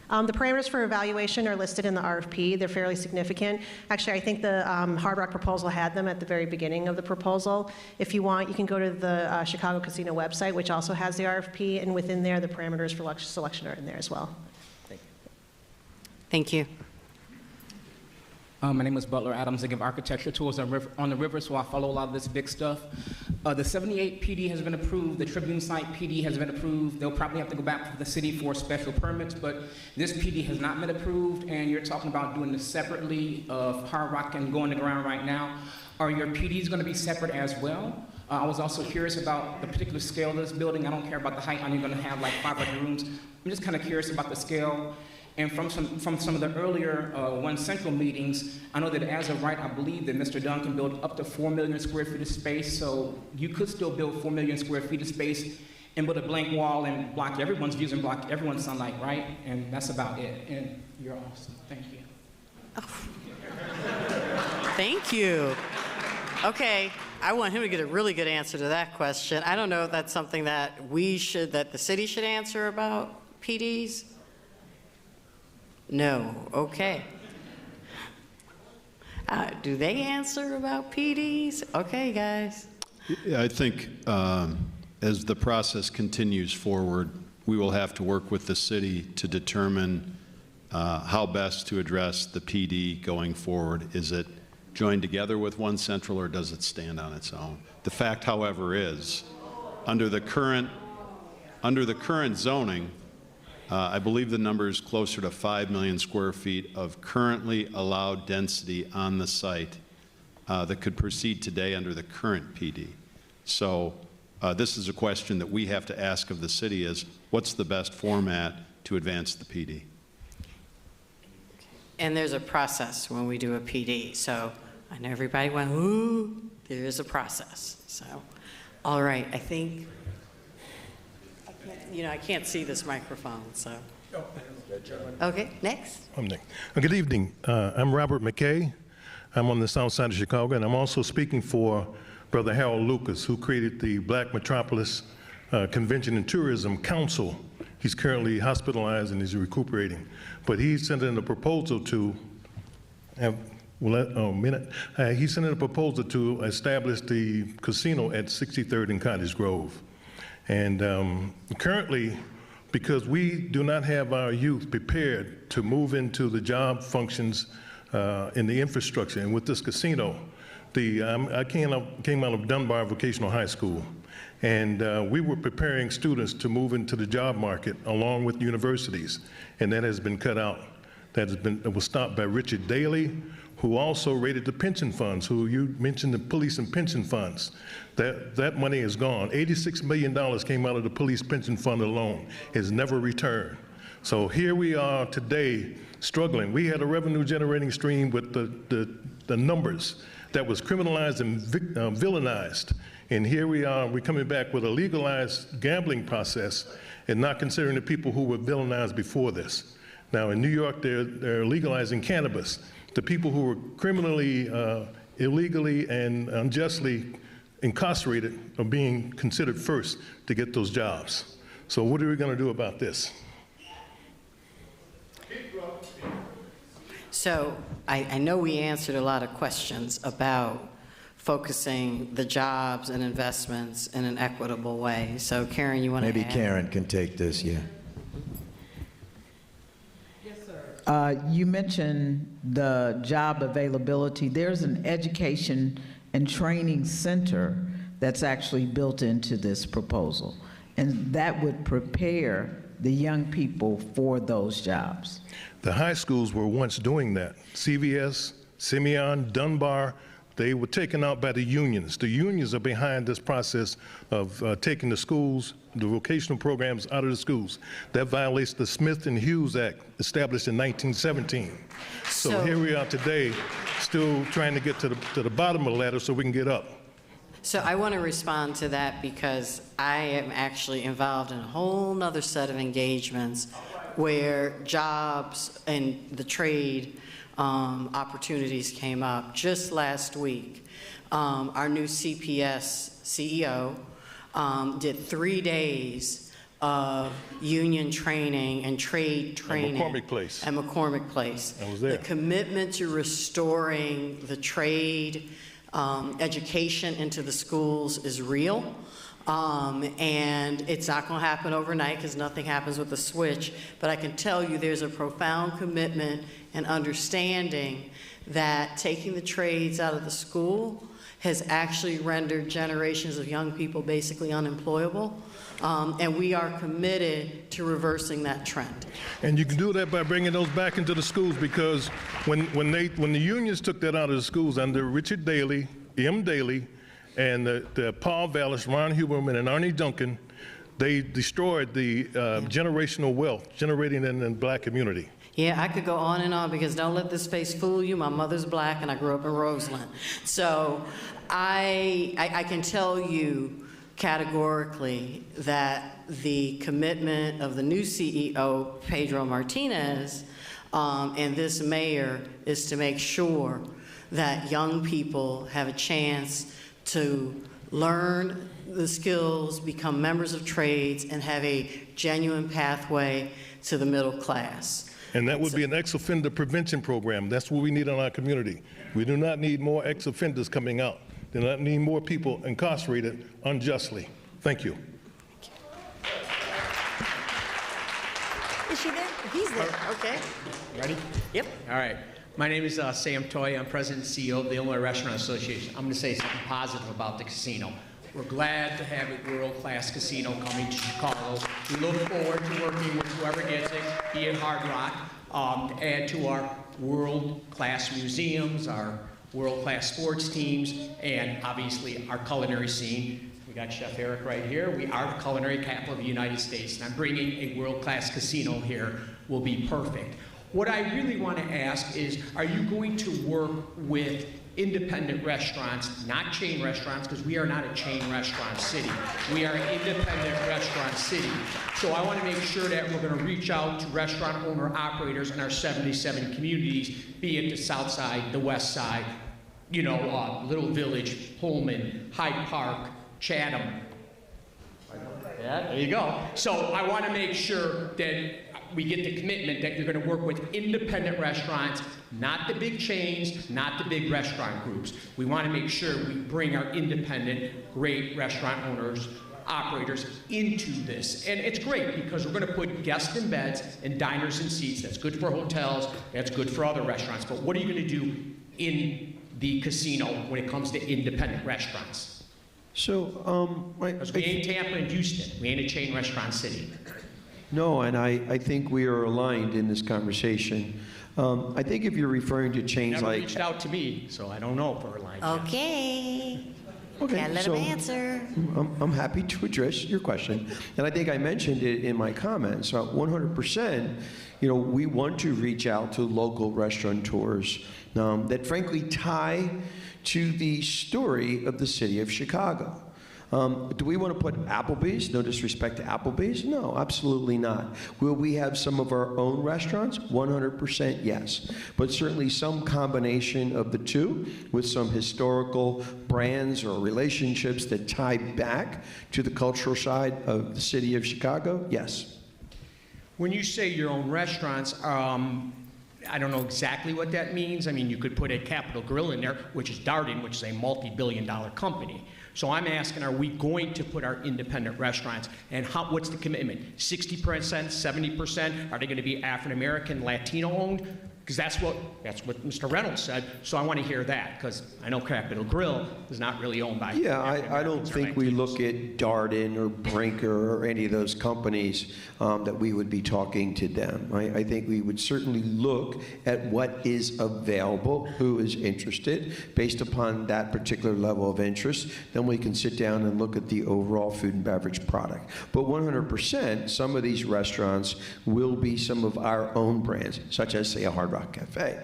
The parameters for evaluation are listed in the RFP. They're fairly significant. Actually, I think the Hard Rock proposal had them at the very beginning of the proposal. If you want, you can go to the Chicago Casino website, which also has the RFP, and within there, the parameters for selection are in there as well. Thank you. Thank you. My name is Butler Adams. I give architecture tours on the river, so I follow a lot of this big stuff. The 78 PD has been approved. The Tribune site PD has been approved. They'll probably have to go back to the city for special permits, but this PD has not been approved, and you're talking about doing this separately of Hard Rock and going to ground right now. Are your PDs going to be separate as well? I was also curious about the particular scale of this building. I don't care about the height. I know you're going to have like 500 rooms. I'm just kind of curious about the scale. And from some of the earlier One Central meetings, I know that as of right, I believe that Mr. Dunn can build up to 4 million square feet of space. So you could still build 4 million square feet of space and build a blank wall and block everyone's views and block everyone's sunlight, right? And that's about it. And you're awesome. Thank you. Oh. Thank you. Okay, I want him to get a really good answer to that question. I don't know if that's something that that the city should answer about PDs. No, okay. Do they answer about PDs? Okay, guys. Yeah, I think as the process continues forward, we will have to work with the city to determine how best to address the PD going forward. Is it joined together with One Central, or does it stand on its own? The fact, however, is under the current zoning, I believe the number is closer to 5 million square feet of currently allowed density on the site that could proceed today under the current PD. So this is a question that we have to ask of the city: is what's the best format to advance the PD? And there's a process when we do a PD. So I know everybody went, ooh, there is a process. So, all right, I think, I can't see this microphone, so. Okay, next. I'm next. Good evening. I'm Robert McKay. I'm on the south side of Chicago, and I'm also speaking for Brother Harold Lucas, who created the Black Metropolis Convention and Tourism Council. He's currently hospitalized and he's recuperating. But he sent in a proposal to he sent in a proposal to establish the casino at 63rd and Cottage Grove. And currently, because we do not have our youth prepared to move into the job functions in the infrastructure, and with this casino, I came out of Dunbar Vocational High School, and we were preparing students to move into the job market along with universities, and that has been cut out. It was stopped by Richard Daley, who also raided the pension funds, who you mentioned the police and pension funds. That money is gone. $86 million came out of the police pension fund alone. It's never returned. So here we are today struggling. We had a revenue generating stream with the numbers that was criminalized and villainized. And here we are, we're coming back with a legalized gambling process and not considering the people who were villainized before this. Now in New York, they're legalizing cannabis. The people who were criminally, illegally, and unjustly incarcerated are being considered first to get those jobs. So what are we going to do about this? So I know we answered a lot of questions about focusing the jobs and investments in an equitable way. So Karen, you want to Maybe Karen can take this, yeah. You mentioned the job availability. There's an education and training center that's actually built into this proposal, and that would prepare the young people for those jobs. The high schools were once doing that. CVS, Simeon, Dunbar, they were taken out by the unions. The unions are behind this process of taking the schools, the vocational programs out of the schools. That violates the Smith and Hughes Act, established in 1917. So here we are today, still trying to get to the bottom of the ladder so we can get up. So I want to respond to that because I am actually involved in a whole nother set of engagements where jobs and the trade opportunities came up. Just last week, our new CPS CEO did 3 days of union training and trade training. At McCormick Place. At McCormick Place. I was there. The commitment to restoring the trade education into the schools is real. And it's not going to happen overnight because nothing happens with a switch. But I can tell you there's a profound commitment and understanding that taking the trades out of the school has actually rendered generations of young people basically unemployable. And we are committed to reversing that trend. And you can do that by bringing those back into the schools, because when the unions took that out of the schools under Richard Daley, M. Daley, and the Paul Vallis, Ron Huberman, and Arnie Duncan, they destroyed the generational wealth generated in the black community. Yeah, I could go on and on, because don't let this face fool you. My mother's black and I grew up in Roseland. So I can tell you categorically that the commitment of the new CEO, Pedro Martinez, and this mayor is to make sure that young people have a chance to learn the skills, become members of trades, and have a genuine pathway to the middle class. And that would be an ex-offender prevention program. That's what we need in our community. We do not need more ex-offenders coming out. We do not need more people incarcerated unjustly. Thank you. Is she there? He's there. Okay. Ready? Yep. All right. My name is Sam Toy. I'm president and CEO of the Illinois Restaurant Association. I'm going to say something positive about the casino. We're glad to have a world-class casino coming to Chicago. We look forward to working with whoever gets it, be it Hard Rock, to add to our world-class museums, our world-class sports teams, and obviously our culinary scene. We got Chef Eric right here. We are the culinary capital of the United States, and I'm bringing a world-class casino here will be perfect. What I really want to ask is, are you going to work with independent restaurants, not chain restaurants, because we are not a chain restaurant city. We are an independent restaurant city. So I want to make sure that we're going to reach out to restaurant owner-operators in our 77 communities, be it the South Side, the West Side, you know, Little Village, Pullman, Hyde Park, Chatham. Yeah, there you go. So I want to make sure that we get the commitment that you're going to work with independent restaurants, not the big chains, not the big restaurant groups. We want to make sure we bring our independent, great restaurant owners, operators into this. And it's great because we're going to put guests in beds and diners in seats. That's good for hotels, that's good for other restaurants. But what are you going to do in the casino when it comes to independent restaurants? So, because we ain't Tampa and Houston. We ain't a chain restaurant city. No, and I think we are aligned in this conversation. I think if you're referring to chains Never like... reached out to me, so I don't know if we're aligned. Okay. Okay, Gotta let so him answer. I'm happy to address your question. And I think I mentioned it in my comments. 100%, you know, we want to reach out to local restaurateurs that frankly tie to the story of the city of Chicago. Do we want to put Applebee's? No disrespect to Applebee's? No, absolutely not. Will we have some of our own restaurants? 100% yes. But certainly some combination of the two with some historical brands or relationships that tie back to the cultural side of the city of Chicago? Yes. When you say your own restaurants, I don't know exactly what that means. I mean, you could put a Capitol Grill in there, which is Darden, which is a multi-billion-dollar company. So I'm asking, are we going to put our independent restaurants, and what's the commitment? 60%, 70%? Are they going to be African-American, Latino-owned? Because that's what Mr. Reynolds said, so I want to hear that, because I know Capitol Grill is not really owned by Yeah, I don't think we look at Darden or Brinker or any of those companies that we would be talking to them. I think we would certainly look at what is available, who is interested, based upon that particular level of interest. Then we can sit down and look at the overall food and beverage product. But 100%, some of these restaurants will be some of our own brands, such as, say, a Hard Rock Cafe.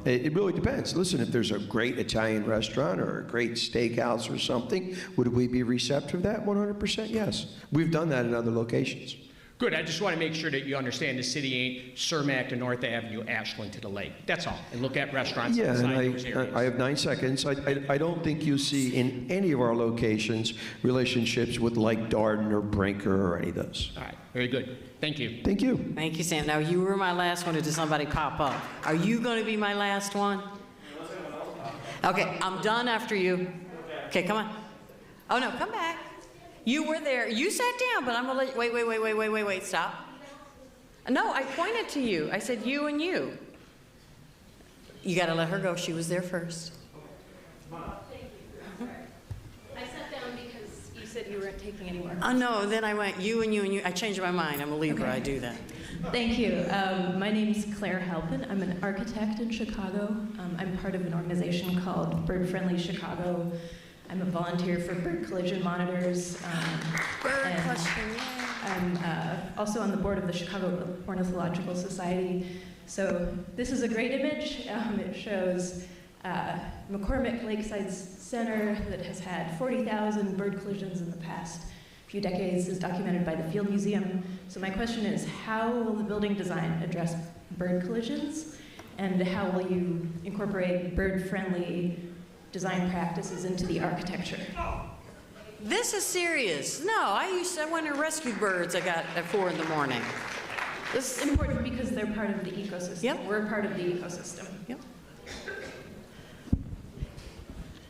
It really depends. Listen, if there's a great Italian restaurant or a great steakhouse or something, would we be receptive to that? 100% yes. We've done that in other locations. Good, I just want to make sure that you understand the city ain't Cermak to North Avenue, Ashland to the lake. That's all. And look at restaurants Yeah, inside and those areas. I have 9 seconds. I don't think you see in any of our locations relationships with like Darden or Brinker or any of those. All right, very good. Thank you. Thank you. Thank you, Sam. Now, you were my last one, or did somebody pop up? Are you going to be my last one? Okay, I'm done after you. Okay, come on. Oh, no, come back. You were there. You sat down, but I'm going to let you... Wait, stop. No, I pointed to you. I said you and you. You got to let her go. She was there first. I sat down because you said you weren't taking any more. Oh, no, then I went you and you and you. I changed my mind. I'm a Libra. Okay. I do that. Thank you. My name's Claire Halpin. I'm an architect in Chicago. I'm part of an organization called Bird Friendly Chicago. I'm a volunteer for bird collision monitors. I'm also on the board of the Chicago Ornithological Society. So this is a great image. It shows McCormick Lakeside Center that has had 40,000 bird collisions in the past few decades, is documented by the Field Museum. So my question is, how will the building design address bird collisions? And how will you incorporate bird-friendly design practices into the architecture? This is serious. No, I went and rescued birds I got at 4 in the morning. This is important because they're part of the ecosystem. Yep. We're part of the ecosystem. Yep.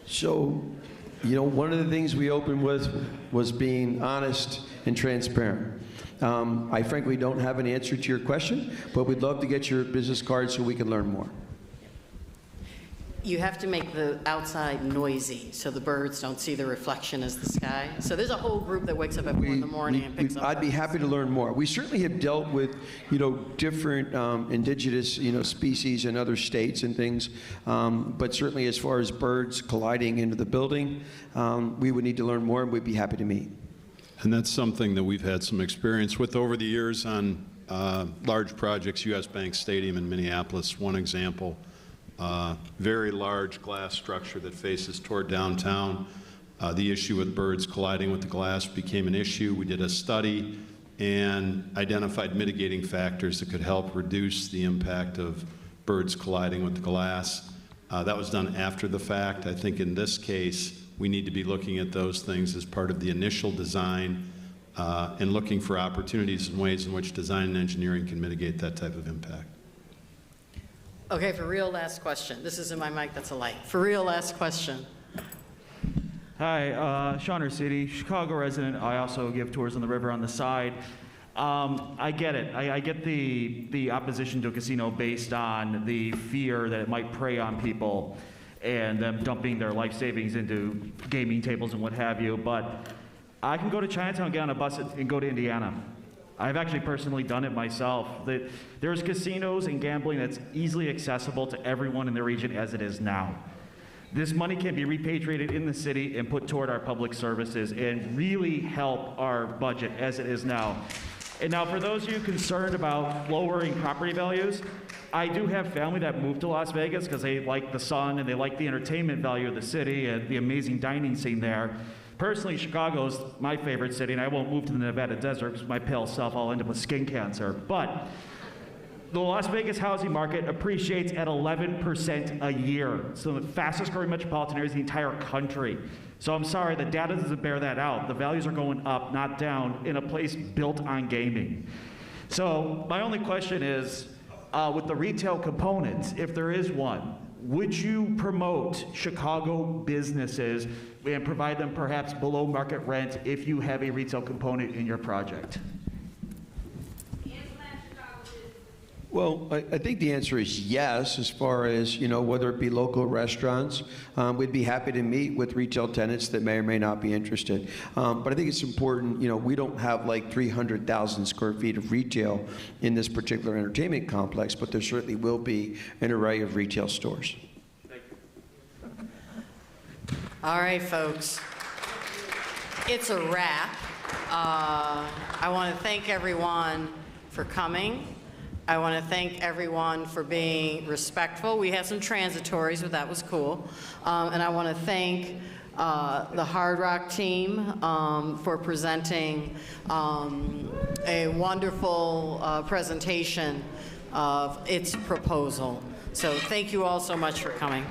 So, you know, one of the things we opened with was being honest and transparent. I frankly don't have an answer to your question, but we'd love to get your business card so we can learn more. You have to make the outside noisy so the birds don't see the reflection as the sky. So there's a whole group that wakes up at 4 in the morning and picks up. I'd be happy to learn more. We certainly have dealt with, you know, different indigenous, you know, species in other states and things, but certainly as far as birds colliding into the building, we would need to learn more, and we'd be happy to meet. And that's something that we've had some experience with over the years on large projects. U.S. Bank Stadium in Minneapolis, one example. Very large glass structure that faces toward downtown. The issue with birds colliding with the glass became an issue. We did a study and identified mitigating factors that could help reduce the impact of birds colliding with the glass. That was done after the fact. I think in this case, we need to be looking at those things as part of the initial design and looking for opportunities and ways in which design and engineering can mitigate that type of impact. Okay, for real, last question. This isn't my mic, that's a light. For real, last question. Hi, Sean City, Chicago resident. I also give tours on the river on the side. I get it. I get the opposition to a casino based on the fear that it might prey on people and them dumping their life savings into gaming tables and what have you. But I can go to Chinatown, get on a bus, and go to Indiana. I've actually personally done it myself. There's casinos and gambling that's easily accessible to everyone in the region as it is now. This money can be repatriated in the city and put toward our public services and really help our budget as it is now. And now for those of you concerned about lowering property values, I do have family that moved to Las Vegas because they like the sun and they like the entertainment value of the city and the amazing dining scene there. Personally, Chicago's my favorite city, and I won't move to the Nevada desert because my pale self, I'll end up with skin cancer. But the Las Vegas housing market appreciates at 11% a year. So the fastest growing metropolitan area is the entire country. So I'm sorry, the data doesn't bear that out. The values are going up, not down, in a place built on gaming. So my only question is, with the retail component, if there is one, would you promote Chicago businesses and provide them perhaps below market rent if you have a retail component in your project? Well, I think the answer is yes, as far as, you know, whether it be local restaurants. We'd be happy to meet with retail tenants that may or may not be interested. But I think it's important, you know, we don't have like 300,000 square feet of retail in this particular entertainment complex, but there certainly will be an array of retail stores. Thank you. All right, folks. It's a wrap. I want to thank everyone for coming. I want to thank everyone for being respectful. We had some transitories, but that was cool. And I want to thank the Hard Rock team for presenting a wonderful presentation of its proposal. So thank you all so much for coming.